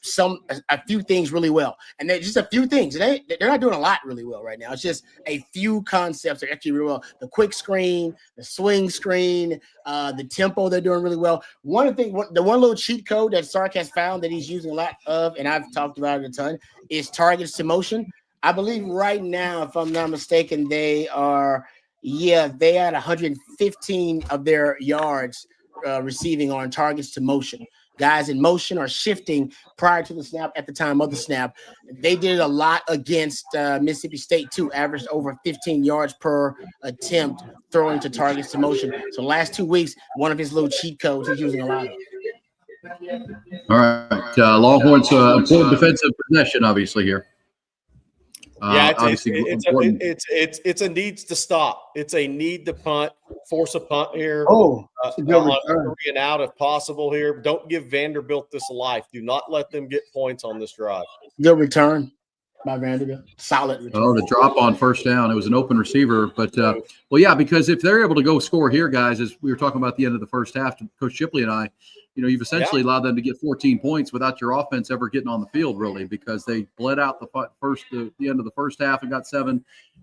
a few things really well. And they're just a few things. They're not doing a lot really well right now. It's just a few concepts that are actually really well. The quick screen, the swing screen, the tempo they're doing really well. The one little cheat code that Sark has found that he's using a lot of, and I've talked about it a ton, is targets to motion. I believe right now, if I'm not mistaken, they had 115 of their yards receiving on targets to motion. Guys in motion are shifting prior to the snap, at the time of the snap. They did a lot against Mississippi State too, averaged over 15 yards per attempt throwing to targets to motion. So last 2 weeks, one of his little cheat codes he's using a lot of. All right. Longhorns, important defensive possession, obviously, here. It's a needs to stop. It's a need to punt, force a punt here. Oh, on 3 and out if possible here. Don't give Vanderbilt this life. Do not let them get points on this drive. Good return by Vanderbilt. Solid return. Oh, the drop on first down. It was an open receiver. But, because if they're able to go score here, guys, as we were talking about the end of the first half, Coach Shipley and I, you've essentially allowed them to get 14 points without your offense ever getting on the field, really, because they bled out the end of the first half and got 7.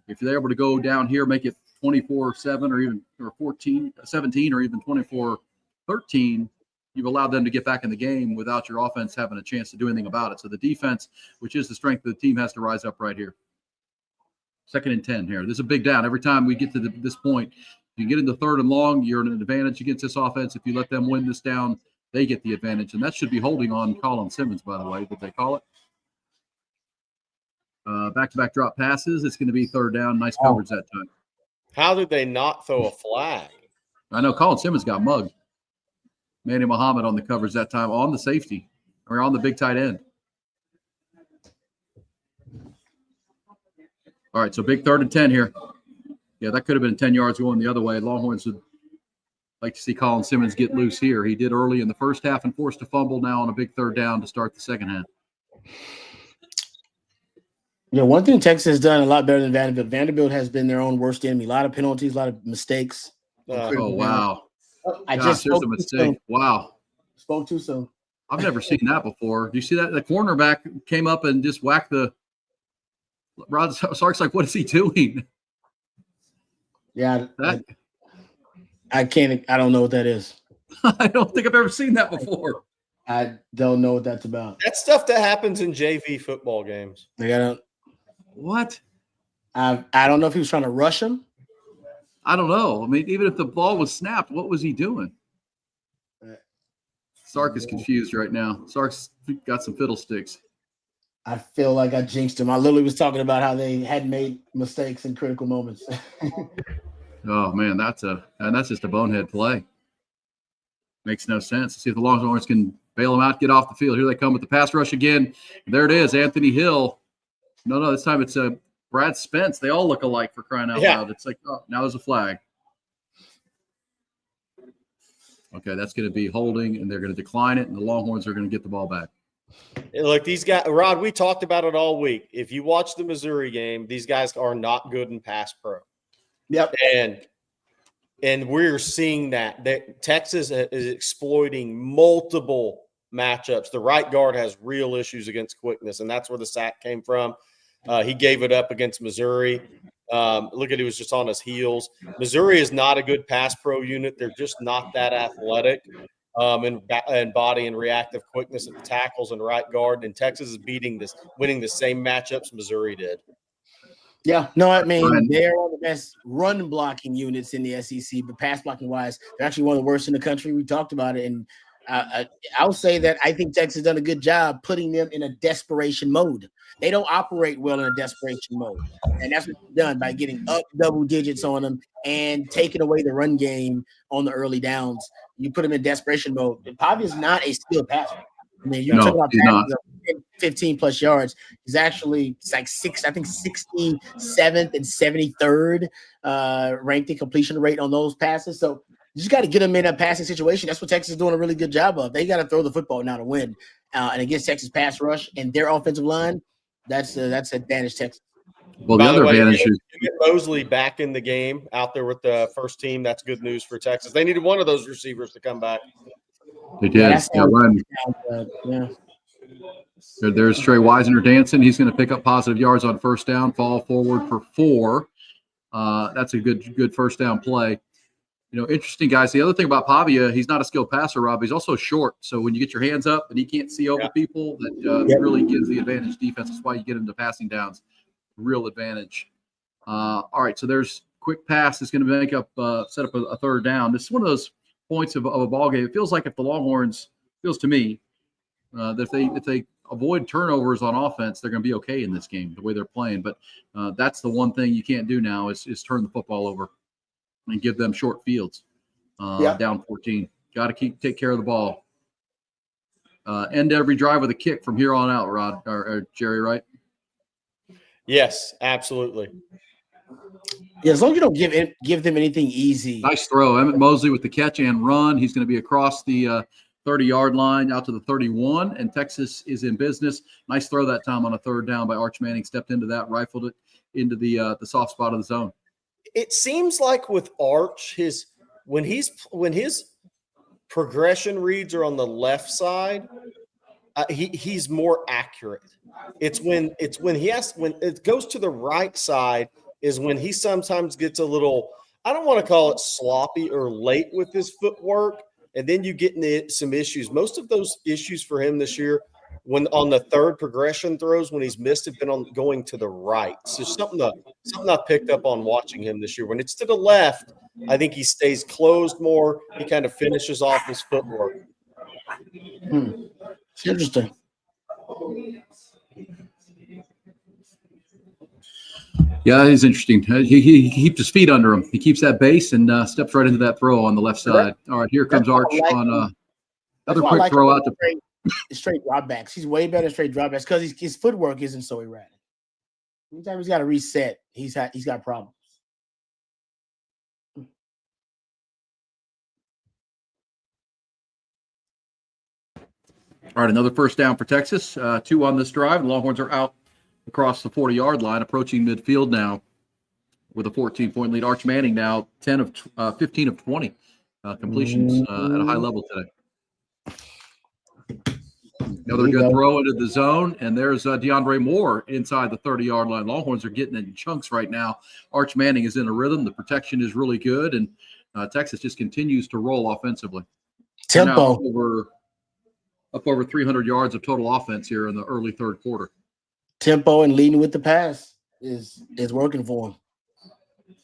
If they're able to go down here, make it 24-7 or 14-17 or even 24-13, you've allowed them to get back in the game without your offense having a chance to do anything about it. So the defense, which is the strength of the team, has to rise up right here. 2nd and 10 here. This is a big down. Every time we get to this point, you get into 3rd and long, you're in an advantage against this offense. If you let them win this down, they get the advantage. And that should be holding on Colin Simmons, by the way, that they call it. Back-to-back drop passes. It's going to be 3rd down. Nice coverage that time. How did they not throw a flag? I know Colin Simmons got mugged. Manny Muhammad on the coverage that time on the safety or on the big tight end. All right, so big 3rd and 10 here. Yeah, that could have been 10 yards going the other way. Longhorns would like to see Colin Simmons get loose here. He did early in the first half and forced a fumble now on a big 3rd down to start the second half. One thing Texas has done a lot better than Vanderbilt. Vanderbilt has been their own worst enemy. A lot of penalties, a lot of mistakes. Oh, wow. Just spoke there's a too mistake. soon. Wow. Spoke too soon. I've never seen that before. Do you see that? The cornerback came up and just whacked the – Rod Sark's like, what is he doing? Yeah. I don't know what that is. I don't think I've ever seen that before. I don't know what that's about. That's stuff that happens in JV football games. What? I don't know if he was trying to rush him. I don't know. I mean, even if the ball was snapped, what was he doing? Sark is confused right now. Sark's got some fiddlesticks. I feel like I jinxed him. I literally was talking about how they hadn't made mistakes in critical moments. Oh, man, that's just a bonehead play. Makes no sense. See if the Longhorns can bail them out, get off the field. Here they come with the pass rush again. There it is, Anthony Hill. No, this time it's Brad Spence. They all look alike, for crying out loud. It's like, oh, now there's a flag. Okay, that's going to be holding, and they're going to decline it, and the Longhorns are going to get the ball back. Look, these guys, Rod, we talked about it all week. If you watch the Missouri game, these guys are not good in pass pro. Yep. And we're seeing that Texas is exploiting multiple matchups. The right guard has real issues against quickness, and that's where the sack came from. He gave it up against Missouri. Look at, he was just on his heels. Missouri is not a good pass pro unit. They're just not that athletic in body and reactive quickness at the tackles and right guard. And Texas is winning the same matchups Missouri did. Yeah, no, I mean, they're one of the best run blocking units in the SEC, but pass blocking wise, they're actually one of the worst in the country. We talked about it, and I'll say that I think Texas has done a good job putting them in a desperation mode. They don't operate well in a desperation mode. And that's what they've done by getting up double digits on them and taking away the run game on the early downs. You put them in desperation mode. Pavia is not a skilled passer. I mean, you're talking about he's not. passes of 15 plus yards. He's actually like 67th and 73rd ranked in completion rate on those passes. So you just got to get them in a passing situation. That's what Texas is doing a really good job of. They got to throw the football now to win. And against Texas pass rush and their offensive line, that's advantage Texas. Well, the other advantage is you get Mosley back in the game out there with the first team. That's good news for Texas. They needed one of those receivers to come back. they did. There's Trey Wisner dancing. He's going to pick up positive yards on first down, fall forward for 4. That's a good first down play. Interesting, guys. The other thing about Pavia, he's not a skilled passer, Rob. He's also short. So when you get your hands up and he can't see over people, that really gives the advantage defense. That's why you get into passing downs. Real advantage. All right, so there's quick pass is going to set up a third down. This is one of those points of a ball game. It feels like if the Longhorns, feels to me, that if they avoid turnovers on offense, they're going to be okay in this game, the way they're playing. But that's the one thing you can't do now is turn the football over and give them short fields. Down 14. Got to take care of the ball. End every drive with a kick from here on out, Rod or Jerry, right? Yes, absolutely. Yeah, as long as you don't give them anything easy. Nice throw. Emmett Mosley with the catch and run. He's going to be across the 30-yard line out to the 31, and Texas is in business. Nice throw that time on a third down by Arch Manning. Stepped into that, rifled it into the soft spot of the zone. It seems like with Arch, when his progression reads are on the left side, he's more accurate. It's when it goes to the right side is when he sometimes gets a little, I don't want to call it sloppy or late with his footwork, and then you get into some issues. Most of those issues for him this year, when on the third progression throws, when he's missed, have been on going to the right. So something I picked up on watching him this year. When it's to the left, I think he stays closed more. He kind of finishes off his footwork. It's interesting. Yeah, he's interesting. He keeps his feet under him. He keeps that base and steps right into that throw on the left side. All right, here comes Arch on another quick throw out to straight dropbacks. He's way better at straight dropbacks because his footwork isn't so erratic. Anytime he's got to reset, he's got problems. All right, another first down for Texas. 2 on this drive. The Longhorns are out across the 40-yard line, approaching midfield now with a 14-point lead. Arch Manning now 15 of 20 completions at a high level today. Another good throw into the zone, and there's DeAndre Moore inside the 30-yard line. Longhorns are getting in chunks right now. Arch Manning is in a rhythm. The protection is really good, and Texas just continues to roll offensively. Tempo. Up over 300 yards of total offense here in the early third quarter. Tempo and leading with the pass is working for him.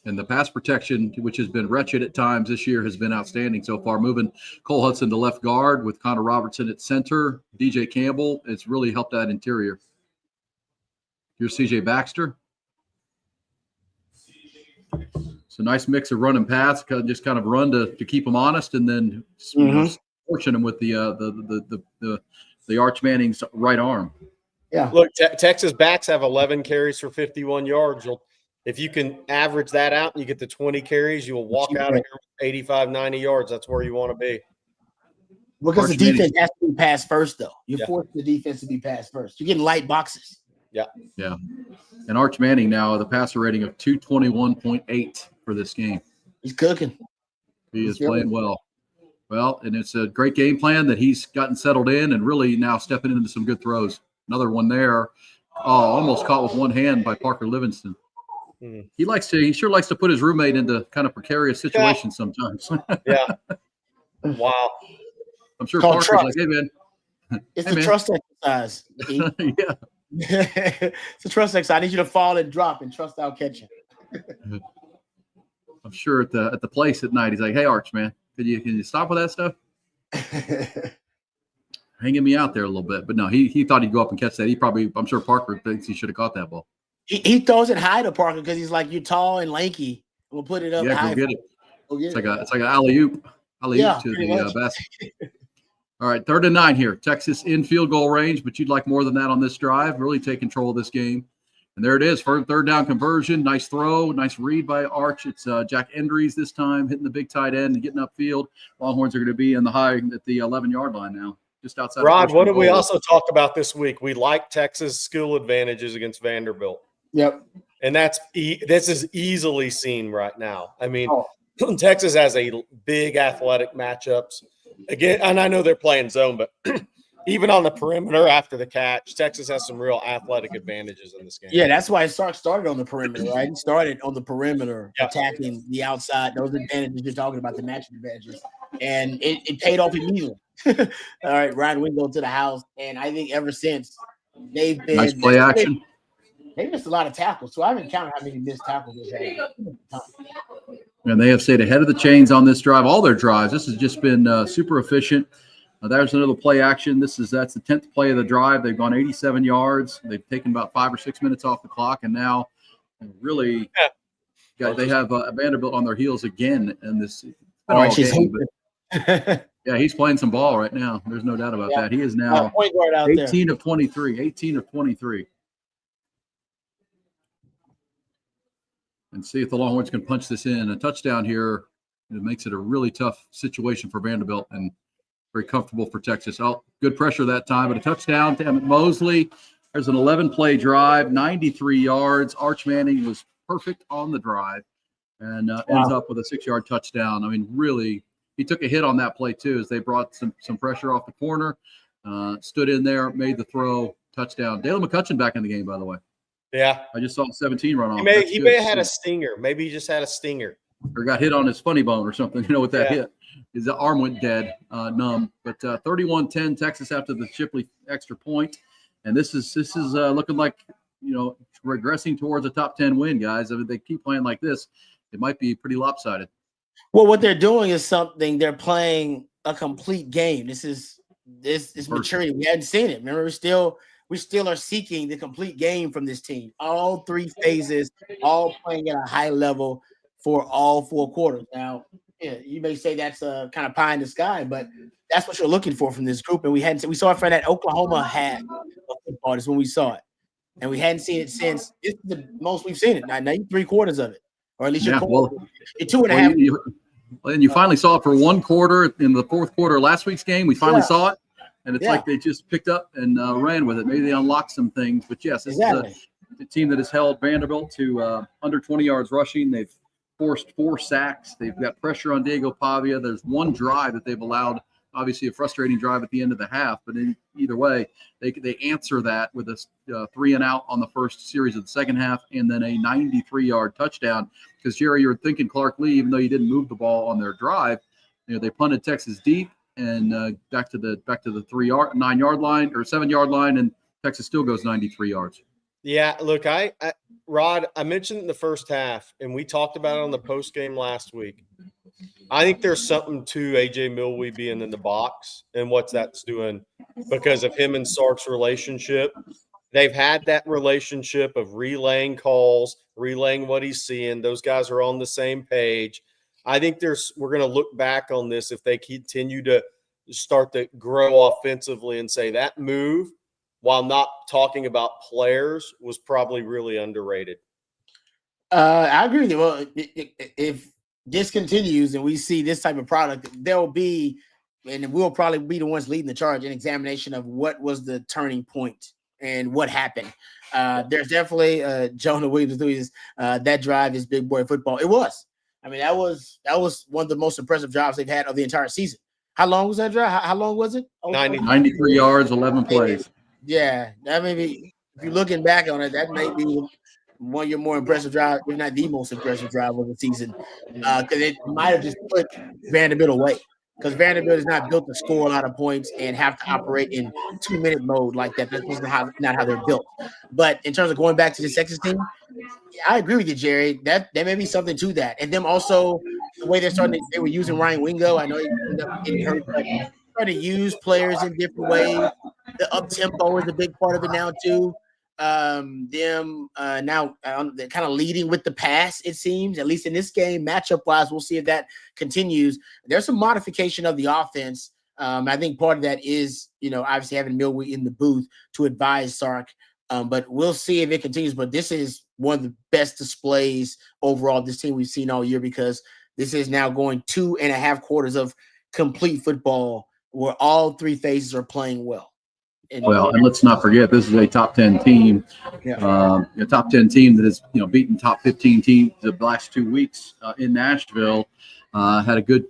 And the pass protection, which has been wretched at times this year, has been outstanding so far. Moving Cole Hudson to left guard with Connor Robertson at center, DJ Campbell. It's really helped that interior. Here's CJ Baxter. It's a nice mix of run and pass, just kind of run to keep them honest, and then fortune them with the Arch Manning's right arm. Yeah. Look, Texas backs have 11 carries for 51 yards. If you can average that out and you get to 20 carries, you will walk out of here with 85, 90 yards. That's where you want to be. Because the defense has to be pass first, though. You're forcing the defense to be pass first. You're getting light boxes. Yeah. Yeah. And Arch Manning now with a passer rating of 221.8 for this game. He's cooking. He's playing well. Well, and it's a great game plan that he's gotten settled in and really now stepping into some good throws. Another one there, almost caught with one hand by Parker Livingston. He sure likes to put his roommate into kind of precarious situations sometimes. Yeah. Wow. I'm sure Parker's like, hey, man. It's the trust exercise. Yeah. It's a trust exercise. I need you to fall and drop and trust I'll catch you. I'm sure at the place at night, he's like, hey, Arch, man, can you stop with that stuff? Hanging me out there a little bit, but no, he thought he'd go up and catch that. I'm sure Parker thinks he should have caught that ball. He throws it high to Parker because he's like, you're tall and lanky. We'll put it up high. Go get it. It's like an alley-oop to the basket. All right, 3rd and 9 here. Texas in field goal range, but you'd like more than that on this drive. Really take control of this game. And there it is, 3rd down conversion. Nice throw, nice read by Arch. It's Jack Endries this time, hitting the big tight end and getting upfield. Longhorns are going to be in the high at the 11-yard line now, just outside. Rod, what did we also talk about this week? We like Texas skill advantages against Vanderbilt. Yep. And this is easily seen right now. I mean, Texas has a big athletic matchups. Again, and I know they're playing zone, but even on the perimeter after the catch, Texas has some real athletic advantages in this game. Yeah, that's why Sark started on the perimeter, right? He started on the perimeter, attacking the outside. Those advantages you're talking about, the matchup advantages. And it paid off immediately. All right, Ryan, we go to the house. And I think ever since they've been – nice play action. They missed a lot of tackles, so I haven't counted how many missed tackles they've had. And they have stayed ahead of the chains on this drive, all their drives. This has just been super efficient. There's another play action. That's the 10th play of the drive. They've gone 87 yards. They've taken about 5 or 6 minutes off the clock, and now really they have Vanderbilt on their heels again. And this yeah, he's playing some ball right now. There's no doubt about that. He is now 18 of 23. 18 of 23. And see if the Longhorns can punch this in. A touchdown here, it makes it a really tough situation for Vanderbilt and very comfortable for Texas. Oh, good pressure that time, but a touchdown to Emmett Mosley. There's an 11-play drive, 93 yards. Arch Manning was perfect on the drive and ends up with a 6-yard touchdown. I mean, really, he took a hit on that play too as they brought some pressure off the corner, stood in there, made the throw, touchdown. Dalen McCutcheon back in the game, by the way. Yeah. I just saw 17 run off. He may have had a stinger. Maybe he just had a stinger. Or got hit on his funny bone or something, with that hit. His arm went dead, numb. But 31-10 Texas after the Shipley extra point. And this is looking like, regressing towards a top 10 win, guys. I mean, they keep playing like this, it might be pretty lopsided. Well, what they're doing is something. They're playing a complete game. This is maturity. We hadn't seen it. Remember, we still are seeking the complete game from this team. All 3 phases, all playing at a high level for all 4 quarters. Now, you may say that's a kind of pie in the sky, but that's what you're looking for from this group. And we saw it for that Oklahoma half of football. Is when we saw it, and we hadn't seen it since. This is the most we've seen it. Now you're 3 quarters of it, or at least you're 2.5. And you finally saw it for 1 quarter in the 4th quarter last week's game. We finally saw it. And it's like they just picked up and ran with it. Maybe they unlocked some things. But, yes, this is a team that has held Vanderbilt to under 20 yards rushing. They've forced 4 sacks. They've got pressure on Diego Pavia. There's 1 drive that they've allowed, obviously a frustrating drive at the end of the half. But either way, they answer that with a 3 and out on the first series of the second half and then a 93-yard touchdown. Because, Jerry, you're thinking Clark Lee, even though you didn't move the ball on their drive, they punted Texas deep. And back to the 9-yard line or 7-yard line, and Texas still goes 93 yards. Yeah, look, Rod, I mentioned in the first half, and we talked about it on the post game last week. I think there's something to AJ Milwee being in the box and what that's doing because of him and Sark's relationship. They've had that relationship of relaying calls, relaying what he's seeing. Those guys are on the same page. I think we're going to look back on this if they continue to start to grow offensively and say that move, while not talking about players, was probably really underrated. I agree with you. Well, if this continues and we see this type of product, there will be, and we'll probably be the ones leading the charge, an examination of what was the turning point and what happened. There's definitely Jonah Williams, that drive is big boy football. It was. I mean, that was one of the most impressive drives they've had of the entire season. How long was that drive? How long was it? 93 yards, 11 plays. Yeah, that may be. If you're looking back on it, that may be one of your more impressive drives, if not the most impressive drive of the season, because it might have just put Vanderbilt away. Because Vanderbilt is not built to score a lot of points and have to operate in 2-minute mode like that. That's not how they're built. But in terms of going back to the Texas team, I agree with you, Jerry. That there may be something to that. And them also, the way they were using Ryan Wingo, I know he ended up getting hurt, but try to use players in different ways. The up tempo is a big part of it now too. Now they're kind of leading with the pass. It seems, at least in this game, matchup wise, we'll see if that continues. There's some modification of the offense. I think part of that is, obviously having Millwee in the booth to advise Sark. But we'll see if it continues. But this is one of the best displays overall of this team we've seen all year, because this is now going 2.5 quarters of complete football where all three phases are playing well. And let's not forget, this is a top 10 team, a top 10 team that has, beaten top 15 teams the last 2 weeks in Nashville. Had a good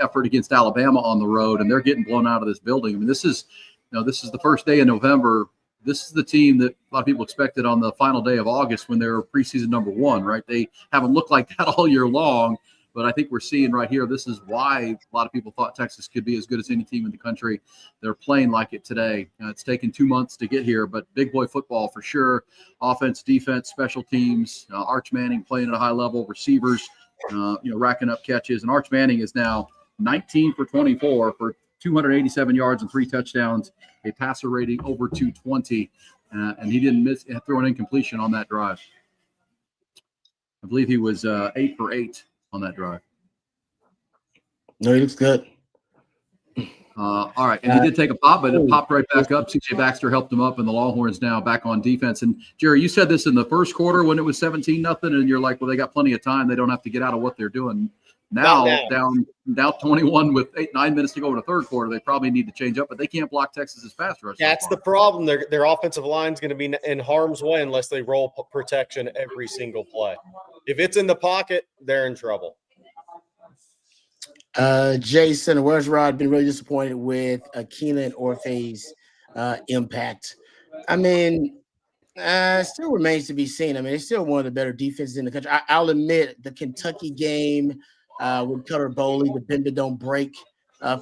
effort against Alabama on the road, and they're getting blown out of this building. I mean, this is the first day in November. This is the team that a lot of people expected on the final day of August when they were preseason number 1, right? They haven't looked like that all year long. But I think we're seeing right here, this is why a lot of people thought Texas could be as good as any team in the country. They're playing like it today. It's taken 2 months to get here, but big boy football for sure. Offense, defense, special teams, Arch Manning playing at a high level, receivers, racking up catches. And Arch Manning is now 19 for 24 for 287 yards and 3 touchdowns, a passer rating over 220. And he didn't throw an incompletion on that drive. I believe he was 8 for 8 on that drive. No, he looks good. All right. And he did take a pop, but it popped right back up. CJ Baxter helped him up, and the Longhorns now back on defense. And Jerry, you said this in the first quarter when it was 17-0, and you're like, well, they got plenty of time. They don't have to get out of what they're doing. Now down 21 with 9 minutes to go in the third quarter, they probably need to change up, but they can't block Texas's pass rush. That's the problem. Their offensive line is going to be in harm's way unless they roll protection every single play. If it's in the pocket, they're in trouble. Jason, where's Rod? Been really disappointed with Akina and Orfe's impact. I mean, still remains to be seen. I mean, it's still one of the better defenses in the country. I'll admit the Kentucky game with Cutter Bowley, the bend but don't break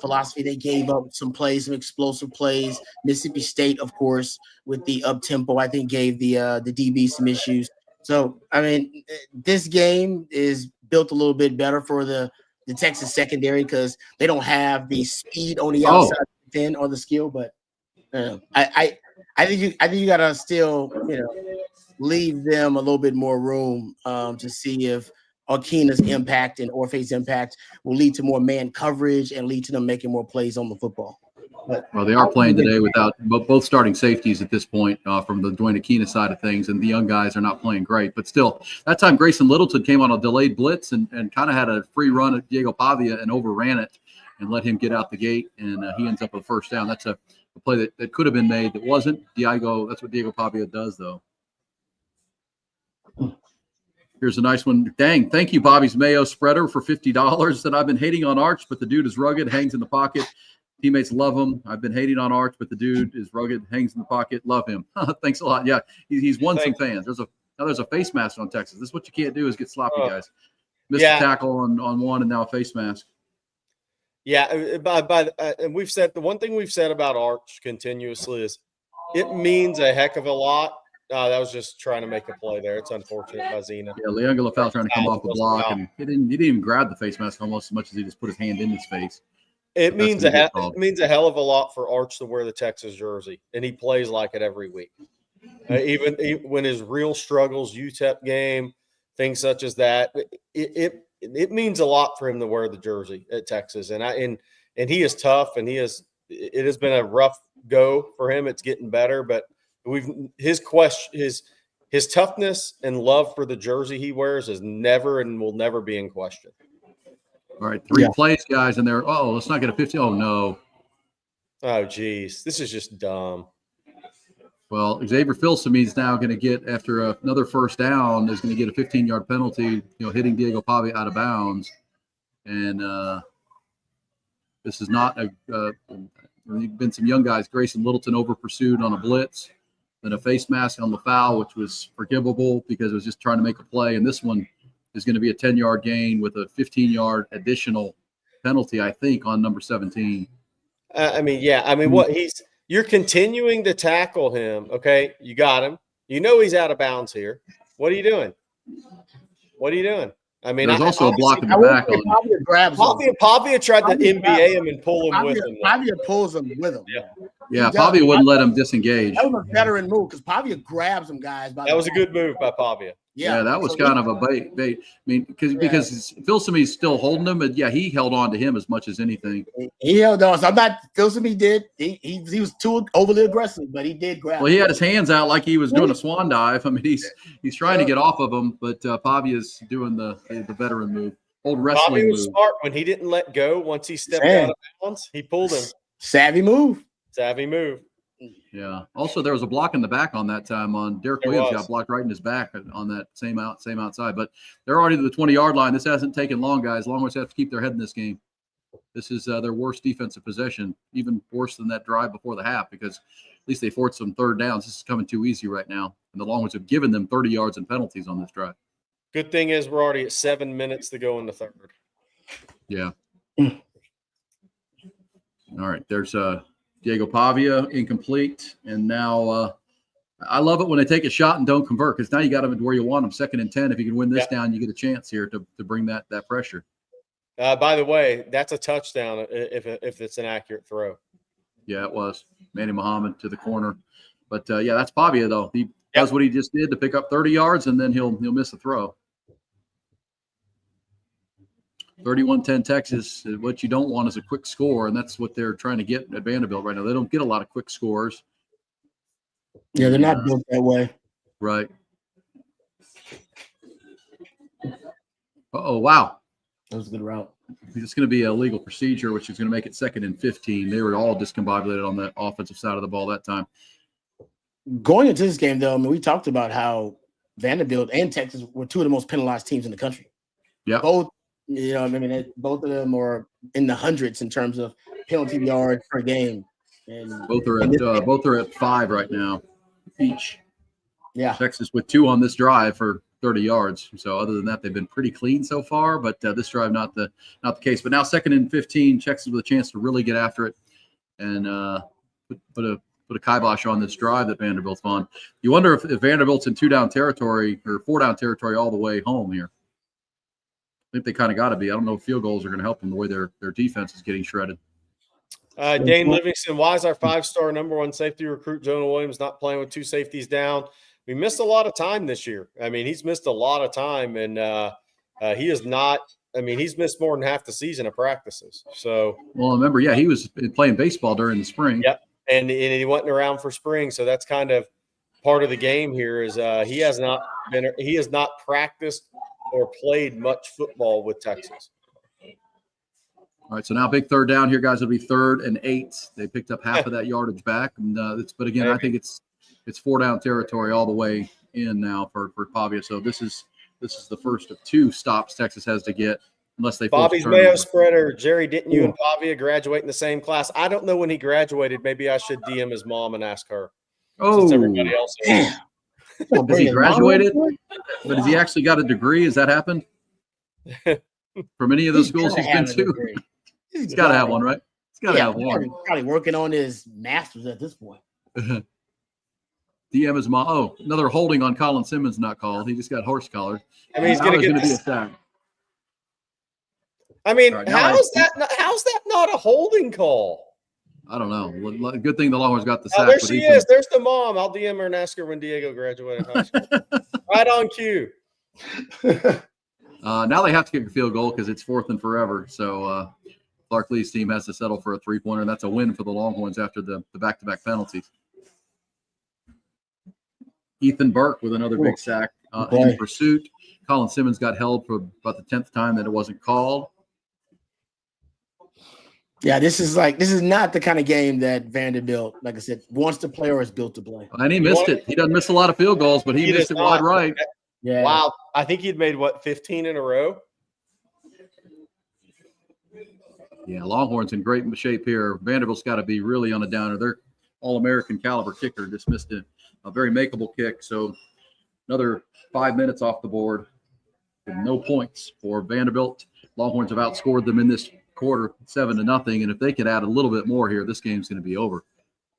philosophy, they gave up some plays, some explosive plays. Mississippi State, of course, with the up tempo, I think gave the DB some issues. So, I mean, this game is built a little bit better for the Texas secondary because they don't have the speed on the outside or the skill. But I think you gotta still leave them a little bit more room to see if Akina's impact and Orfe's impact will lead to more man coverage and lead to them making more plays on the football. Well, they are playing today without both starting safeties at this point from the Dwayne Akina side of things, and the young guys are not playing great. But still, that time Grayson Littleton came on a delayed blitz and kind of had a free run at Diego Pavia and overran it and let him get out the gate, and he ends up with a first down. That's a play that could have been made that wasn't. That's what Diego Pavia does, though. Here's a nice one. Dang, thank you, Bobby's Mayo Spreader, for $50. That I've been hating on Arch, but the dude is rugged, hangs in the pocket. Teammates love him. I've been hating on Arch, but the dude is rugged, hangs in the pocket. Love him. Thanks a lot. Yeah, he's won some fans. There's a face mask on Texas. This is what you can't do is get sloppy, guys. Missed a tackle on one and now a face mask. Yeah, and we've said the one thing we've said about Arch continuously is it means a heck of a lot. That was just trying to make a play there. It's unfortunate by Zena. Yeah, Leonga Lafell trying to come off the block, and he didn't even grab the face mask almost as much as he just put his hand in his face. It means a hell of a lot for Arch to wear the Texas jersey, and he plays like it every week. Even when his real struggles, UTEP game, things such as that, it means a lot for him to wear the jersey at Texas, and he is tough, and it has been a rough go for him. It's getting better, but his toughness and love for the jersey he wears is never and will never be in question. All right, 3 plays, guys, and they're let's not get a 50. Oh no. Oh geez, this is just dumb. Well, Xavier Filson is now going to get, after another first down, is going to get a 15-yard penalty, hitting Diego Pavia out of bounds. And this is not there's been some young guys. Grayson Littleton over pursued on a blitz, then a face mask on the foul, which was forgivable because it was just trying to make a play. And this one is going to be a 10-yard gain with a 15-yard additional penalty, I think, on number 17. You're continuing to tackle him. Okay, you got him. You know he's out of bounds here. What are you doing? I mean, There's also a block in the I will back say on. Pavia grabs him. Pavia tried to Pavia NBA him and pull him with him. Pavia pulls him with him. Yeah. Yeah, He does. Pavia wouldn't let him disengage. That was a veteran move because Pavia grabs him, guys. That was a good move by Pavia. Yeah, that was kind of a bait. I mean, because Philsomy's still holding him, but yeah, he held on to him as much as anything. He held on. So I'm not Philsomy did. He was too overly aggressive, but he did grab. Well, he had his hands out like he was doing a swan dive. I mean, he's trying to get off of him, but Pavia's doing the veteran move, old wrestling Pavia move. was smart when he didn't let go. Once he stepped out of bounds, he pulled him. Savvy move. Savvy move. Yeah. Also, there was a block in the back on that time on Derek Williams got blocked right in his back on that same outside. But they're already to the 20-yard line. This hasn't taken long, guys. Longhorns have to keep their head in this game. This is their worst defensive possession, even worse than that drive before the half, because at least they forced some third downs. This is coming too easy right now, and the Longhorns have given them 30 yards in penalties on this drive. Good thing is we're already at 7 minutes to go in the third. Yeah. All right. There's Diego Pavia, incomplete. And now I love it when they take a shot and don't convert, because now you got them where you want them, 2nd and 10. If you can win this down, you get a chance here to bring that pressure. By the way, that's a touchdown if it's an accurate throw. Yeah, it was. Manny Muhammad to the corner. But, yeah, that's Pavia, though. He does what he just did to pick up 30 yards, and then he'll miss a throw. 31-10 Texas. What you don't want is a quick score, and that's what they're trying to get at Vanderbilt right now. They don't get a lot of quick scores. Yeah, they're not built that way. Right. Oh, wow. That was a good route. It's going to be a legal procedure, which is going to make it 2nd and 15. They were all discombobulated on the offensive side of the ball that time. Going into this game, though, I mean, we talked about how Vanderbilt and Texas were two of the most penalized teams in the country. Yeah. Both, both of them are in the hundreds in terms of penalty yards per game. And both are at 5 right now each. Yeah. Texas with 2 on this drive for 30 yards. So other than that, they've been pretty clean so far, but this drive not the case. But now 2nd and 15, Texas with a chance to really get after it and put a kibosh on this drive that Vanderbilt's on. You wonder if Vanderbilt's in 2-down territory or 4-down territory all the way home here. I think they kind of got to be. I don't know if field goals are going to help them the way their defense is getting shredded. Dane Livingston, why is our 5-star number 1 safety recruit Jonah Williams not playing with 2 safeties down? We missed a lot of time this year. I mean, he's missed a lot of time, and he is not – I mean, he's missed more than half the season of practices. So, well, remember, he was playing baseball during the spring. Yep, and he wasn't around for spring, so that's kind of part of the game here is he has not practiced or played much football with Texas. All right, so now big third down here, guys. It'll be 3rd and 8. They picked up half of that yardage back, and but again, I think it's 4-down territory all the way in now for Pavia. So this is the first of 2 stops Texas has to get unless they force Bobby's Mayo spreader. Jerry, didn't you and Pavia graduate in the same class? I don't know when he graduated. Maybe I should DM his mom and ask her. Oh, since everybody else is. Has he graduated? But has he actually got a degree? Has that happened? From any of those schools he's been to? He's got to have one, right? He's got to have one. Probably working on his master's at this point. DM is mom. Oh, another holding on Colin Simmons not called. He just got horse collared. I mean, he's going to be a sack. I mean, how's that not a holding call? I don't know. Good thing the Longhorns got the sack. Oh, there she is. There's the mom. I'll DM her and ask her when Diego graduated high school. Right on cue. Now they have to kick a field goal because it's 4th and forever. So Clark Lee's team has to settle for a 3-pointer, and that's a win for the Longhorns after the back-to-back penalties. Ethan Burke with another big sack in pursuit. Colin Simmons got held for about the 10th time that it wasn't called. Yeah, this is not the kind of game that Vanderbilt, like I said, wants to play or is built to play. And he missed it. He doesn't miss a lot of field goals, but he missed it wide right. Yeah. Wow. I think he'd made, 15 in a row? Yeah, Longhorns in great shape here. Vanderbilt's got to be really on a downer. Their All-American caliber kicker just missed a very makeable kick. So another 5 minutes off the board with no points for Vanderbilt. Longhorns have outscored them in this quarter 7-0, and if they could add a little bit more here, this game's going to be over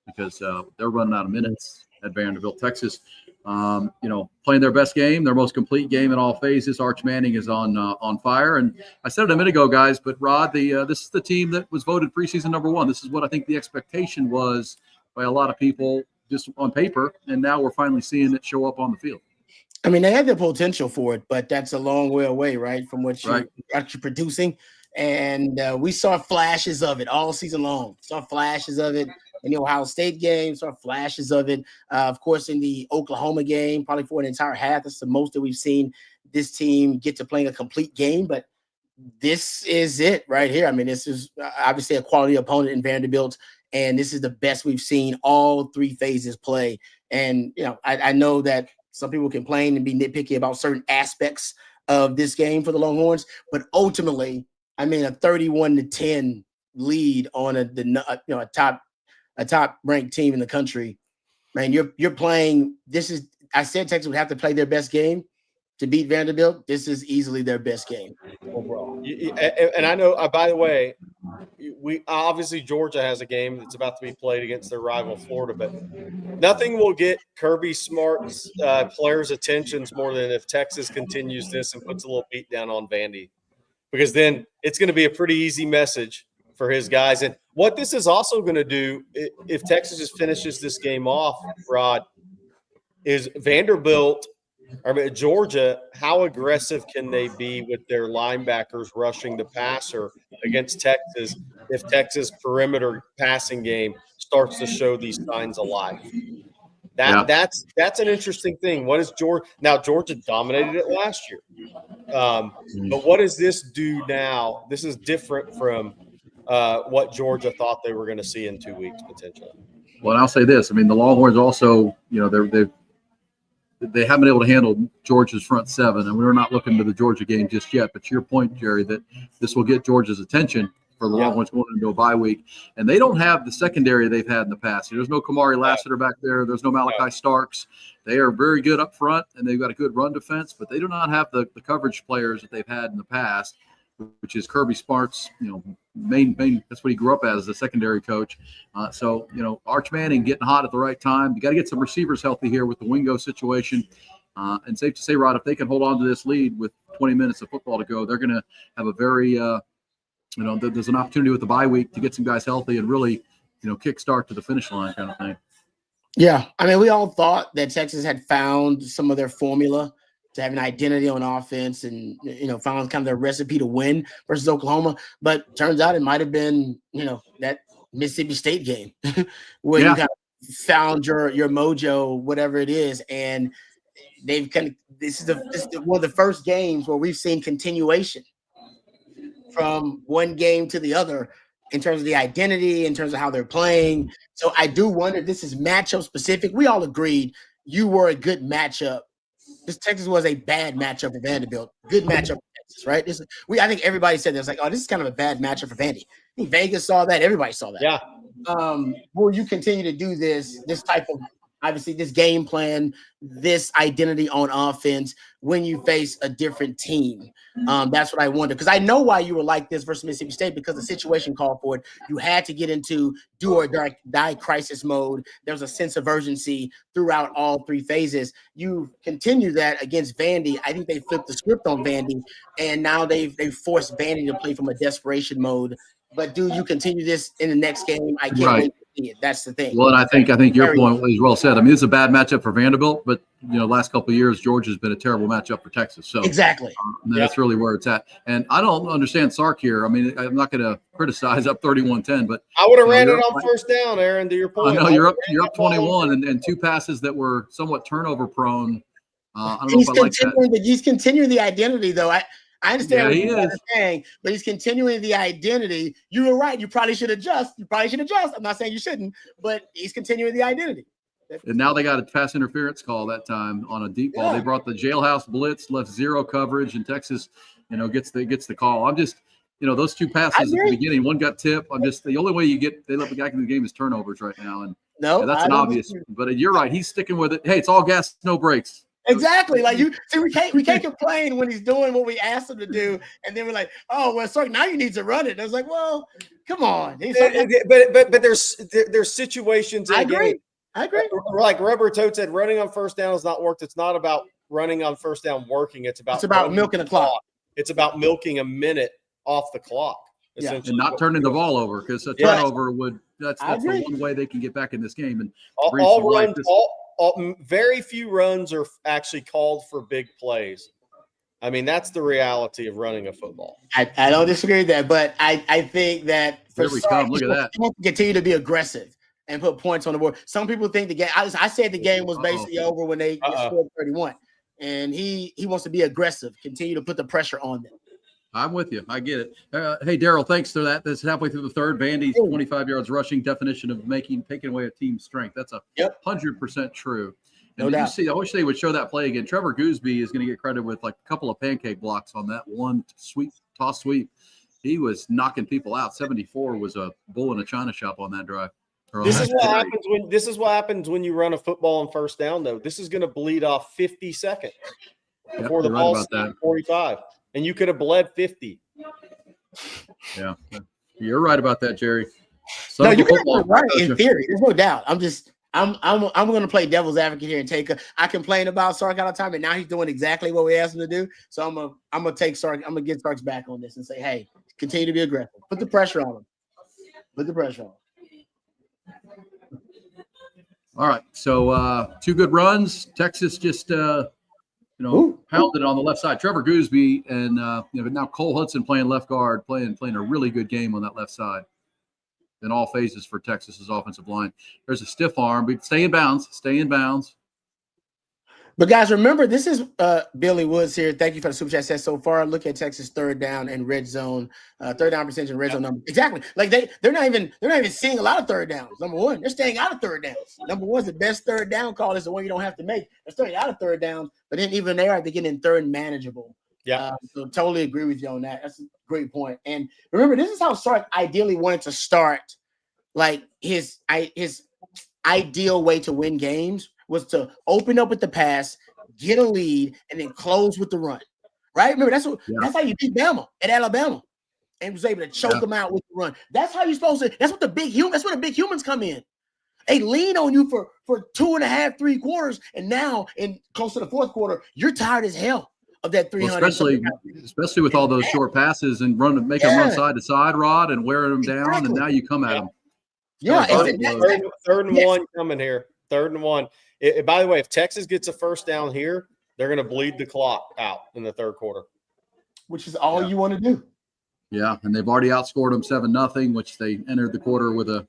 because they're running out of minutes at Vanderbilt. Texas Playing their best game, their most complete game in all phases. Arch Manning is on fire. And I said it a minute ago, guys, but Rod, this is the team that was voted preseason #1. This is what I think the expectation was by a lot of people just on paper. And now we're finally seeing it show up on the field. I mean, they had the potential for it, but that's a long way away, right, from what you're Right. actually producing. And we saw flashes of it all season long. Saw flashes of it in the Ohio State game. Saw flashes of it, of course, in the Oklahoma game, probably for an entire half. That's the most that we've seen this team get to playing a complete game. But this is it right here. I mean, this is obviously a quality opponent in Vanderbilt, and this is the best we've seen all three phases play. And, I know that some people complain and be nitpicky about certain aspects of this game for the Longhorns, but ultimately, I mean, a 31-10 lead on a top ranked team in the country. Man, you're playing. I said Texas would have to play their best game to beat Vanderbilt. This is easily their best game overall. And I know, by the way, we obviously Georgia has a game that's about to be played against their rival Florida, but nothing will get Kirby Smart's players' attentions more than if Texas continues this and puts a little beat down on Vandy, because then it's going to be a pretty easy message for his guys. And what this is also going to do, if Texas just finishes this game off, Rod, is Georgia, how aggressive can they be with their linebackers rushing the passer against Texas if Texas' perimeter passing game starts to show these signs of life? That's an interesting thing. What is Georgia? Now, Georgia dominated it last year. But what does this do now? This is different from what Georgia thought they were going to see in 2 weeks potentially. Well, and I'll say this. I mean, the Longhorns also, they haven't been able to handle Georgia's front seven, and we're not looking to the Georgia game just yet. But to your point, Jerry, that this will get Georgia's attention for the Longhorns going into a bye week. And they don't have the secondary they've had in the past. There's no Kamari Lassiter back there. There's no Malachi Starks. They are very good up front, and they've got a good run defense, but they do not have the coverage players that they've had in the past, which is Kirby Smart's, main that's what he grew up as a secondary coach. So Arch Manning getting hot at the right time. You got to get some receivers healthy here with the Wingo situation. And safe to say, Rod, if they can hold on to this lead with 20 minutes of football to go, they're going to have a very, there's an opportunity with the bye week to get some guys healthy and really, kickstart to the finish line kind of thing. Yeah. I mean, we all thought that Texas had found some of their formula to have an identity on offense and, found kind of their recipe to win versus Oklahoma. But turns out it might have been, that Mississippi State game where you kind of found your mojo, whatever it is. And they've this is one of the first games where we've seen continuation from one game to the other in terms of the identity, in terms of how they're playing. So I do wonder, this is matchup specific. We all agreed you were a good matchup. This Texas was a bad matchup for Vanderbilt. Good matchup for Texas, right? I think everybody said this, like, oh, this is kind of a bad matchup for Vandy. I think Vegas saw that. Everybody saw that. Yeah. Will you continue to do this type of, obviously, this game plan, this identity on offense when you face a different team? That's what I wonder, because I know why you were like this versus Mississippi State, because the situation called for it. You had to get into do or die crisis mode. There was a sense of urgency throughout all three phases. You continue that against Vandy. I think they flipped the script on Vandy, and now they've forced Vandy to play from a desperation mode. But do you continue this in the next game? I can't wait to see it. That's the thing. Well, and I think your point was well said. I mean, it's a bad matchup for Vanderbilt, but last couple of years, Georgia's been a terrible matchup for Texas. So exactly, that's really where it's at. And I don't understand Sark here. I mean, I'm not going to criticize up 31-10, but I would have ran it on first down, Aaron. To your point, I know you're up 21, and two passes that were somewhat turnover prone. I don't know if I like that. He's continuing the identity, though. I understand what you're saying, but he's continuing the identity. You were right. You probably should adjust. I'm not saying you shouldn't, but he's continuing the identity. And now they got a pass interference call that time on a deep ball. They brought the jailhouse blitz, left zero coverage, and Texas, gets the call. I'm just, those two passes at the beginning, one got tipped. The only way they let the guy in the game is turnovers right now, and that's an obvious. But you're right. He's sticking with it. Hey, it's all gas, no brakes. Exactly. Like we can't complain when he's doing what we asked him to do, and then we're like, oh well, sorry, now you need to run it. And I was like, well, come on. But there's situations. I agree. I agree. Like Rubber Toad said, running on first down has not worked. It's not about running on first down working. It's about milking the clock. It's about milking a minute off the clock. Yeah. And not turning the ball over, because a turnover that's the one way they can get back in this game. And very few runs are actually called for big plays. I mean, that's the reality of running a football. I don't disagree with that, but I think that Here we come. Look at that. Continue to be aggressive and put points on the board. Some people think the game. I said the game was basically over when they scored 31, and he wants to be aggressive. Continue to put the pressure on them. I'm with you. I get it. Hey, Daryl, thanks for that. That's halfway through the third. Vandy's 25 yards rushing definition of taking away a team's strength. That's 100% true. And I wish they would show that play again. Trevor Gooseby is going to get credit with like a couple of pancake blocks on that one toss sweep. He was knocking people out. 74 was a bull in a china shop on that drive. This is what happens when you run a football on first down, though. This is going to bleed off 50 seconds before the ball's 45. And you could have bled 50. Yeah, you're right about that, Jerry. No, you're right in theory. There's no doubt. I'm going to play devil's advocate here and I complain about Sark all the time, and now he's doing exactly what we asked him to do. So I'm gonna take Sark. I'm gonna get Sark's back on this and say, hey, continue to be aggressive. Put the pressure on him. Put the pressure on him. All right. So 2 good runs. Texas just pounded on the left side. Trevor Gooseby and now Cole Hudson playing left guard, playing a really good game on that left side in all phases for Texas's offensive line. There's a stiff arm, but stay in bounds. But guys, remember, this is Billy Woods here. Thank you for the super chat. Says so far, look at Texas third down and red zone, third down percentage and red zone number. Exactly. Like they're not even seeing a lot of third downs. Number one, they're staying out of third downs. Number one is the best third down call is the one you don't have to make. They're staying out of third downs, but then even there, they're getting third and manageable. Yeah. So totally agree with you on that. That's a great point. And remember, this is how Sark ideally wanted to start. Like his ideal way to win games was to open up with the pass, get a lead, and then close with the run. Right? Remember, that's how you beat Bama at Alabama, and was able to choke them out with the run. That's how you're supposed to. That's what the big humans come in. They lean on you for 2.5, 3 quarters, and now in close to the fourth quarter, you're tired as hell of that 300. Especially with all those short passes and make them run side to side, Rod, and wearing them down, and now you come at them. Yeah, third and one coming here. Third and one. By the way, if Texas gets a first down here, they're going to bleed the clock out in the third quarter. Which is all you want to do. Yeah, and they've already outscored them 7-0, which they entered the quarter with a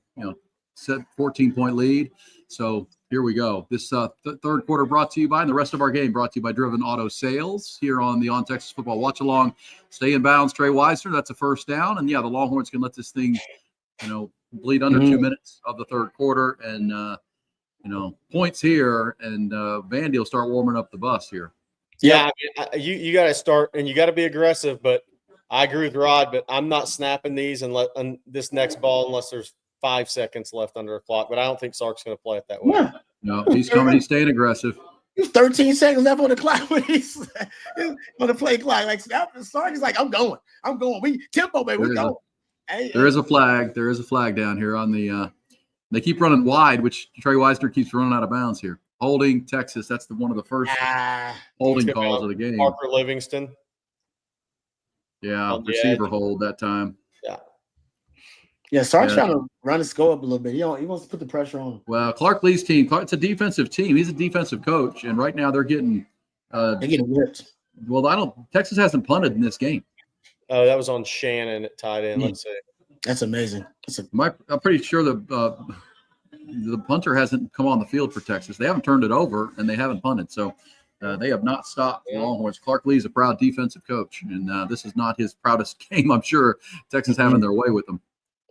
14-point lead. So here we go. This third quarter brought to you by, and the rest of our game brought to you by Driven Auto Sales here on the On Texas Football Watch Along. Stay in bounds, Trey Weisner. That's a first down, and the Longhorns can let this thing, bleed under 2 minutes of the third quarter, and points here, and Vandy will start warming up the bus here. Yeah, you got to start, and you got to be aggressive. But I agree with Rod, but I'm not snapping these on this next ball unless there's 5 seconds left under the clock. But I don't think Sark's going to play it that way. Yeah. No, he's coming. He's staying aggressive. There's 13 seconds left on the clock when he's on the play clock. Like Sark is like, I'm going. We tempo, baby. We're going. There is a flag. There is a flag down here on the. They keep running wide, which Trey Weisner keeps running out of bounds here. Holding Texas. That's one of the first holding calls of the game. Parker Livingston. Yeah, receiver hold that time. Yeah, Sark's trying to run the score up a little bit. He wants to put the pressure on him. Well, Clark Lee's team, it's a defensive team. He's a defensive coach, and right now they're getting whipped. Well, Texas hasn't punted in this game. Oh, that was on Shannon at tight end. Let's see. That's amazing. I'm pretty sure the punter hasn't come on the field for Texas. They haven't turned it over, and they haven't punted. So they have not stopped the Longhorns. Clark Lee's a proud defensive coach, and this is not his proudest game. I'm sure Texas having their way with them.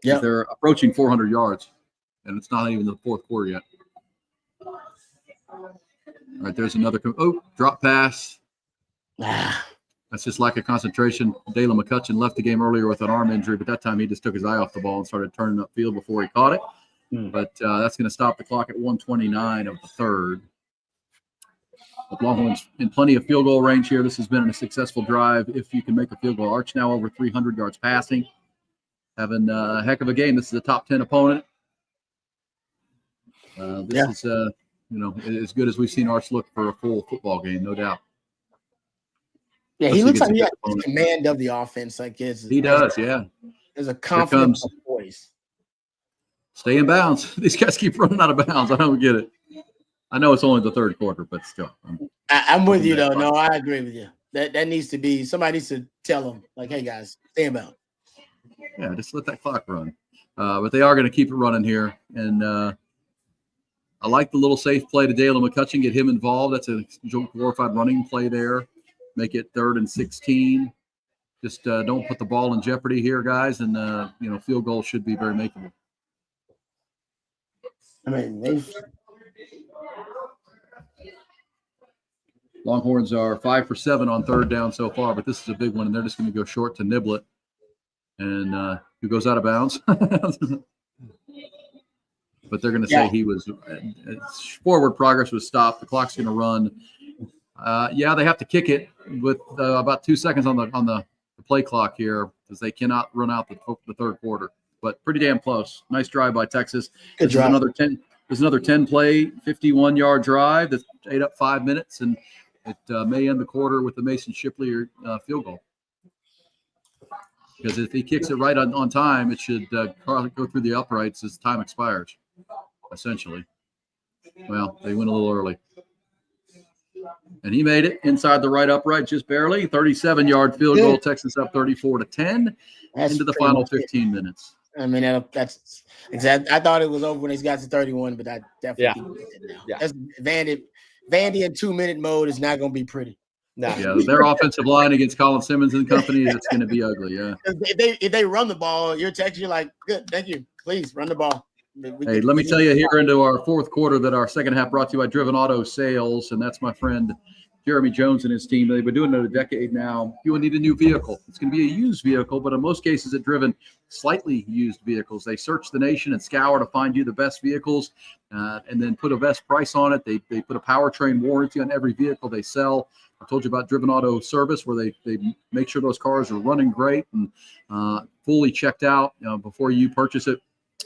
Yeah, they're approaching 400 yards, and it's not even the fourth quarter yet. All right, there's another drop pass. That's just lack of concentration. Dalen McCutcheon left the game earlier with an arm injury, but that time he just took his eye off the ball and started turning upfield before he caught it. But that's going to stop the clock at 1:29 of the third. With Longhorns in plenty of field goal range here. This has been a successful drive. If you can make a field goal, Arch now over 300 yards passing. Having a heck of a game. This is a top 10 opponent. This is, as good as we've seen Arch look for a full football game, no doubt. Yeah, Unless he looks like he has opponent. command of the offense. Like he does, yeah. There's a confidence of voice. Stay in bounds. These guys keep running out of bounds. I don't get it. I know it's only the third quarter, but still. I'm with you, though. No, I agree with you. That needs to be – somebody needs to tell them, like, hey, guys, stay in bounds. Yeah, just let that clock run. But they are going to keep it running here. And I like the little safe play to Dalen McCutcheon, get him involved. That's a glorified running play there. Make it 3rd and 16. Just don't put the ball in jeopardy here, guys. And, field goal should be very makeable. I mean, Longhorns are 5 for 7 on 3rd down so far, but this is a big one, and they're just going to go short to Niblet. And who goes out of bounds? But they're going to say he was forward progress was stopped. The clock's going to run. They have to kick it with about 2 seconds on the play clock here because they cannot run out the third quarter. But pretty damn close. Nice drive by Texas. This is another 10. There's another 10-play, 51-yard drive that's ate up 5 minutes, and it may end the quarter with the Mason Shipley field goal. Because if he kicks it right on time, it should probably go through the uprights as time expires, essentially. Well, they went a little early. And he made it inside the right upright just barely. 37-yard field goal, Texas up 34-10 into the final 15 minutes. I mean, that's exactly. I thought it was over when they got to 31, but I definitely think it now. That's Vandy in 2-minute mode is not going to be pretty. No. Yeah, their offensive line against Colin Simmons and company, it's going to be ugly. Yeah. If they run the ball, you're like, good, thank you. Please run the ball. Hey, let me tell you here into our fourth quarter that our second half brought to you by Driven Auto Sales, and that's my friend Jeremy Jones and his team. They've been doing it a decade now. You will need a new vehicle. It's going to be a used vehicle, but in most cases at Driven, slightly used vehicles. They search the nation and scour to find you the best vehicles and then put a best price on it. They put a powertrain warranty on every vehicle they sell. I told you about Driven Auto Service where they make sure those cars are running great and fully checked out before you purchase it.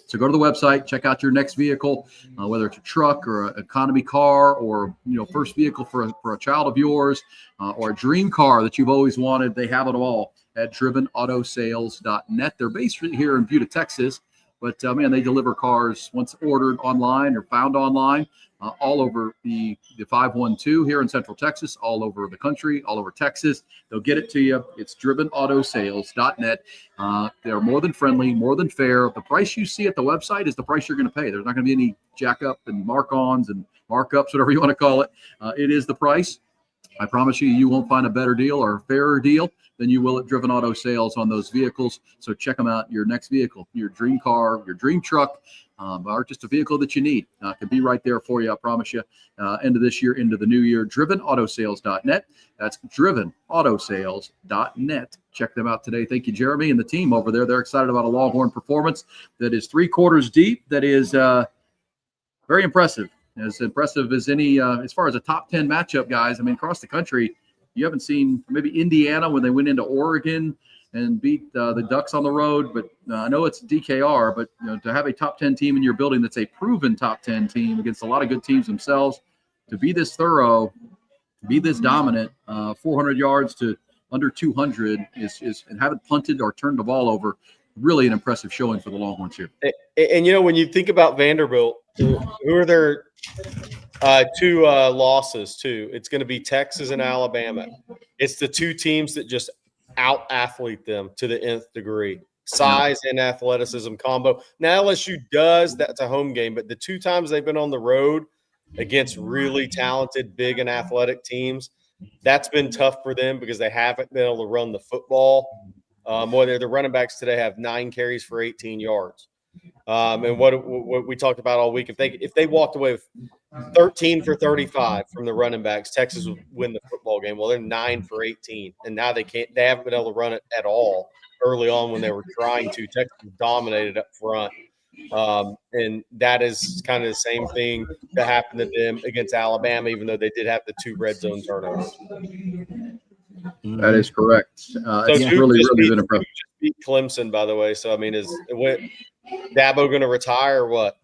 So go to the website, check out your next vehicle, whether it's a truck or an economy car or, first vehicle for a child of yours or a dream car that you've always wanted. They have it all at drivenoutosales.net. They're based here in Buda, Texas, but, they deliver cars once ordered online or found online all over the 512 here in Central Texas, all over the country, all over Texas. They'll get it to you. It's drivenoutosales.net. They're more than friendly, more than fair. The price you see at the website is the price you're going to pay. There's not going to be any jack up and mark-ons and markups, whatever you want to call it. It is the price. I promise you won't find a better deal or a fairer deal than you will at Driven Auto Sales on those vehicles. So check them out. Your next vehicle, your dream car, your dream truck, or just a vehicle that you need can be right there for you. I promise you. End of this year, into the new year, drivenoutosales.net. That's drivenoutosales.net. Check them out today. Thank you, Jeremy, and the team over there. They're excited about a Longhorn performance that is 3 quarters deep. That is very impressive. As impressive as any, as far as a top 10 matchup, guys. I mean, across the country, you haven't seen maybe Indiana when they went into Oregon and beat the Ducks on the road. But I know it's DKR, but to have a top 10 team in your building that's a proven top 10 team against a lot of good teams themselves, to be this thorough, to be this dominant, 400 yards to under 200 is and haven't punted or turned the ball over. Really an impressive showing for the Longhorns here. And when you think about Vanderbilt, who are their 2 losses to? It's going to be Texas and Alabama. It's the 2 teams that just out-athlete them to the nth degree. Size and athleticism combo. Now LSU does, that's a home game, but the 2 times they've been on the road against really talented, big and athletic teams, that's been tough for them because they haven't been able to run the football. The running backs today have 9 carries for 18 yards. And what we talked about all week, if they walked away with 13 for 35 from the running backs, Texas would win the football game. Well, they're 9 for 18, and now they haven't been able to run it at all early on when they were trying to. Texas dominated up front. And that is kind of the same thing that happened to them against Alabama, even though they did have the 2 red zone turnovers. That is correct. It's really been impressive. Beat Clemson, by the way. So, is Dabo going to retire or what?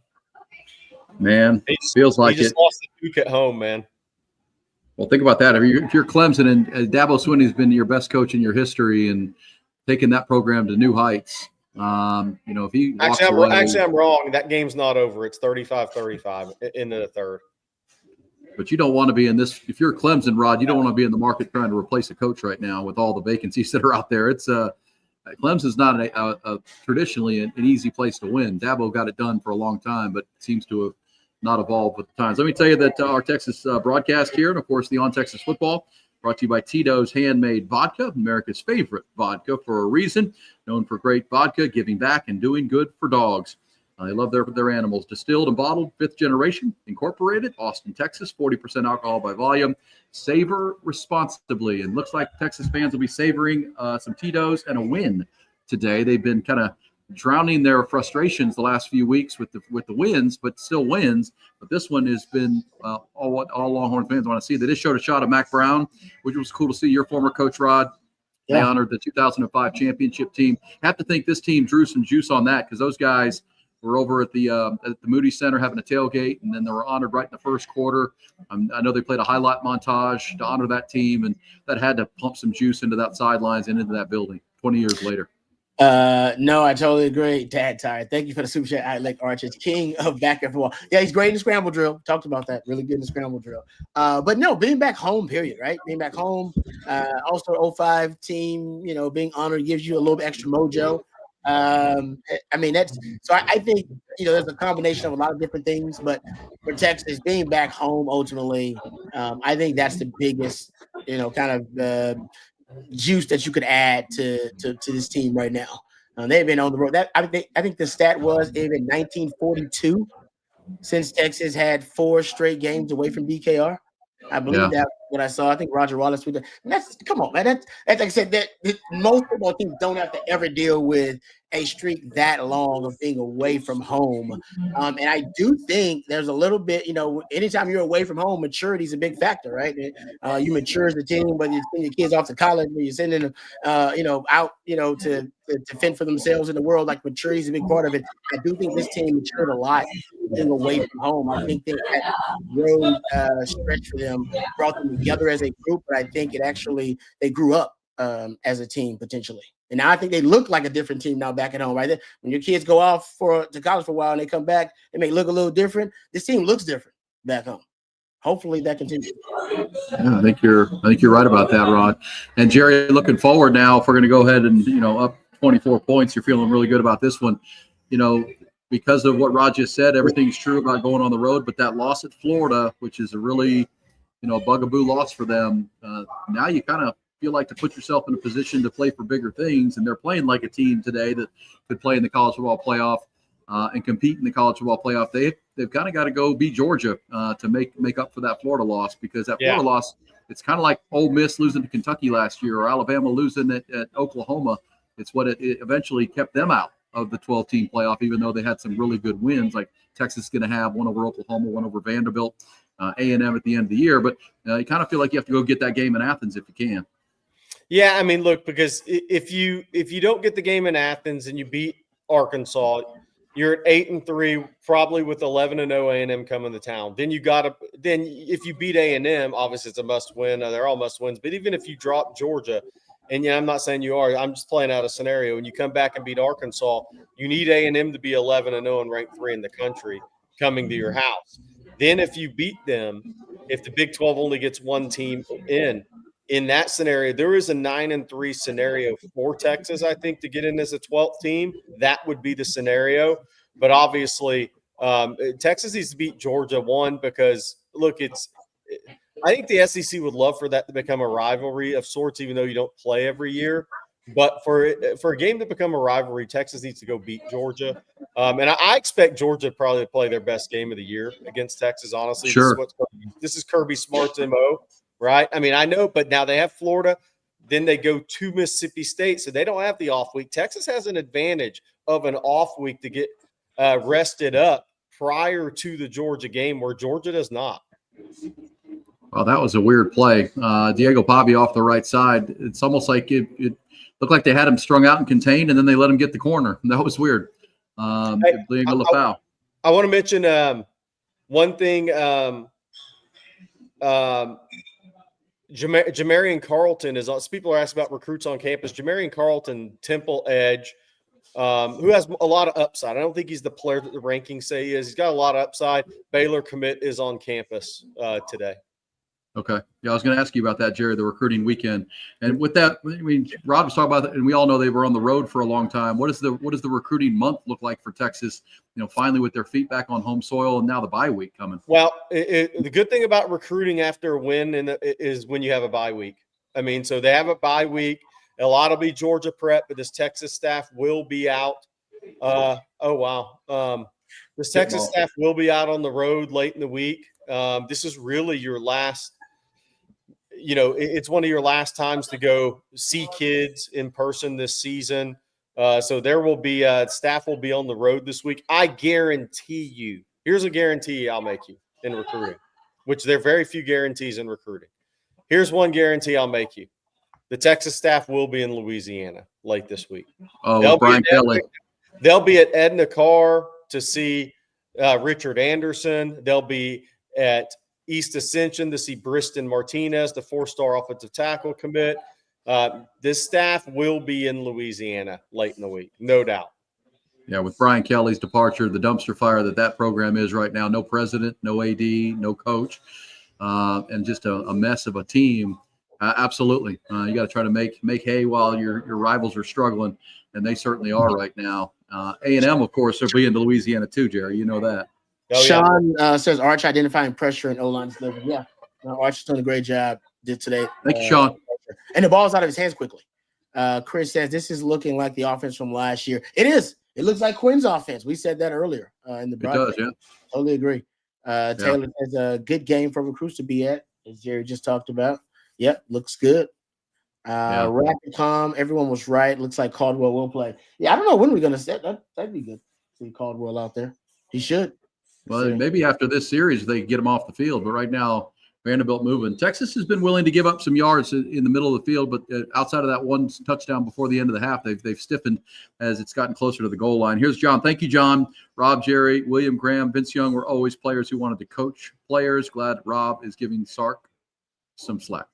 Man, feels like he just it. lost the Duke at home, man. Well, think about that. If you're Clemson and Dabo Swinney's been your best coach in your history and taking that program to new heights, if he walks away. Actually, I'm wrong. That game's not over. It's 35-35 into the third. But you don't want to be in this. If you're Clemson, Rod, you don't want to be in the market trying to replace a coach right now with all the vacancies that are out there. It's Clemson's not a traditionally an easy place to win. Dabo got it done for a long time, but seems to have not evolved with the times. Let me tell you that our Texas broadcast here, and of course the On Texas Football, brought to you by Tito's Handmade Vodka, America's favorite vodka for a reason. Known for great vodka, giving back, and doing good for dogs. They love their animals. Distilled and bottled, 5th generation, incorporated, Austin, Texas, 40% alcohol by volume. Savor responsibly. And looks like Texas fans will be savoring some Tito's and a win today. They've been kind of drowning their frustrations the last few weeks with the wins, but still wins. But this one has been all what all Longhorn fans want to see. They just showed a shot of Mac Brown, which was cool to see. Your former coach, Rod. They honored the 2005 championship team. Have to think this team drew some juice on that because those guys were over at the Moody Center having a tailgate, and then they were honored right in the first quarter. I know they played a highlight montage to honor that team, and that had to pump some juice into that sidelines and into that building 20 years later. No, I totally agree. Dad tired. Thank you for the super chat. I like Arches, king of back and forth. Yeah, he's great in the scramble drill. Talked about that. Really good in the scramble drill. But no, being back home, period, right? Being back home. Also 05 team, being honored gives you a little bit extra mojo. That's so I think there's a combination of a lot of different things, but for Texas being back home ultimately, I think that's the biggest, kind of juice that you could add to this team right now. They've been on the road. I think the stat was they've been 1942 since Texas had 4 straight games away from DKR. I believe that's what I saw. I think Roger Wallace would. Come on, man. That's like I said. That most football teams don't have to ever deal with a streak that long of being away from home. And I do think there's a little bit. Anytime you're away from home, maturity is a big factor, right? You mature as a team, but you send your kids off to college, when you're sending them, out, to fend for themselves in the world. Like maturity is a big part of it. I do think this team matured a lot being away from home. I think that road stretch for them brought them together as a group, but I think they grew up as a team potentially. And now I think they look like a different team now back at home, right? When your kids go off to college for a while and they come back, they may look a little different. This team looks different back home. Hopefully that continues. Yeah, I think you're right about that, Rod. And Jerry, looking forward now, if we're going to go ahead and up 24 points, you're feeling really good about this one. Because of what Rod just said, everything's true about going on the road, but that loss at Florida, which is a really bugaboo loss for them. Now you kind of feel like to put yourself in a position to play for bigger things, and they're playing like a team today that could play in the college football playoff and compete in the college football playoff. They've kind of got to go beat Georgia to make up for that Florida loss, because that Florida loss, it's kind of like Ole Miss losing to Kentucky last year or Alabama losing at Oklahoma. It's what it eventually kept them out of the 12-team playoff, even though they had some really good wins. Like Texas is going to have one over Oklahoma, one over Vanderbilt, A&M at the end of the year. But you kind of feel like you have to go get that game in Athens if you can. Yeah, look, because if you don't get the game in Athens and you beat Arkansas, you're at 8-3, probably with 11-0 A&M coming to town. Then if you beat A&M, obviously it's a must win. They're all must wins. But even if you drop Georgia, and I'm not saying you are, I'm just playing out a scenario. When you come back and beat Arkansas, you need A&M to be 11-0 and ranked 3 in the country coming to your house. Then if you beat them, if the Big 12 only gets one team in that scenario, there is a 9-3 scenario for Texas, I think, to get in as a 12th team. That would be the scenario. But obviously, Texas needs to beat Georgia, because, look, I think the SEC would love for that to become a rivalry of sorts, even though you don't play every year. But for a game to become a rivalry, Texas needs to go beat Georgia. And I expect Georgia probably to play their best game of the year against Texas, honestly. Sure. This is Kirby Smart's MO. Right? I know, but now they have Florida. Then they go to Mississippi State, so they don't have the off week. Texas has an advantage of an off week to get rested up prior to the Georgia game, where Georgia does not. Well, that was a weird play. Diego Pavia off the right side. It's almost like it looked like they had him strung out and contained, and then they let him get the corner. That was weird. I want to mention One thing, Jamarian Carlton is – people are asking about recruits on campus. Jamarian Carlton, Temple edge, who has a lot of upside. I don't think he's the player that the rankings say he is. He's got a lot of upside. Baylor commit is on campus today. Okay. Yeah, I was going to ask you about that, Jerry, the recruiting weekend. And with that, I mean, Rob was talking about that, and we all know they were on the road for a long time. What does the recruiting month look like for Texas, finally with their feet back on home soil and now the bye week coming? Well, the good thing about recruiting after a win is when you have a bye week. I mean, so they have a bye week. A lot will be Georgia prep, but this Texas staff will be out. This Texas staff will be out on the road late in the week. This is really your last – it's one of your last times to go see kids in person this season. So there will be staff will be on the road this week. I guarantee you, here's a guarantee I'll make you in recruiting, which there are very few guarantees in recruiting. Here's one guarantee I'll make you. The Texas staff will be in Louisiana late this week. Oh, Brian Kelly. They'll be at Edna Carr to see Richard Anderson. They'll be at East Ascension to see Briston Martinez, the 4-star offensive tackle commit. This staff will be in Louisiana late in the week, no doubt. Yeah, with Brian Kelly's departure, the dumpster fire that program is right now, no president, no AD, no coach, and just a mess of a team. Absolutely. You got to try to make hay while your rivals are struggling, and they certainly are right now. A&M, of course, will be in Louisiana too, Jerry. You know that. Oh, Sean says Arch identifying pressure and O-line delivery. Yeah, Arch has done a great job today. Thank you, Sean. And the ball's out of his hands quickly. Chris says this is looking like the offense from last year. It is. It looks like Quinn's offense. We said that earlier in the broadcast. It does, yeah. Totally agree. Taylor says a good game for recruits to be at, as Jerry just talked about. Yep, looks good. Rapid Calm, everyone was right. Looks like Caldwell will play. Yeah, I don't know when we're going to set that. That'd be good. See Caldwell out there. He should. Well, maybe after this series they get him off the field, but right now Vanderbilt moving. Texas has been willing to give up some yards in the middle of the field, but outside of that one touchdown before the end of the half, they've stiffened as it's gotten closer to the goal line. Here's John. Thank you, John. Rob, Jerry, William Graham, Vince Young were always players who wanted to coach players. Glad Rob is giving Sark some slack.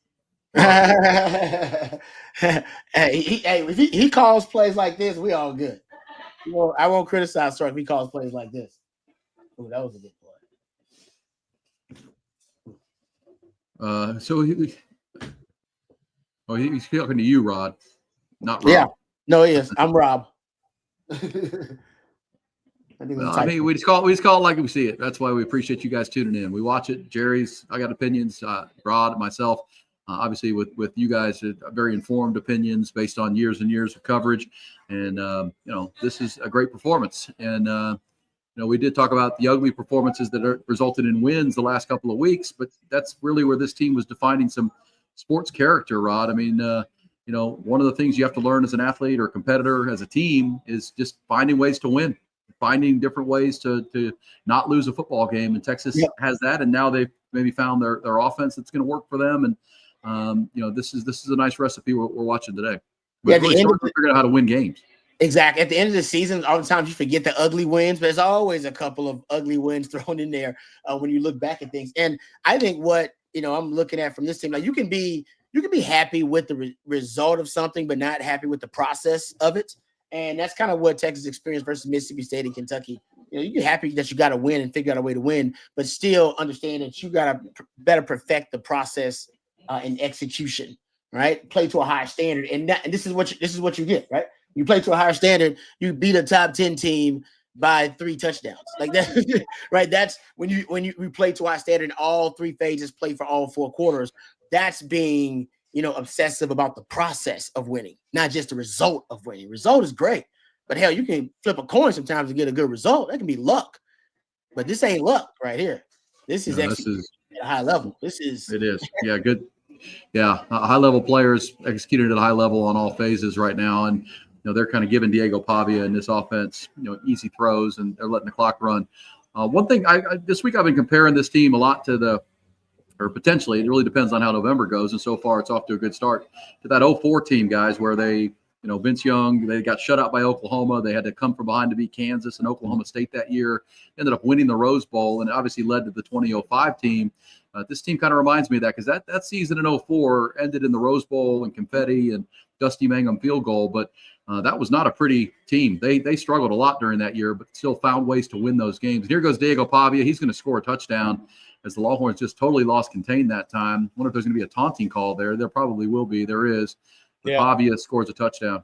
If he calls plays like this, we all good. I won't criticize Sark if he calls plays like this. Ooh, that was a good play. So he's talking to you, Rod, not Rob. Yeah, no, he is. I'm Rob. I mean, we just call it like we see it. That's why we appreciate you guys tuning in. We watch it. I got opinions. Rod, myself, obviously with you guys, very informed opinions based on years and years of coverage. And this is a great performance. And we did talk about the ugly performances that are resulted in wins the last couple of weeks, but that's really where this team was defining some sports character, Rod. I mean, one of the things you have to learn as an athlete or competitor as a team is just finding ways to win, finding different ways to not lose a football game. And Texas has that, and now they've maybe found their offense that's going to work for them. And this is a nice recipe we're watching today. But really starting to figure out how to win games. Exactly. At the end of the season, oftentimes you forget the ugly wins, but there's always a couple of ugly wins thrown in there when you look back at things. And I think what I'm looking at from this team, like you can be happy with the result of something, but not happy with the process of it. And that's kind of what Texas experienced versus Mississippi State and Kentucky. You're happy that you got to win and figure out a way to win, but still understand that you got to better perfect the process and execution. Right? Play to a higher standard, and this is what you get. Right? You play to a higher standard, you beat a top 10 team by 3 touchdowns. Like that, right? That's when you play to a high standard and all 3 phases play for all 4 quarters. That's being, obsessive about the process of winning, not just the result of winning. Result is great, but hell, you can flip a coin sometimes to get a good result. That can be luck, but this ain't luck right here. This is actually at a high level. It is. Yeah, good. Yeah, high-level players executed at a high level on all phases right now, and they're kind of giving Diego Pavia in this offense, easy throws, and they're letting the clock run. One thing, this week I've been comparing this team a lot to potentially, it really depends on how November goes, and so far it's off to a good start, to that 04 team, guys, where they Vince Young, they got shut out by Oklahoma. They had to come from behind to beat Kansas and Oklahoma State that year. Ended up winning the Rose Bowl, and obviously led to the 2005 team. This team kind of reminds me of that, because that season in 04 ended in the Rose Bowl and confetti and Dusty Mangum field goal. But that was not a pretty team. They struggled a lot during that year, but still found ways to win those games. And here goes Diego Pavia. He's going to score a touchdown, as the Longhorns just totally lost contain that time. Wonder if there's going to be a taunting call there. There probably will be. There is. But Yeah. Pavia scores a touchdown.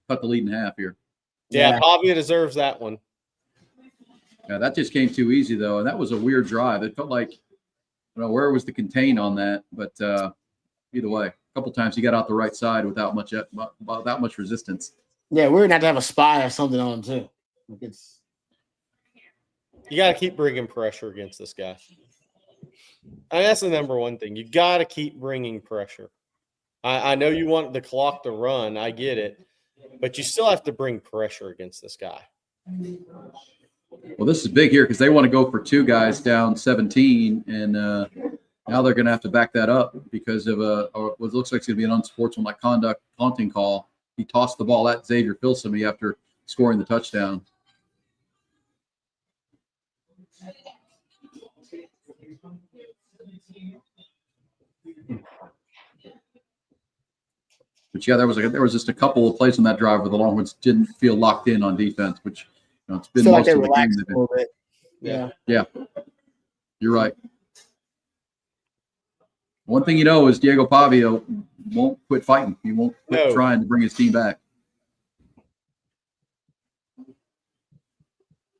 Cut the lead in half here. Yeah, Pavia deserves that one. Yeah, that just came too easy, though. And that was a weird drive. It felt like, where was the contain on that? But either way, a couple times he got out the right side without much resistance. Yeah, we're gonna have to have a spy or something on him too. You got to keep bringing pressure against this guy. And that's the number one thing. You got to keep bringing pressure. I know you want the clock to run. I get it. But you still have to bring pressure against this guy. Well, this is big here because they want to go for two guys down 17, and now they're going to have to back that up because of what looks like it's going to be an unsportsmanlike conduct taunting call. He tossed the ball at Xavier Filsaime after scoring the touchdown. But yeah, there was just a couple of plays on that drive where the Longhorns didn't feel locked in on defense, which it's been feel most like they of the game. relaxed a little bit. Yeah. You're right. One thing is Diego Pavia won't quit fighting. He won't quit trying to bring his team back.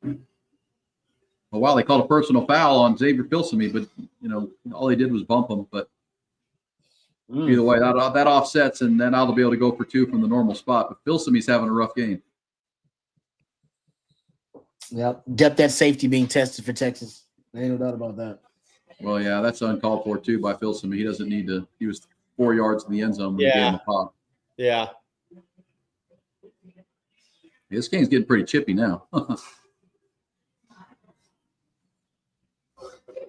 Well, wow, they called a personal foul on Xavier Filsaime, but all he did was bump him. But either way, that offsets, and then I'll be able to go for two from the normal spot. But Filsaime's having a rough game. Yep. Depth at safety being tested for Texas. Ain't no doubt about that. Well, yeah, that's uncalled for too by Filsaime. He doesn't need to. He was 4 yards in the end zone when he gave him a pop. Yeah. This game's getting pretty chippy now.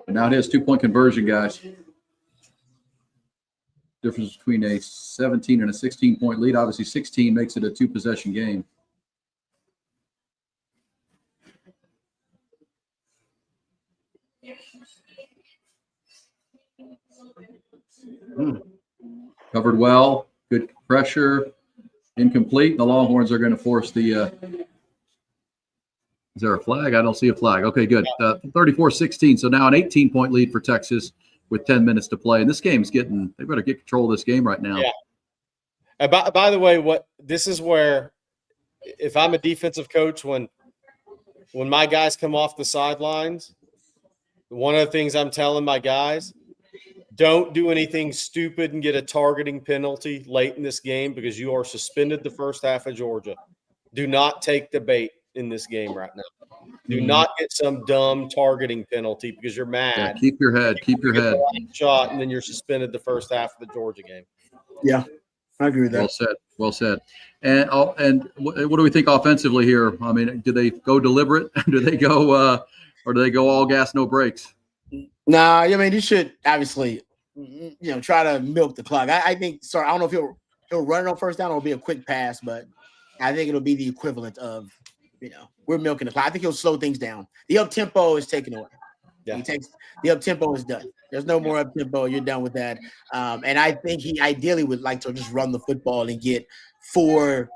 But now it is 2-point conversion, guys. Difference between a 17 and a 16-point lead. Obviously, 16 makes it a 2-possession game. Covered well. Good pressure. Incomplete. The Longhorns are going to force the is there a flag? I don't see a flag. Okay, good. 34-16. So now an 18-point lead for Texas with 10 minutes to play. And this game's they better get control of this game right now. Yeah. By the way, this is where, if I'm a defensive coach, when my guys come off the sidelines, one of the things I'm telling my guys, don't do anything stupid and get a targeting penalty late in this game, because you are suspended the first half of Georgia. Do not take the bait in this game right now. Do not get some dumb targeting penalty because you're mad. Yeah, keep your head. Keep your head. Shot, and then you're suspended the first half of the Georgia game. Yeah, I agree with that. Well said. Well said. And what do we think offensively here? I mean, do they go deliberate? Do they go or do they go all gas, no brakes? Nah, I mean, you should obviously, try to milk the clock. I think. Sorry, I don't know if he'll run it on first down or it'll be a quick pass, but I think it'll be the equivalent of, we're milking the clock. I think he'll slow things down. The up tempo is taken away. Yeah. The up tempo is done. There's no more up tempo. You're done with that. And I think he ideally would like to just run the football and get 4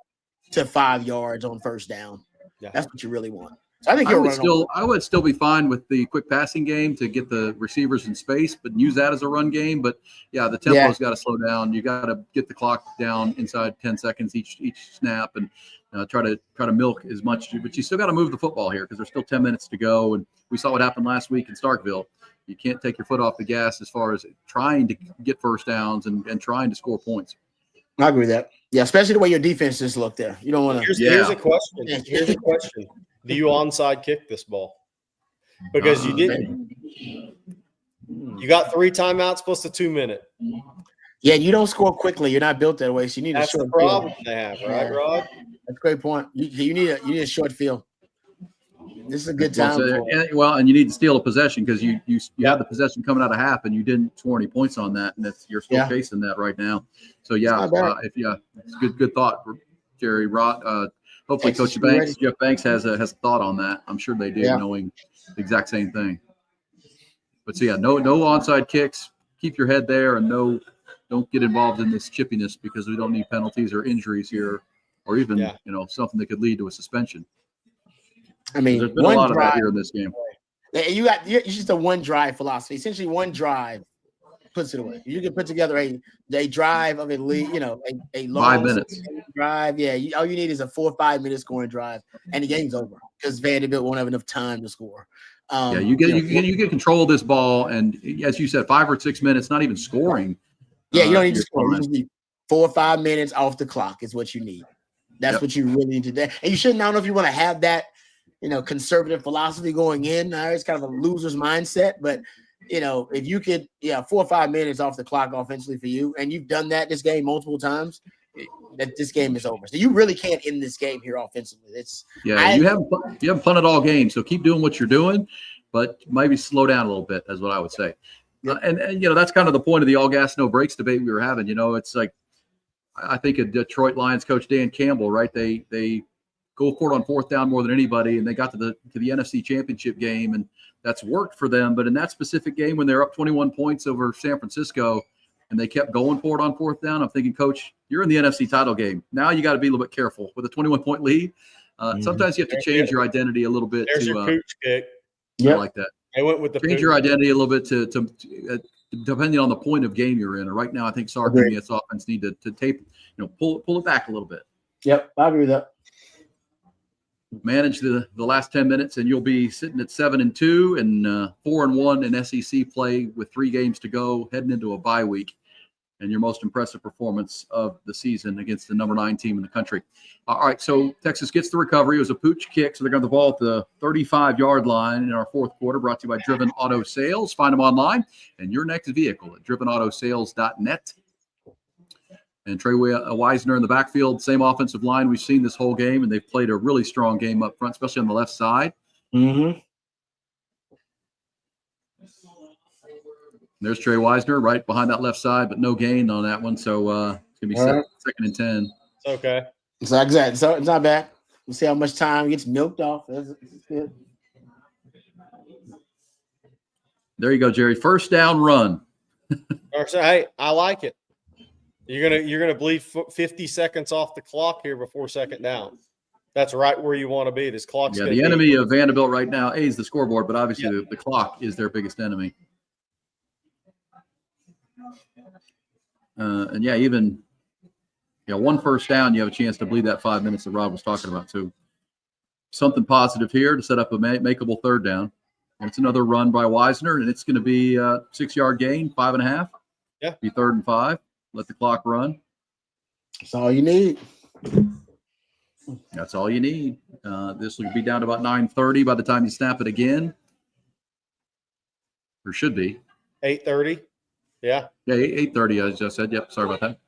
to 5 yards on first down. Yeah. That's what you really want. So I think I would still be fine with the quick passing game to get the receivers in space, but use that as a run game. But yeah, the tempo's got to slow down. You got to get the clock down inside 10 seconds each snap, and try to milk as much. But you still got to move the football here because there's still 10 minutes to go. And we saw what happened last week in Starkville. You can't take your foot off the gas as far as trying to get first downs and trying to score points. I agree with that. Yeah, especially the way your defense just looked there. You don't want to. Here's a question. Here's a question. Do you onside kick this ball? Because you didn't. You got 3 timeouts plus a 2-minute. Yeah, you don't score quickly. You're not built that way, so you need That's a short the problem field. they have, right, Rod? That's a great point. You need a short field. This is a good Well, time. and you need to steal a possession because you had the possession coming out of half and you didn't score any points on that, and you're still chasing that right now. So it's good thought, Jerry. Hopefully, Jeff Banks has a thought on that. I'm sure they do, knowing the exact same thing. But so no onside kicks. Keep your head there, and don't get involved in this chippiness because we don't need penalties or injuries here, or even something that could lead to a suspension. I mean, there's been a lot of that here in this game. You just a one drive philosophy. Essentially, one drive puts it away. You can put together a drive of at least a long 5 minutes drive. Yeah, all you need is a 4 or 5 minute scoring drive, and the game's over because Vanderbilt won't have enough time to score. You get control of this ball, and as you said, 5 or 6 minutes, not even scoring. Yeah, you don't need to score. You just need 4 or 5 minutes off the clock is what you need. That's what you really need to do. And you shouldn't. I don't know if you want to have that, conservative philosophy going in. It's kind of a loser's mindset, but if you could, 4 or 5 minutes off the clock offensively for you, and you've done that this game multiple times, that this game is over. So you really can't end this game here offensively. You haven't punted all game, so keep doing what you're doing, but maybe slow down a little bit, is what I would say. Yep. And that's kind of the point of the all gas, no brakes debate we were having. It's like, I think of Detroit Lions coach Dan Campbell, right? They go for it on fourth down more than anybody, and they got to the NFC Championship game, and that's worked for them. But in that specific game, when they're up 21 points over San Francisco, and they kept going for it on fourth down, I'm thinking, Coach, you're in the NFC title game. Now you got to be a little bit careful with a 21-point lead. Sometimes you have to change your identity a little bit. There's your cooch kick. I like that. I went with the change your identity a little bit to depending on the point of game you're in. Right now, I think Sark and its offense need to tape, pull it back a little bit. Yep, I agree with that. Manage the last 10 minutes, and you'll be sitting at 7-2 and 4-1 in SEC play with 3 games to go, heading into a bye week, and your most impressive performance of the season against the number 9 team in the country. All right, so Texas gets the recovery. It was a pooch kick, so they're going to the ball at the 35-yard line in our fourth quarter, brought to you by Driven Auto Sales. Find them online and your next vehicle at drivenoutosales.net. And Trey Wisner in the backfield, same offensive line we've seen this whole game, and they've played a really strong game up front, especially on the left side. Mm-hmm. There's Trey Wisner right behind that left side, but no gain on that one. So it's going to be second and 10. It's okay. So exactly. So it's not bad. We'll see how much time gets milked off. That's good. There you go, Jerry. First down run. Hey, I like it. You're gonna bleed 50 seconds off the clock here before second down. That's right where you want to be. This clock's the enemy of Vanderbilt right now is the scoreboard, but obviously the clock is their biggest enemy. And even one first down, you have a chance to bleed that 5 minutes that Rob was talking about. So something positive here to set up a makeable third down. And it's another run by Wisner, and it's going to be a 6-yard gain, 5.5. Yeah. Be 3rd and 5. Let the clock run. That's all you need. That's all you need. This will be down to about 9:30 by the time you snap it again. Or should be. 8:30. Yeah. Yeah, 8:30, as I said. Yep, sorry about that.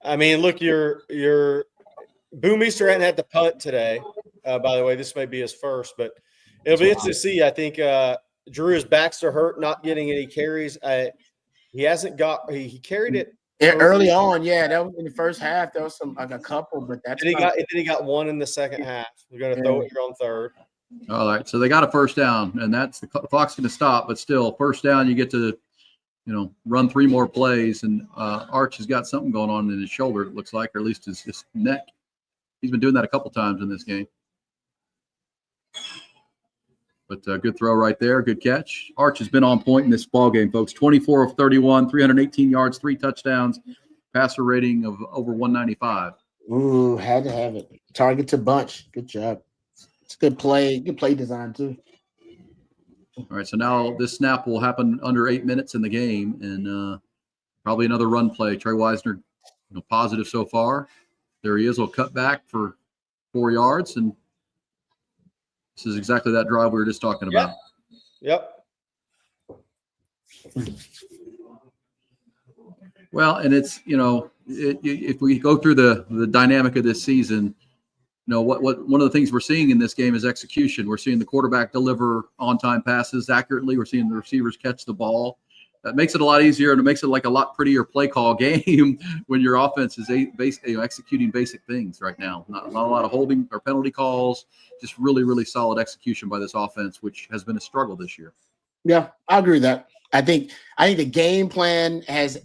I mean, look, your Boom Easter hadn't had to punt today. By the way, this may be his first, but it'll be interesting to see. I think Drew, his backs are hurt, not getting any carries. He hasn't got – he carried it. Early on, that was in the first half. There was a couple, but that's and he got one in the second half. We're going to throw it here on third. All right, so they got a first down, and that's the clock's going to stop. But still, first down, you get to, run 3 more plays. And Arch has got something going on in his shoulder. It looks like, or at least his neck. He's been doing that a couple times in this game. But good throw right there. Good catch. Arch has been on point in this ball game, folks. 24 of 31, 318 yards, 3 touchdowns, passer rating of over 195. Ooh, had to have it. Target to bunch. Good job. It's good play. Good play design, too. All right, so now this snap will happen under 8 minutes in the game, and probably another run play. Trey Wisner, positive so far. There he is. He'll cut back for 4 yards, and this is exactly that drive we were just talking about. Yep. Well, and it's, if we go through the dynamic of this season, what one of the things we're seeing in this game is execution. We're seeing the quarterback deliver on-time passes accurately. We're seeing the receivers catch the ball. That makes it a lot easier, and it makes it like a lot prettier play call game when your offense is executing basic things right now. Not a lot of holding or penalty calls, just really, really solid execution by this offense, which has been a struggle this year. Yeah, I agree with that. I think the game plan has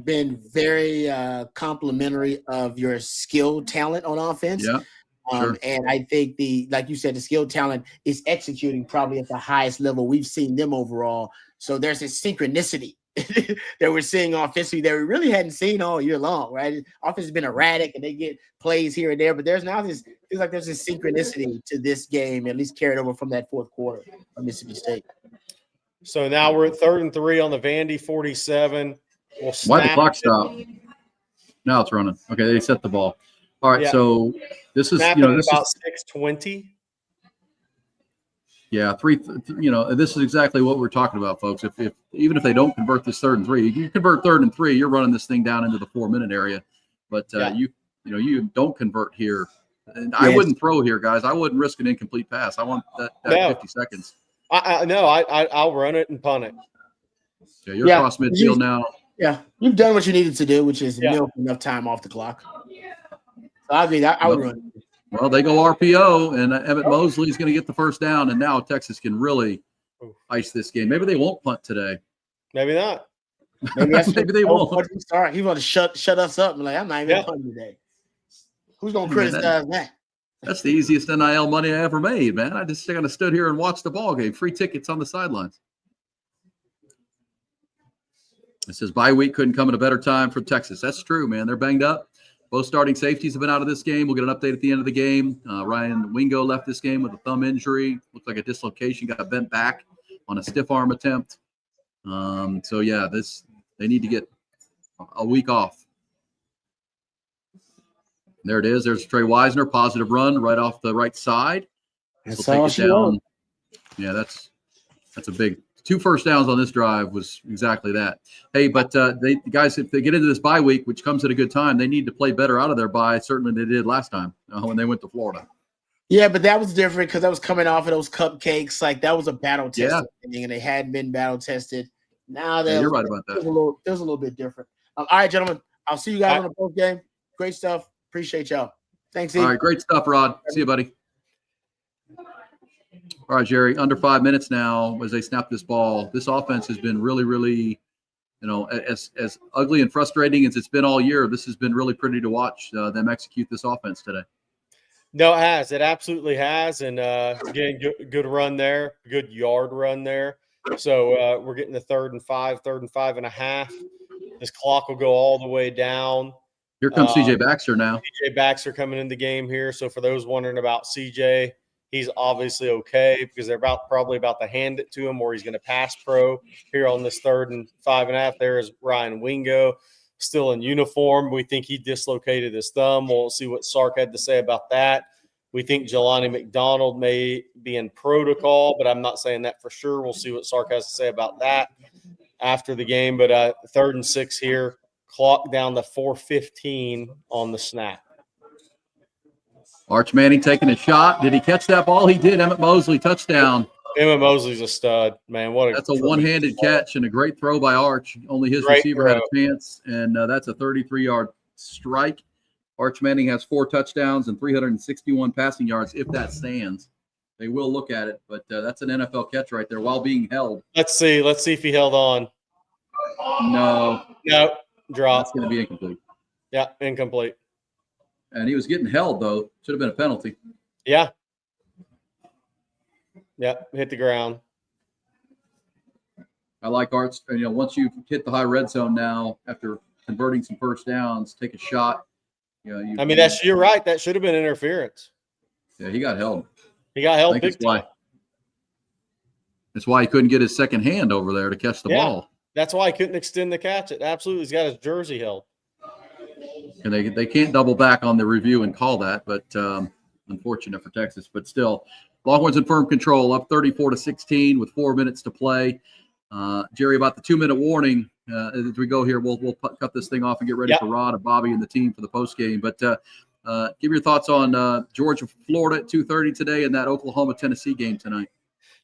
been very complimentary of your skill talent on offense. Yeah. Sure. And I think like you said, the skill talent is executing probably at the highest level we've seen them overall. So there's a synchronicity that we're seeing offensively that we really hadn't seen all year long, right? Offense has been erratic and they get plays here and there, but there's now feels like there's a synchronicity to this game, at least carried over from that fourth quarter of Mississippi State. So now we're at 3rd and 3 on the Vandy 47. Why the clock stop? Now it's running. Okay, they set the ball. All right, so this is this about 6:20. Yeah, this is exactly what we're talking about, folks. If even if they don't convert this 3rd and 3, if you convert 3rd and 3, you're running this thing down into the 4-minute area. But you don't convert here, and I wouldn't throw here, guys. I wouldn't risk an incomplete pass. I want that 50 seconds. I'll run it and punt it. Yeah, you're across midfield now. Yeah, you've done what you needed to do, which is milk enough time off the clock. So I mean, I would run. Well, they go RPO, and Emmett Mosley is going to get the first down, and now Texas can really ice this game. Maybe they won't punt today. Maybe not. Maybe they won't. Sorry, he want to shut us up. I'm like, I'm not even punting today. Who's going to criticize that? That's the easiest NIL money I ever made, man. I just kind of stood here and watched the ball game. Free tickets on the sidelines. It says bye week couldn't come at a better time for Texas. That's true, man. They're banged up. Both starting safeties have been out of this game. We'll get an update at the end of the game. Ryan Wingo left this game with a thumb injury. Looked like a dislocation. Got bent back on a stiff arm attempt. They need to get a week off. There it is. There's Trey Wisner, positive run right off the right side. That's all she wrote. Yeah, that's a big 2 first downs on this drive was exactly that. Hey, but guys, if they get into this bye week, which comes at a good time, they need to play better out of their bye. Certainly they did last time when they went to Florida. Yeah, but that was different because that was coming off of those cupcakes. Like that was a battle tested thing, and they hadn't been battle tested. Now you're right about that. It was a little bit different. All right, gentlemen, I'll see you guys on the post game. Great stuff. Appreciate y'all. Thanks. All right, great stuff, Rod. See you, buddy. All right, Jerry, under 5 minutes now as they snap this ball. This offense has been really, really, as ugly and frustrating as it's been all year, this has been really pretty to watch them execute this offense today. No, it has. It absolutely has. And again, good run there, good yard run there. So we're getting the 3rd and 5 and a half. This clock will go all the way down. Here comes CJ Baxter now. CJ Baxter coming in the game here. So for those wondering about CJ, he's obviously okay because they're probably about to hand it to him or he's going to pass pro here on this 3rd and 5 and a half. There is Ryan Wingo still in uniform. We think he dislocated his thumb. We'll see what Sark had to say about that. We think Jelani McDonald may be in protocol, but I'm not saying that for sure. We'll see what Sark has to say about that after the game. But 3rd and 6 here, clock down to 4:15 on the snap. Arch Manning taking a shot. Did he catch that ball? He did. Emmett Mosley, touchdown. Emmett Mosley's a stud, man. That's a one-handed catch and a great throw by Arch. Only his receiver had a chance, and that's a 33-yard strike. Arch Manning has 4 touchdowns and 361 passing yards, if that stands. They will look at it, but that's an NFL catch right there while being held. Let's see if he held on. No, drop. That's going to be incomplete. Yeah, incomplete. And he was getting held, though. Should have been a penalty. Yeah. Yeah, hit the ground. I like Arch. Once you've hit the high red zone now, after converting some first downs, take a shot. You're right. That should have been interference. Yeah, he got held. He got held big time. That's why he couldn't get his second hand over there to catch the ball. That's why he couldn't extend the catch. It absolutely. He's got his jersey held. And they can't double back on the review and call that, but unfortunate for Texas. But still, Longhorns in firm control, up 34-16 with 4 minutes to play. Jerry, about the 2-minute warning as we go here, we'll cut this thing off and get ready for Rod and Bobby and the team for the post game. But Give your thoughts on Georgia, Florida at 2:30 today and that Oklahoma-Tennessee game tonight.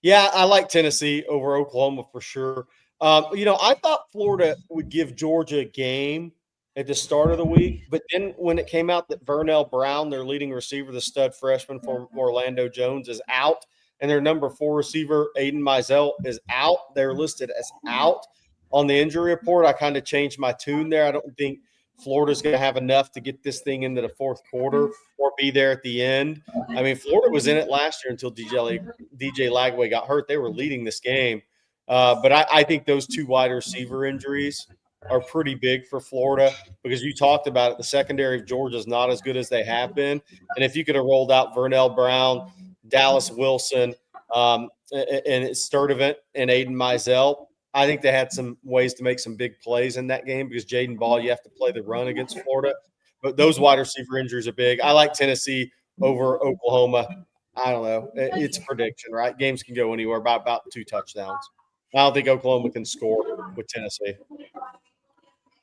Yeah, I like Tennessee over Oklahoma for sure. I thought Florida would give Georgia a game at the start of the week, but then when it came out that Vernell Brown, their leading receiver, the stud freshman from Orlando Jones, is out, and their number 4 receiver, Aiden Mizell, is out, they're listed as out on the injury report. I kind of changed my tune there. I don't think Florida's going to have enough to get this thing into the fourth quarter or be there at the end. I mean, Florida was in it last year until DJ Lagway got hurt. They were leading this game. But I think those 2 wide receiver injuries are pretty big for Florida because you talked about it. The secondary of Georgia is not as good as they have been. And if you could have rolled out Vernell Brown, Dallas Wilson, and Sturdivant and Aiden Mizell, I think they had some ways to make some big plays in that game because Jaden Ball, you have to play the run against Florida. But those wide receiver injuries are big. I like Tennessee over Oklahoma. I don't know. It's a prediction, right? Games can go anywhere by about 2 touchdowns. I don't think Oklahoma can score with Tennessee.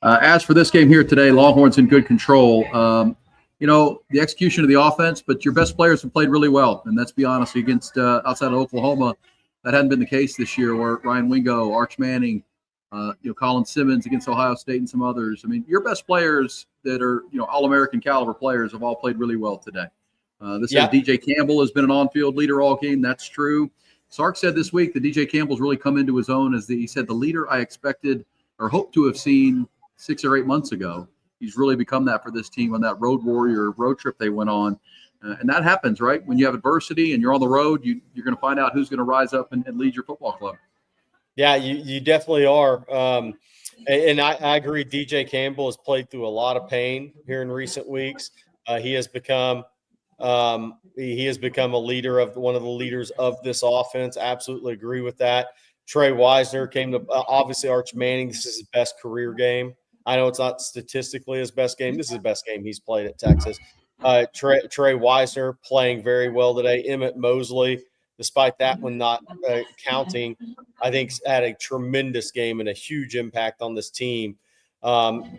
As for this game here today, Longhorns in good control. The execution of the offense, but your best players have played really well. And let's be honest, against outside of Oklahoma, that hadn't been the case this year where Ryan Wingo, Arch Manning, Colin Simmons against Ohio State and some others. I mean, your best players that are, All-American caliber players have all played really well today. Says DJ Campbell has been an on-field leader all game. That's true. Sark said this week that DJ Campbell's really come into his own as he said, the leader I expected or hoped to have seen 6 or 8 months ago. He's really become that for this team on that road warrior road trip they went on. And that happens, right? When you have adversity and you're on the road, you're going to find out who's going to rise up and lead your football club. Yeah, you definitely are. And I agree. DJ Campbell has played through a lot of pain here in recent weeks. He has become a leader of one of the leaders of this offense. Absolutely agree with that. Trey Wisner came to obviously Arch Manning. This is his best career game. I know it's not statistically his best game. This is the best game he's played at Texas. Trey Wisner playing very well today. Emmett Mosley, despite that one not counting, I think had a tremendous game and a huge impact on this team.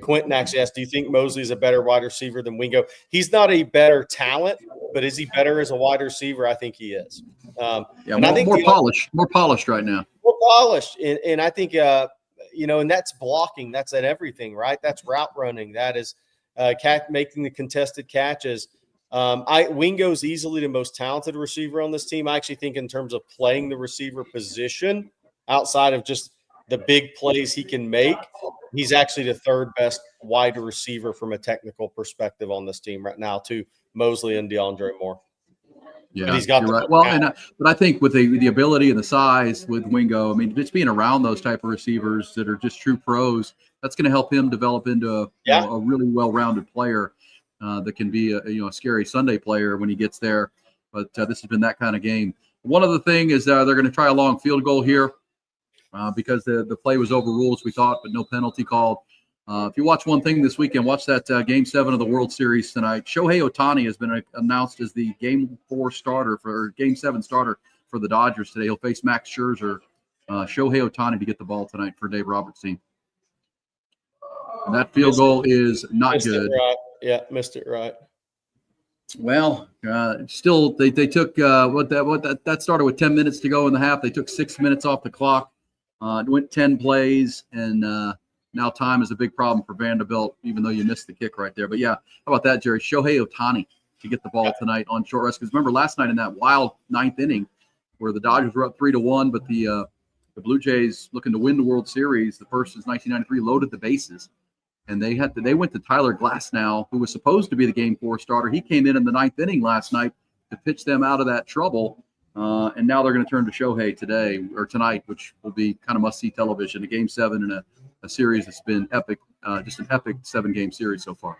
Quentin actually asked, do you think Mosley is a better wide receiver than Wingo? He's not a better talent, but is he better as a wide receiver? I think he is. More polished right now. More polished. And I think, and that's blocking. That's at everything, right? That's route running. That is making the contested catches. Wingo's easily the most talented receiver on this team. I actually think in terms of playing the receiver position, outside of just the big plays he can make, he's actually the 3rd best wide receiver from a technical perspective on this team right now, to Mosley and DeAndre Moore. Yeah, he's got right. Well, but I think with the ability and the size with Wingo, I mean, just being around those type of receivers that are just true pros, that's going to help him develop into a really well-rounded player that can be a scary Sunday player when he gets there. But this has been that kind of game. One other thing is they're going to try a long field goal here because the play was overruled, as we thought, but no penalty called. If you watch one thing this weekend, watch that Game 7 of the World Series tonight. Shohei Ohtani has been announced as the Game 7 starter for the Dodgers today. He'll face Max Scherzer. Shohei Ohtani to get the ball tonight for Dave Roberts' team. And that field goal is not good. Missed it right. Well, still they took that started with 10 minutes to go in the half. They took 6 minutes off the clock. It went 10 plays, and now time is a big problem for Vanderbilt, even though you missed the kick right there. But yeah, how about that, Jerry? Shohei Ohtani to get the ball tonight on short rest. Because remember last night in that wild 9th inning where the Dodgers were up 3-1, but the Blue Jays looking to win the World Series, the first since 1993, loaded the bases. And they went to Tyler Glasnow, who was supposed to be the Game 4 starter. He came in the 9th inning last night to pitch them out of that trouble. And now they're going to turn to Shohei tonight, which will be kind of must-see television. A Game 7 in a series that's been epic, just an epic 7-game series so far.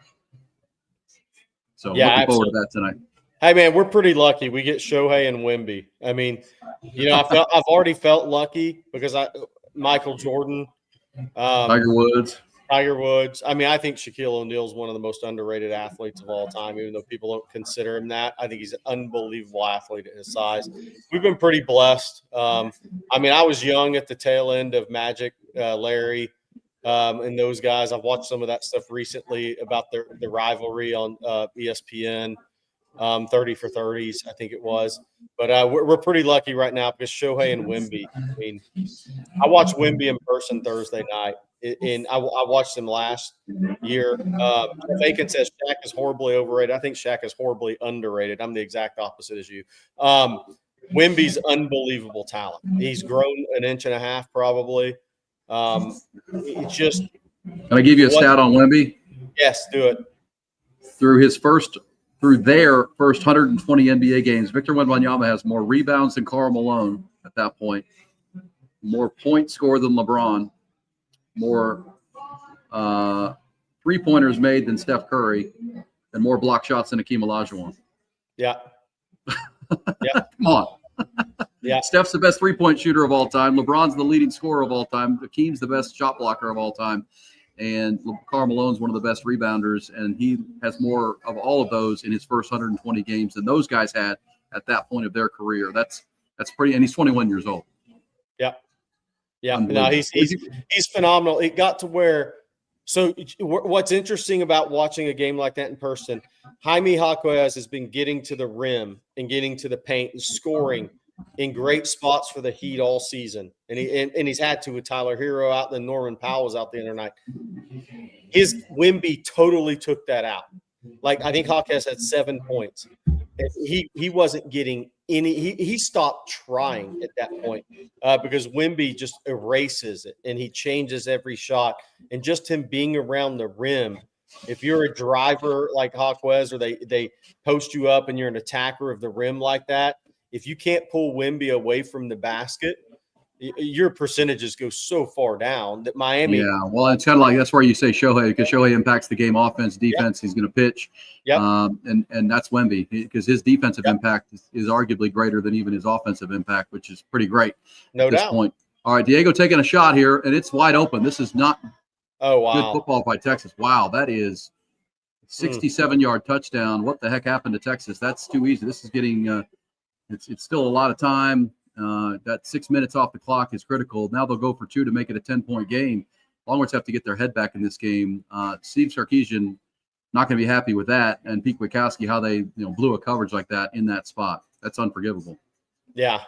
So looking forward to that tonight. Hey man, we're pretty lucky. We get Shohei and Wemby. I mean, I've already felt lucky because Michael Jordan, Tiger Woods. I mean, I think Shaquille O'Neal is one of the most underrated athletes of all time, even though people don't consider him that. I think he's an unbelievable athlete at his size. We've been pretty blessed. I mean, I was young at the tail end of Magic, Larry, and those guys. I've watched some of that stuff recently about the rivalry on ESPN, 30 for 30s, I think it was. But we're pretty lucky right now because Shohei and Wemby. I mean, I watched Wemby in person Thursday night, and I watched him last year. Bacon says Shaq is horribly overrated. I think Shaq is horribly underrated. I'm the exact opposite as you. Wemby's unbelievable talent. He's grown an inch and a half probably. It's just. Can I give you a stat on Wemby? Yes, do it. Through their first 120 NBA games, Victor Wembanyama has more rebounds than Karl Malone at that point, more points scored than LeBron, more three-pointers made than Steph Curry, and more block shots than Hakeem Olajuwon. Yeah. Yeah. Come on. Yeah. Steph's the best three-point shooter of all time. LeBron's the leading scorer of all time. Hakeem's the best shot blocker of all time. And Karl Malone's one of the best rebounders, and he has more of all of those in his first 120 games than those guys had at that point of their career. That's pretty, and he's 21 years old. Yeah. Yeah. No, he's phenomenal. It got to where – so what's interesting about watching a game like that in person, Jaime Jaquez has been getting to the rim and getting to the paint and scoring in great spots for the Heat all season. And he's had to with Tyler Hero out, then Norman Powell was out the other night. His Wemby totally took that out. Like, I think Jaquez had 7 points. And he wasn't getting any – he stopped trying at that point because Wemby just erases it, and he changes every shot. And just him being around the rim, if you're a driver like Jaquez or they post you up and you're an attacker of the rim like that, if you can't pull Wemby away from the basket, your percentages go so far down that Miami. Yeah, well, it's kind of like that's where you say Shohei, because Shohei impacts the game, offense, defense. Yep. He's going to pitch. Yep. And that's Wemby, because his defensive impact is arguably greater than even his offensive impact, which is pretty great no at this doubt. point. All right, Diego taking a shot here, and it's wide open. This is not good football by Texas. Wow, that is 67-yard touchdown. What the heck happened to Texas? That's too easy. This is getting it's still a lot of time. That 6 minutes off the clock is critical. Now they'll go for 2 to make it a 10-point game. Longhorns have to get their head back in this game. Steve Sarkisian not going to be happy with that, and Pete Witkowski, how they blew a coverage like that in that spot. That's unforgivable. Yeah.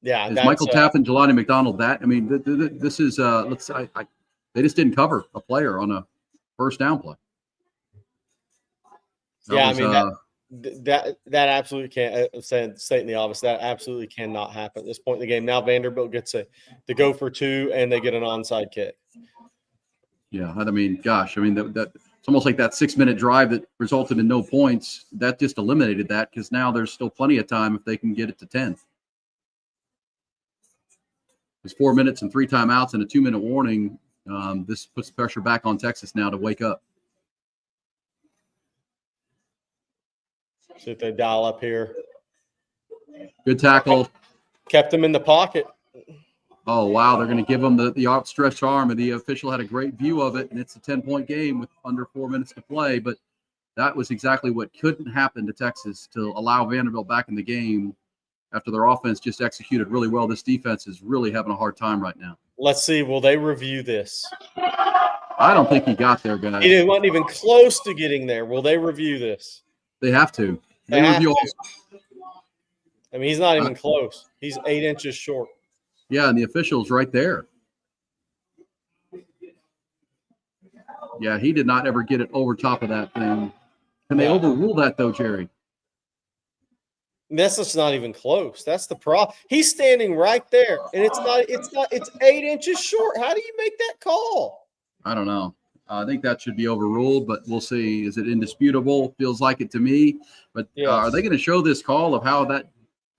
Yeah. Is Michael Taft and Jelani McDonald that? I mean, this is they just didn't cover a player on a first down play. That absolutely can't. Stating the obvious, that absolutely cannot happen at this point in the game. Now Vanderbilt gets to go for 2, and they get an onside kick. Yeah, I mean, gosh, that it's almost like that 6-minute drive that resulted in no points. That just eliminated that, because now there's still plenty of time if they can get it to 10. There's 4 minutes and 3 timeouts and a 2-minute warning. This puts pressure back on Texas now to wake up. See if they dial up here. Good tackle. Kept him in the pocket. Oh, wow. They're going to give him the outstretched arm, and the official had a great view of it, and it's a 10-point game with under 4 minutes to play. But that was exactly what couldn't happen to Texas to allow Vanderbilt back in the game after their offense just executed really well. This defense is really having a hard time right now. Let's see. Will they review this? I don't think he got there, guys. He wasn't even close to getting there. Will they review this? They have to. They review all. I mean, he's not even close. He's 8 inches short. Yeah, and the official's right there. Yeah, he did not ever get it over top of that thing. Can they overrule that, though, Jerry? That's just not even close. That's the problem. He's standing right there, and it's 8 inches short. How do you make that call? I don't know. I think that should be overruled, but we'll see. Is it indisputable? Feels like it to me. But yes. Are they going to show this call of how that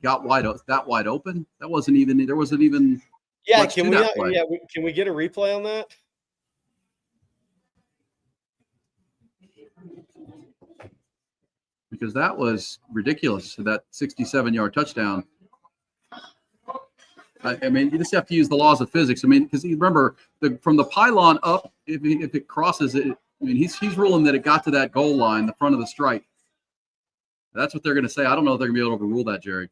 got wide open? That wasn't even. There wasn't even. Yeah. Can we get a replay on that? Because that was ridiculous. That 67-yard touchdown. I mean, you just have to use the laws of physics. I mean, because you remember from the pylon up, if it crosses it, I mean, he's ruling that it got to that goal line, the front of the strike. That's what they're going to say. I don't know if they're going to be able to overrule that, Jerry,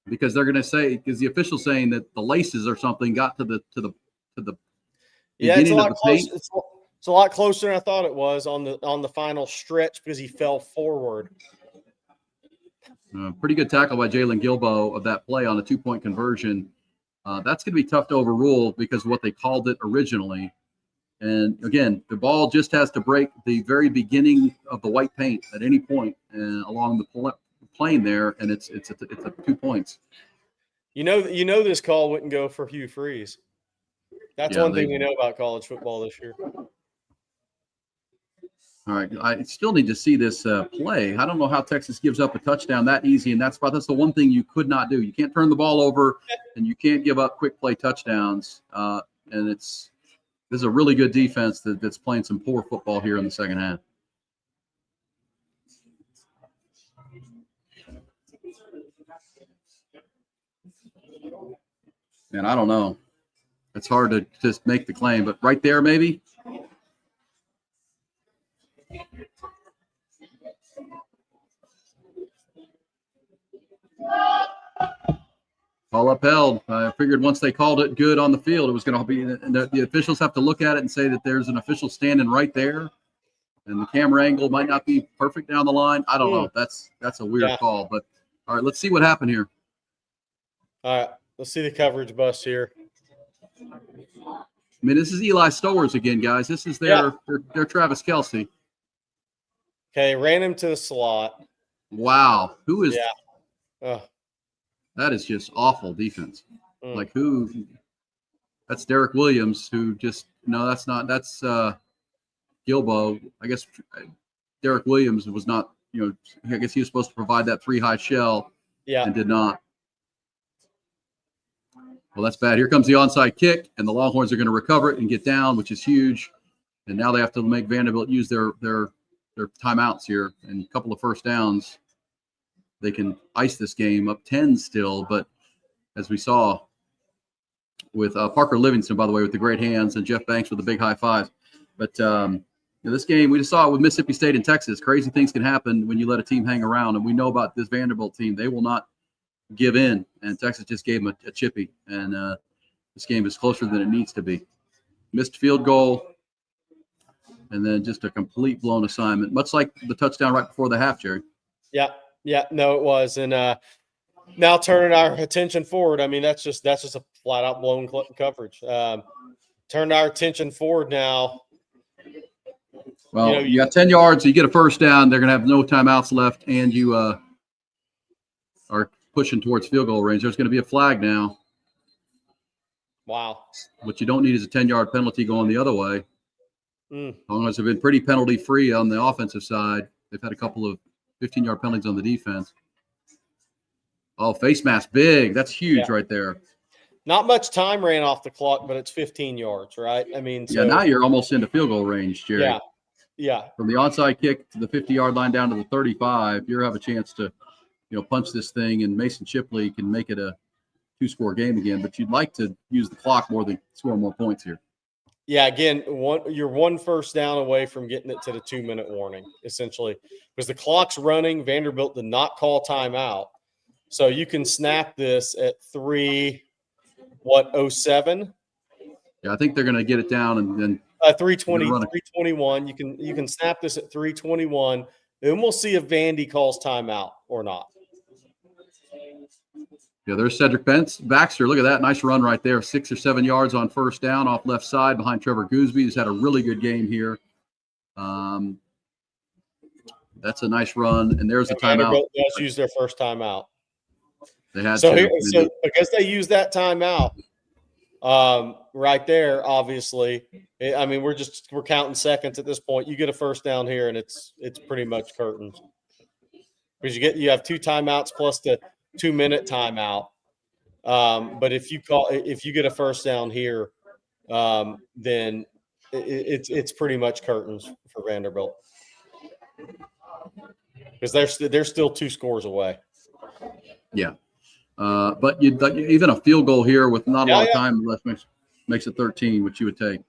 because they're going to say, because the official's saying that the laces or something got to the Yeah, it's a beginning of lot the closer. paint. It's a lot closer than I thought it was on the final stretch because he fell forward. Pretty good tackle by Jalen Gilbo of that play on a 2-point conversion. That's going to be tough to overrule because of what they called it originally. And again, the ball just has to break the very beginning of the white paint at any point along the plane there, and it's a 2 points. You know this call wouldn't go for Hugh Freeze. That's one thing we know about college football this year. All right, I still need to see this play. I don't know how Texas gives up a touchdown that easy in that spot. That's the one thing you could not do. You can't turn the ball over, and you can't give up quick play touchdowns. And this is a really good defense that's playing some poor football here in the second half. And I don't know. It's hard to just make the claim, but right there maybe. Call upheld. I figured once they called it good on the field, it was going to be, and the officials have to look at it and say that there's an official standing right there, and the camera angle might not be perfect down the line. I don't know. That's a weird call, but all right, let's see what happened here. All right, let's see the coverage bust here. I mean, this is Eli Stowers again, guys. This is their Travis Kelce. Okay, ran him to the slot. Wow, who is? Yeah. That is just awful defense. Like who? That's Derek Williams. Who just that's not. That's Gilbo. I guess Derek Williams was not. I guess he was supposed to provide that 3-high shell. Yeah. And did not. Well, that's bad. Here comes the onside kick, and the Longhorns are going to recover it and get down, which is huge. And now they have to make Vanderbilt use their timeouts here and a couple of first downs. They can ice this game up 10 still, but as we saw with Parker Livingston, by the way, with the great hands, and Jeff Banks with the big high five. But this game, we just saw it with Mississippi State and Texas. Crazy things can happen when you let a team hang around, and we know about this Vanderbilt team. They will not give in, and Texas just gave them a chippy, and this game is closer than it needs to be. Missed field goal, and then just a complete blown assignment, much like the touchdown right before the half, Jerry. Yeah, no, it was. And now turning our attention forward, I mean, that's just a flat out blown coverage. Turn our attention forward now. Well, you got 10 yards, so you get a first down. They're going to have no timeouts left, and you are pushing towards field goal range. There's going to be a flag now. Wow. What you don't need is a 10-yard penalty going the other way. Longhorns have been pretty penalty-free on the offensive side. They've had a couple of 15-yard penalties on the defense. Oh, face mask big. That's huge right there. Not much time ran off the clock, but it's 15 yards, right? I mean, now you're almost into field goal range, Jerry. Yeah. From the onside kick to the 50-yard line down to the 35, you have a chance to, punch this thing, and Mason Shipley can make it a 2-score game again. But you'd like to use the clock more than score more points here. Yeah, again, you're one first down away from getting it to the 2-minute warning, essentially, because the clock's running. Vanderbilt did not call timeout, so you can snap this at 3:07. Yeah, I think they're going to get it down and then 3:20, 3:21. You can snap this at 3:21. Then we'll see if Vandy calls timeout or not. Yeah, there's Cedric Baxter. Look at that. Nice run right there. 6 or 7 yards on first down off left side behind Trevor Gooseby, who's had a really good game here. That's a nice run. And there's a timeout. Vanderbilt does use their first timeout. They had so because they used that timeout right there, obviously. I mean, we're counting seconds at this point. You get a first down here, and it's pretty much curtains. Because you have 2 timeouts plus the 2-minute timeout. But if you get a first down here, then it's pretty much curtains for Vanderbilt. Because they're still 2 scores away. Yeah. But even a field goal here with not a lot of time left makes it 13, which you would take.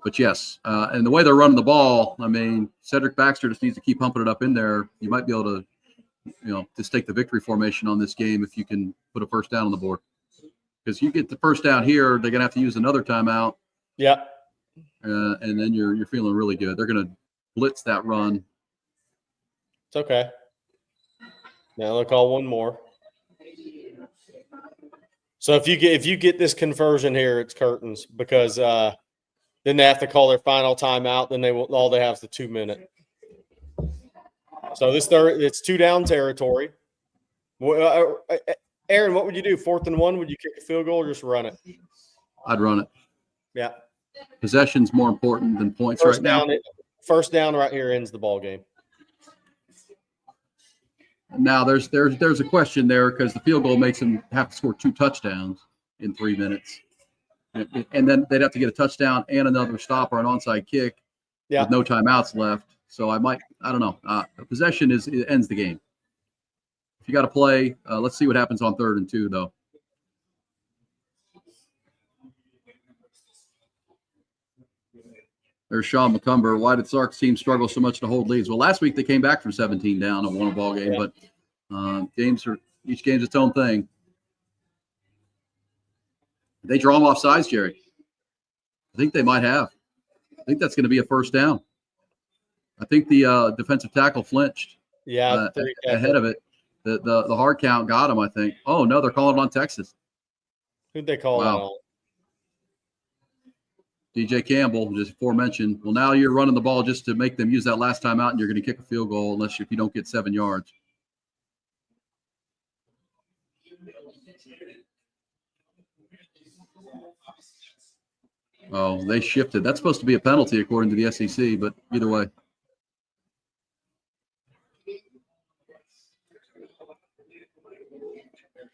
But yes, and the way they're running the ball, I mean, Cedric Baxter just needs to keep pumping it up in there. You might be able to, just take the victory formation on this game if you can put a first down on the board. because you get the first down here, they're going to have to use another timeout. Yeah. And then you're feeling really good. They're going to blitz that run. It's okay. Now they'll call one more. So if you get this conversion here, it's curtains, because then they have to call their final timeout. Then all they have is the 2-minute. So it's 2 down territory. Aaron, what would you do? 4th and 1? Would you kick a field goal or just run it? I'd run it. Yeah. Possession's more important than points right now. First down right here ends the ball game. Now there's a question there, because the field goal makes them have to score 2 touchdowns in 3 minutes, and then they'd have to get a touchdown and another stop or an onside kick with no timeouts left. So I don't know. Possession it ends the game. If you got to play, let's see what happens on 3rd and 2 though. There's Sean McCumber. Why did Sark's team struggle so much to hold leads? Well, last week they came back from 17 down and won a ball game, but each game's its own thing. They draw them off sides, Jerry. I think they might have. I think that's going to be a first down. I think the defensive tackle flinched. Yeah, ahead of it. The hard count got him, I think. Oh no, they're calling it on Texas. Who'd they call that on? DJ Campbell, just aforementioned. Well, now you're running the ball just to make them use that last time out, and you're going to kick a field goal if you don't get 7 yards. Oh, they shifted. That's supposed to be a penalty according to the SEC, but either way.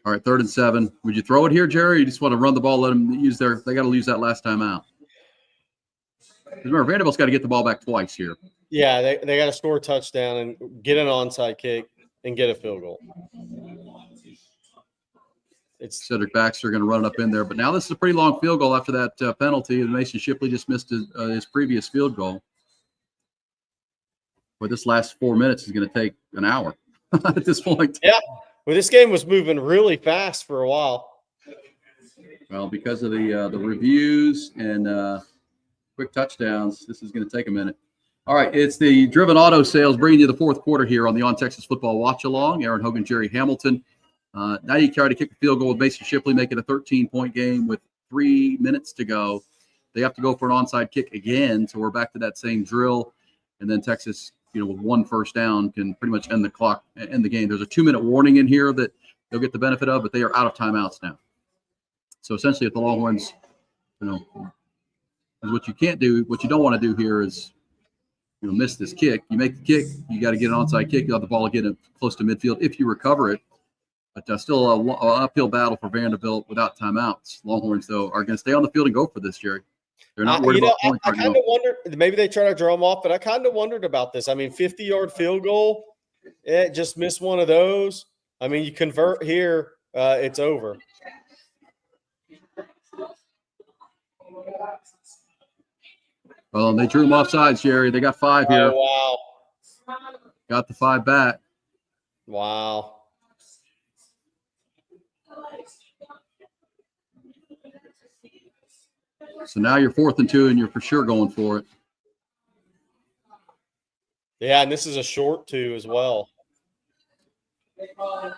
All right, 3rd and 7. Would you throw it here, Jerry? Or you just want to run the ball, let them use they got to use that last time out. Remember, Vanderbilt's got to get the ball back twice here. Yeah, they got to score a touchdown and get an onside kick and get a field goal. It's Cedric Baxter going to run it up in there. But now this is a pretty long field goal after that penalty. And Mason Shipley just missed his previous field goal. But this last 4 minutes is going to take an hour at this point. Yeah. Well, this game was moving really fast for a while. Well, because of the reviews and quick touchdowns, this is going to take a minute. All right, it's the Driven Auto Sales bringing you the 4th quarter here on the On Texas Football Watch Along. Aaron Hogan, Jerry Hamilton. Now you try to kick a field goal with Mason Shipley, make it a 13-point game with 3 minutes to go. They have to go for an onside kick again, so we're back to that same drill. And then Texas, with 1 first down, can pretty much end the clock, end the game. There's a 2-minute warning in here that they'll get the benefit of, but they are out of timeouts now. So essentially, if the Longhorns, what you can't do, what you don't want to do here is, miss this kick. You make the kick, you got to get an onside kick. You have the ball get it close to midfield if you recover it. But still an uphill battle for Vanderbilt without timeouts. Longhorns, though, are going to stay on the field and go for this, Jerry. They're not worried about points. I kind of wondered, maybe they try to draw them off, but I kind of wondered about this. I mean, 50-yard field goal, just miss one of those. I mean, you convert here, it's over. Well, they drew them off sides, Jerry. They got 5 here. Oh, wow. Got the 5 back. Wow. So now you're 4th and 2, and you're for sure going for it. Yeah, and this is a short 2 as well.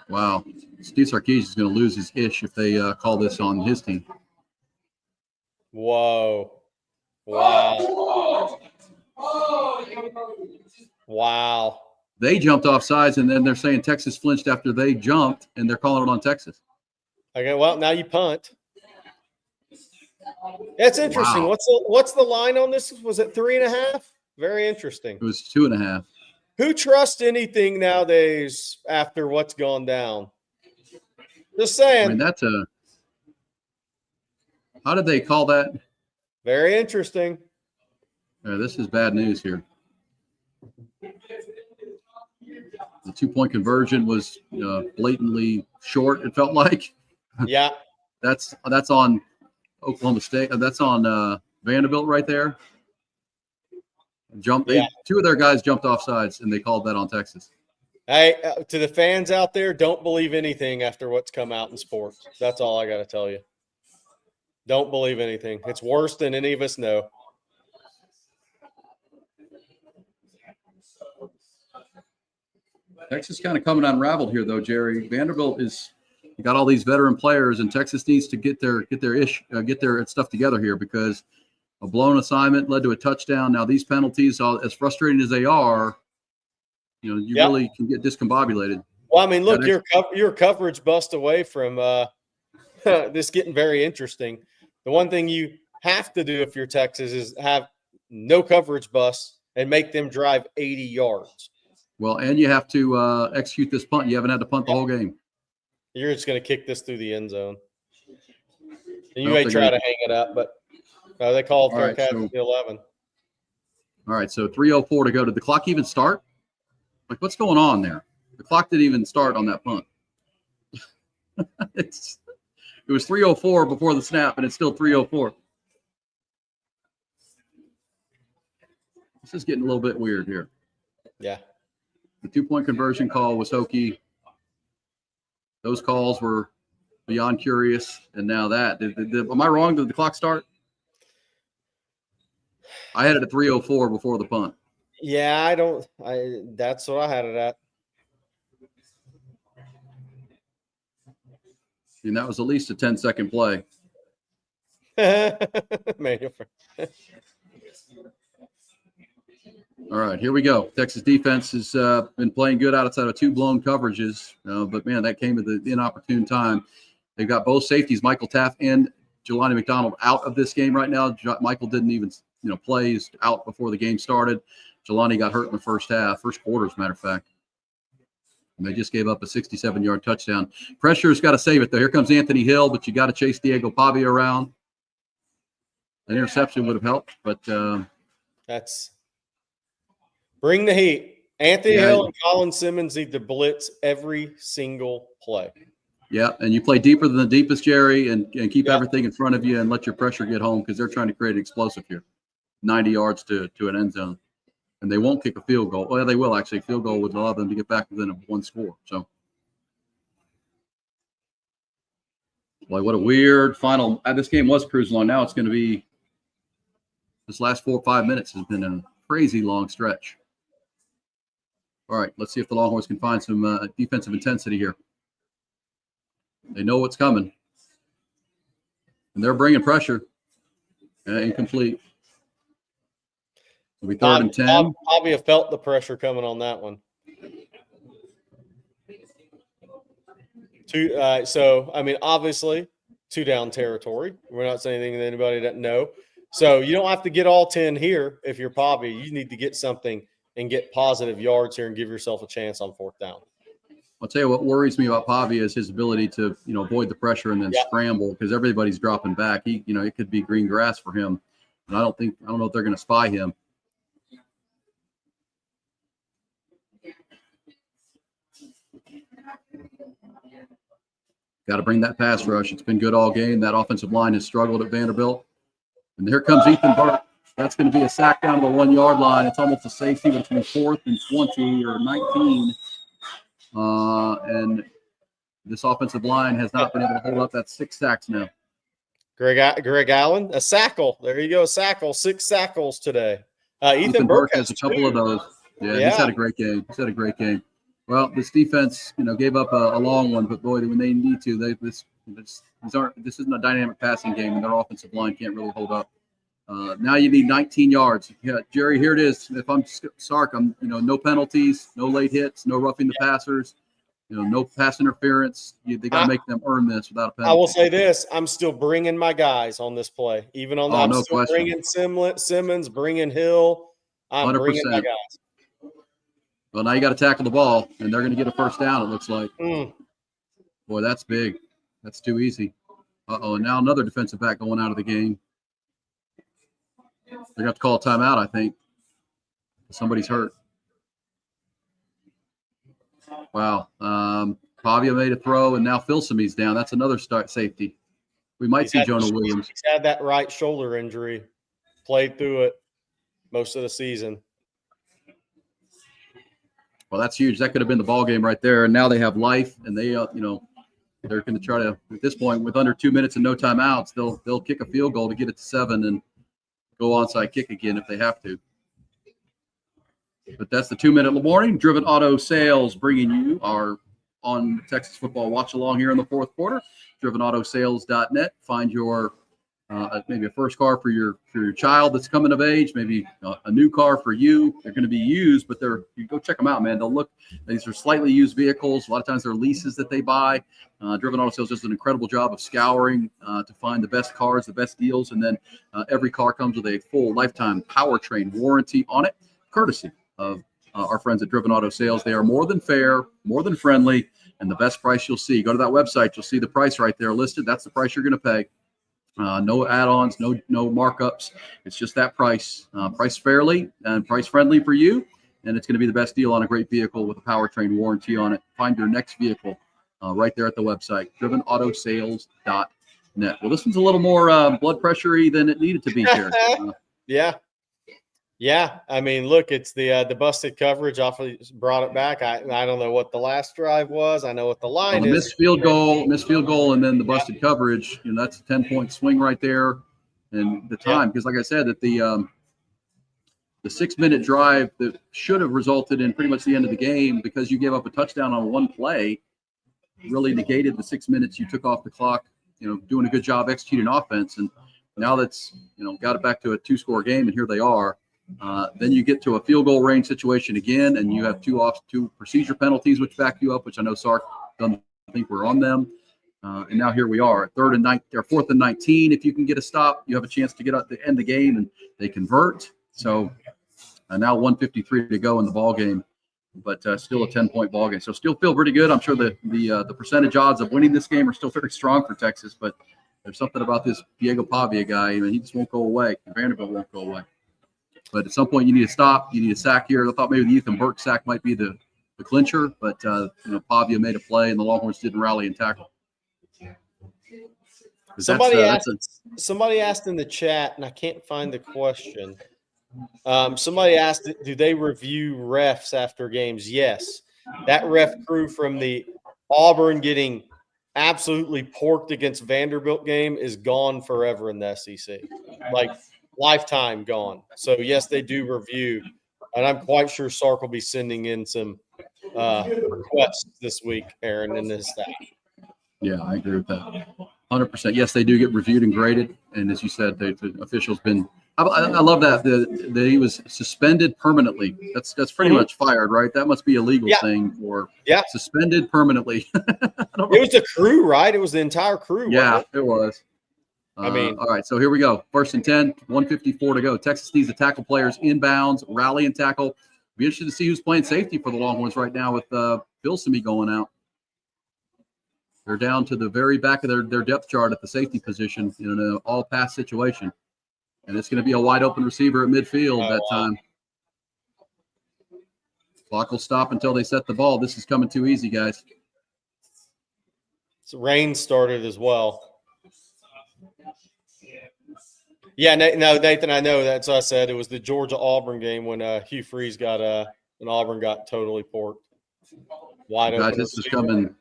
Wow. Steve Sarkisian is going to lose his ish if they call this on his team. Whoa. Wow. Wow. They jumped off sides, and then they're saying Texas flinched after they jumped, and they're calling it on Texas. Okay, well, now you punt. That's interesting. Wow. What's the line on this? Was it 3.5? Very interesting. It was 2.5. Who trusts anything nowadays after what's gone down? Just saying. I mean, that's how did they call that? Very interesting. This is bad news here. The 2-point conversion was blatantly short, it felt like. Yeah. That's on Oklahoma State. That's on Vanderbilt right there. Two of their guys jumped off sides, and they called that on Texas. Hey, to the fans out there, don't believe anything after what's come out in sports. That's all I got to tell you. Don't believe anything. It's worse than any of us know. Texas kind of coming unraveled here, though, Jerry. Vanderbilt is got all these veteran players, and Texas needs to get their stuff together here because a blown assignment led to a touchdown. Now these penalties, as frustrating as they are, you really can get discombobulated. Well, I mean, look, your coverage bust away from this getting very interesting. The one thing you have to do if you're Texas is have no coverage bust and make them drive 80 yards. Well, and you have to execute this punt. You haven't had to punt the whole game. You're just going to kick this through the end zone. And you may try to hang it up, but they called for a catch at the 11. All right, so 3:04 to go. Did the clock even start? Like, what's going on there? The clock didn't even start on that punt. It was 3:04 before the snap, and it's still 3:04. This is getting a little bit weird here. Yeah. The 2-point conversion call was hokey. Those calls were beyond curious. And now that. Am I wrong? Did the clock start? I had it at 3:04 before the punt. Yeah, that's what I had it at. And that was at least a 10-second play. All right, here we go. Texas defense has been playing good outside of 2 blown coverages, but man, that came at the inopportune time. They've got both safeties, Michael Taft and Jelani McDonald, out of this game right now. Michael didn't even play. He's out before the game started. Jelani got hurt in the first quarter, as a matter of fact. And they just gave up a 67-yard touchdown. Pressure's got to save it, though. Here comes Anthony Hill, but you got to chase Diego Pavia around. An interception would have helped, but that's bring the heat. Anthony Hill and Colin Simmons need to blitz every single play. Yeah, and you play deeper than the deepest, Jerry, and keep everything in front of you and let your pressure get home because they're trying to create an explosive here. 90 yards to an end zone. And they won't kick a field goal. Well, they will, actually. Field goal would allow them to get back within one score. So, boy, what a weird final. This game was cruising along. Now it's going to be this last 4 or 5 minutes has been a crazy long stretch. All right, let's see if the Longhorns can find some defensive intensity here. They know what's coming. And they're bringing pressure. Incomplete. It'll be 3rd and 10. Probably have felt the pressure coming on that one. So, I mean, obviously, 2-down territory. We're not saying anything that anybody doesn't know. So you don't have to get all 10 here if you're Pavia. You need to get something and get positive yards here and give yourself a chance on 4th down. I'll tell you what worries me about Pavia is his ability to, avoid the pressure and then scramble because everybody's dropping back. It could be green grass for him. And I don't know if they're going to spy him. Got to bring that pass rush. It's been good all game. That offensive line has struggled at Vanderbilt. And here comes Ethan Burke. That's going to be a sack down to the 1-yard line. It's almost a safety between 4th and 20 or 19. And this offensive line has not been able to hold up. That's 6 sacks now. Greg Allen, a sackle. There you go, a sackle. 6 sackles today. Ethan Burke has a couple of those. Yeah, he's had a great game. Well, this defense, gave up a long one, but boy, when they need to, this isn't a dynamic passing game, and their offensive line can't really hold up. Now you need 19 yards. Yeah, Jerry, here it is. If I'm Sark, I'm no penalties, no late hits, no roughing the passers, no pass interference. They got to make them earn this without a penalty. I will say this: I'm still bringing my guys on this play, even on. I'm still bringing Simmons, bringing Hill. I'm 100%. Bringing my guys. Well, now you got to tackle the ball, and they're going to get a 1st down. It looks like. Boy, that's big. That's too easy. And now another defensive back going out of the game. They're going to have to call a timeout, I think. Somebody's hurt. Wow. Pavia made a throw, and now Filsame's down. That's another safety. We might see Jonah Williams. He's had that right shoulder injury. Played through it most of the season. Well, that's huge. That could have been the ball game right there. And now they have life, and they, they're going to try to, at this point, with under 2 minutes and no timeouts, they'll kick a field goal to get it to 7 and go onside kick again if they have to. But that's the 2-minute warning. Driven Auto Sales bringing you our on Texas football watch along here in the fourth quarter. DrivenAutoSales.net. Find your maybe a first car for your child that's coming of age, maybe a new car for you. They're going to be used, but you go check them out, man. These are slightly used vehicles. A lot of times they're leases that they buy. Driven Auto Sales does an incredible job of scouring to find the best cars, the best deals, and then every car comes with a full lifetime powertrain warranty on it, courtesy of our friends at Driven Auto Sales. They are more than fair, more than friendly, and the best price you'll see. Go to that website. You'll see the price right there listed. That's the price you're going to pay. No add-ons, no markups. It's just that price. Price fairly and price friendly for you, and it's going to be the best deal on a great vehicle with a powertrain warranty on it. Find your next vehicle right there at the website, DrivenAutoSales.net. Well, this one's a little more blood pressure-y than it needed to be here. Yeah. I mean, look, it's the busted coverage. Awfully brought it back. I don't know what the last drive was. I know what the line The is. missed field goal, and then the busted coverage. That's a 10-point swing right there. And the time, because like I said, that the 6-minute drive that should have resulted in pretty much the end of the game, because you gave up a touchdown on one play, really negated the 6 minutes you took off the clock. Doing a good job executing offense, and now that's got it back to a 2-score game, and here they are. Then you get to a field goal range situation again, and you have two procedure penalties, which back you up, which I know Sark doesn't think we're on them. And now here we are, 4th and 19. If you can get a stop, you have a chance to get up to end the game, and they convert. So now 1:53 to go in the ball game, but still a 10-point ball game. So still feel pretty good. I'm sure the percentage odds of winning this game are still very strong for Texas, but there's something about this Diego Pavia guy. He just won't go away. Vanderbilt won't go away. But at some point, you need to stop. You need a sack here. I thought maybe the Ethan Burke sack might be the clincher, but Pavia made a play, and the Longhorns didn't rally and tackle. Somebody asked in the chat, and I can't find the question. Somebody asked, do they review refs after games? Yes. That ref crew from the Auburn getting absolutely porked against Vanderbilt game is gone forever in the SEC. Like, lifetime gone. So, yes, they do review. And I'm quite sure Sark will be sending in some requests this week, Aaron, and his staff. Yeah, I agree with that. 100%. Yes, they do get reviewed and graded. And as you said, the official's been – I love that he was suspended permanently. That's pretty much fired, right? That must be a legal thing for suspended permanently. It was the crew, right? It was the entire crew. Yeah, it was. I mean, all right, so here we go. 1st and 10, 1:54 to go. Texas needs to tackle players inbounds, rally and tackle. Be interested to see who's playing safety for the Longhorns right now with Bilsamy going out. They're down to the very back of their depth chart at the safety position in an all-pass situation. And it's going to be a wide-open receiver at midfield time. Clock will stop until they set the ball. This is coming too easy, guys. So rain started as well. Yeah, no, Nathan, I know. That's what I said. It was the Georgia-Auburn game when Hugh Freeze got when Auburn got totally porked. Wide open. Guys, this is coming.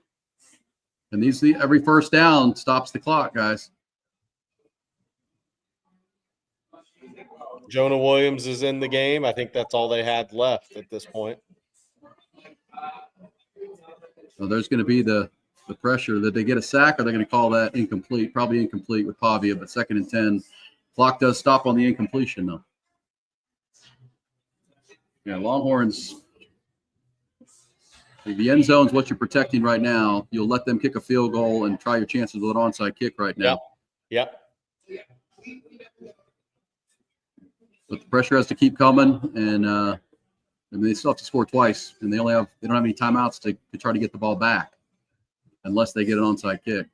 And every first down stops the clock, guys. Jonah Williams is in the game. I think that's all they had left at this point. So there's going to be the pressure that they get a sack, or they're going to call that incomplete. Probably incomplete with Pavia, but 2nd and 10. Clock does stop on the incompletion, though. Yeah, Longhorns. The end zone is what you're protecting right now. You'll let them kick a field goal and try your chances with an onside kick right now. Yep. But the pressure has to keep coming, and they still have to score twice, and they don't have any timeouts to try to get the ball back unless they get an onside kick.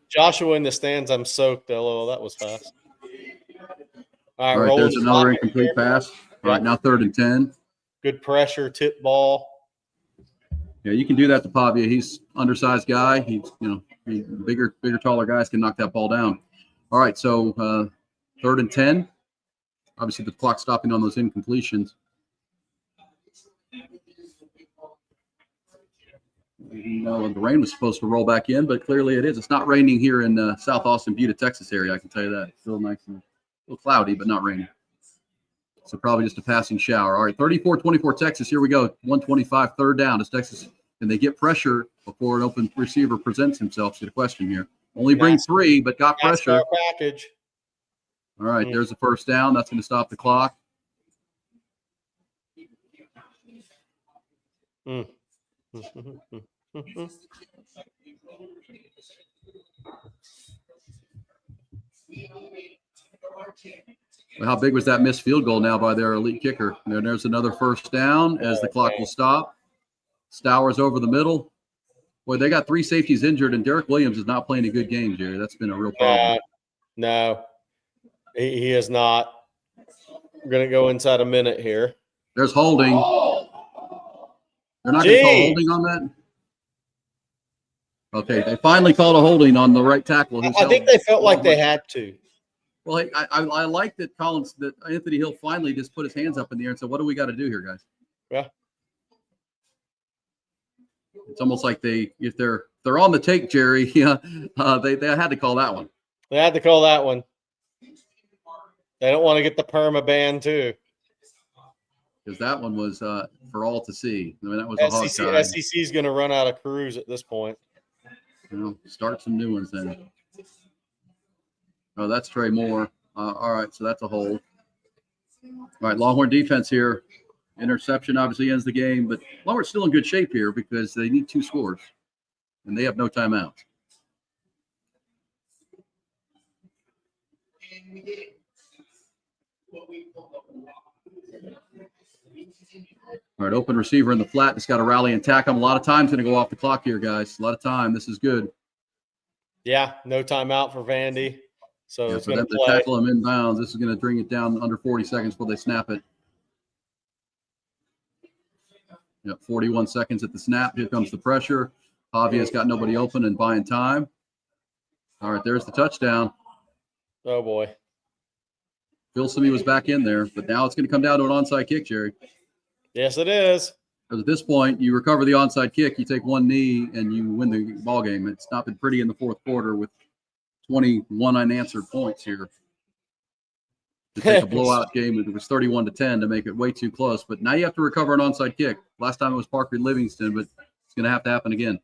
Joshua in the stands. I'm soaked. LOL. That was fast. All right, there's another incomplete pass. All right, now 3rd and 10. Good pressure, tip ball. Yeah, you can do that to Pavia. He's undersized guy. He's bigger, taller guys can knock that ball down. All right, so 3rd and 10. Obviously, the clock stopping on those incompletions. No, the rain was supposed to roll back in, but clearly it is. It's not raining here in South Austin, Buda, Texas area. I can tell you that. It's still nice and a little cloudy, but not raining. So probably just a passing shower. All right, 34-24 Texas. Here we go. 125, third down. Is Texas, and they get pressure before an open receiver presents himself? See the question here. Only bring three, but got pressure. Package. All right, there's the first down. That's going to stop the clock. Well, how big was that missed field goal now by their elite kicker? And there's another first down as the clock will stop. Stowers over the middle. Boy, they got 3 safeties injured, and Derek Williams is not playing a good game, Jerry. That's been a real problem. No, he is not. We're going to go inside a minute here. There's holding. They're not going to call holding on that? Okay, they finally called a holding on the right tackle. I think they felt like they had to. Well, I like that Anthony Hill finally just put his hands up in the air and said, what do we got to do here, guys? Yeah. It's almost like if they're on the take, Jerry, they had to call that one. They had to call that one. They don't want to get the perma ban too. Because that one was for all to see. I mean, that was a hog tie. SEC's going to run out of crews at this point. Start some new ones then. Oh, that's Trey Moore. All right, so that's a hold. All right, Longhorn defense here. Interception obviously ends the game, but Longhorn's still in good shape here because they need 2 scores, and they have no timeout. All right, open receiver in the flat. Just got to rally and tackle him. A lot of time's going to go off the clock here, guys. A lot of time. This is good. Yeah, no timeout for Vandy. So it's for them to tackle him inbounds. This is going to bring it down under 40 seconds before they snap it. 41 seconds at the snap. Here comes the pressure. Javia's got nobody open and buying time. All right, there's the touchdown. Oh, boy. Phil Simi was back in there, but now it's going to come down to an onside kick, Jerry. Yes, it is. Because at this point, you recover the onside kick, you take one knee, and you win the ball game. It's not been pretty in the fourth quarter with 21 unanswered points here. To take a blowout game, it was 31-10 to make it way too close. But now you have to recover an onside kick. Last time it was Parker Livingston, but it's going to happen again.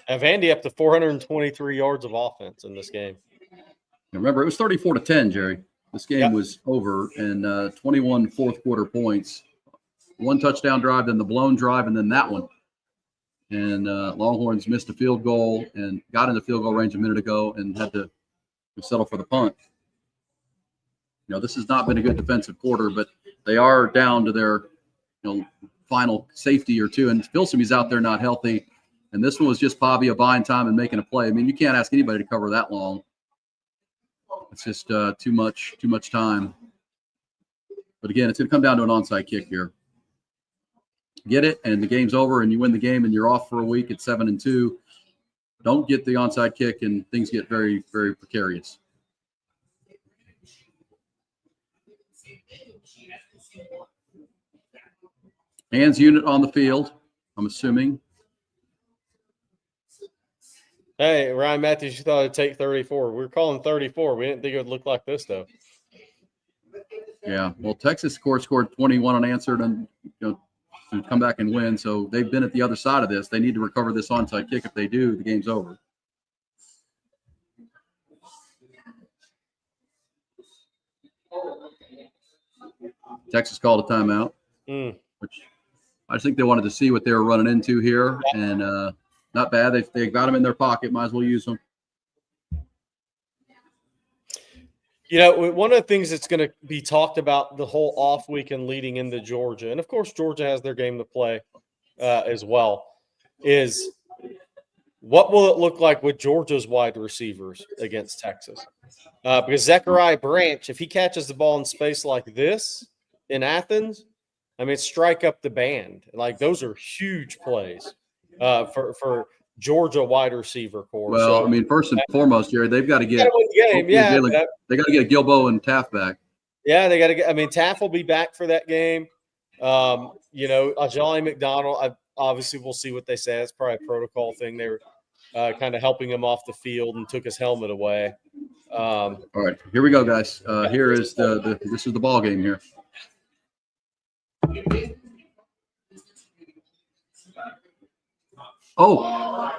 And Vandy up to 423 yards of offense in this game. And remember, it was 34-10, Jerry. This game was over, and 21 fourth quarter points. 1 touchdown drive, then the blown drive, and then that one. And Longhorns missed a field goal and got in the field goal range a minute ago and had to settle for the punt. This has not been a good defensive quarter, but they are down to their final safety or 2. And Phil Simi's out there not healthy. And this one was just Pavia buying time and making a play. I mean, you can't ask anybody to cover that long. It's just too much time. But again, it's going to come down to an onside kick here. Get it, and the game's over, and you win the game, and you're off for a week at 7-2. Don't get the onside kick, and things get very, very precarious. Hands unit on the field, I'm assuming. Hey, Ryan Matthews, you thought it'd take 34. We were calling 34. We didn't think it would look like this, though. Yeah, well, Texas, of course, scored 21 unanswered and to come back and win. So they've been at the other side of this. They need to recover this onside kick. If they do, the game's over. Texas called a timeout, which I just think they wanted to see what they were running into here, and not bad. They got them in their pocket. Might as well use them. One of the things that's going to be talked about the whole off weekend leading into Georgia, and of course Georgia has their game to play as well, is what will it look like with Georgia's wide receivers against Texas? Because Zechariah Branch, if he catches the ball in space like this in Athens, I mean, strike up the band. Like, those are huge plays for Georgia wide receiver core. Well, so, I mean, first and foremost, Jerry, they've got to get gotta win the game. Yeah, they got to get Gilbo and Taft back. yeah, they got to get. I mean, Taft will be back for that game. Ajali McDonald. Obviously, we'll see what they say. It's probably a protocol thing. They were kind of helping him off the field and took his helmet away. All right, here we go, guys. Here is this is the ball game here. Oh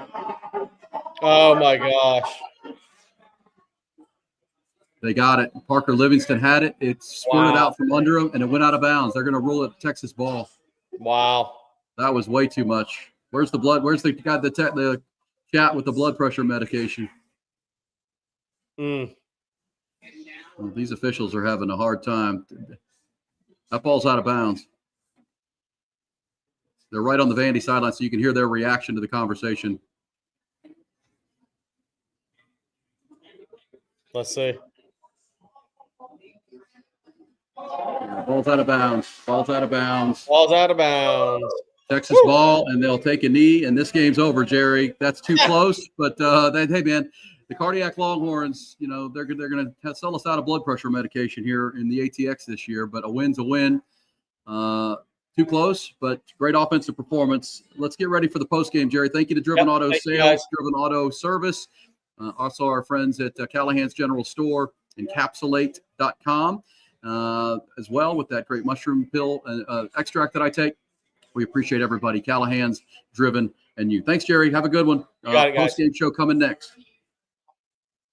my gosh! They got it. Parker Livingston had it. It squirted out from under him, and it went out of bounds. They're going to rule it Texas ball. Wow. That was way too much. Where's the blood? Where's the guy, the chat with the blood pressure medication? Mm. Well, these officials are having a hard time. That ball's out of bounds. They're right on the Vandy sideline, so you can hear their reaction to the conversation. Let's see. Ball's out of bounds. Ball's out of bounds. Ball's out of bounds. Texas ball, and they'll take a knee, and this game's over, Jerry. That's too close, but hey, man, the Cardiac Longhorns, they're going to sell us out of blood pressure medication here in the ATX this year, but a win's a win. Too close, but great offensive performance. Let's get ready for the postgame, Jerry. Thank you to Driven Auto Sales, Driven Auto Service, also our friends at Callahan's General Store and Encapsulate.com. As well with that great mushroom pill extract that I take. We appreciate everybody. Callahan's, Driven, and you. Thanks, Jerry. Have a good one. You got it, guys. Post-game show coming next.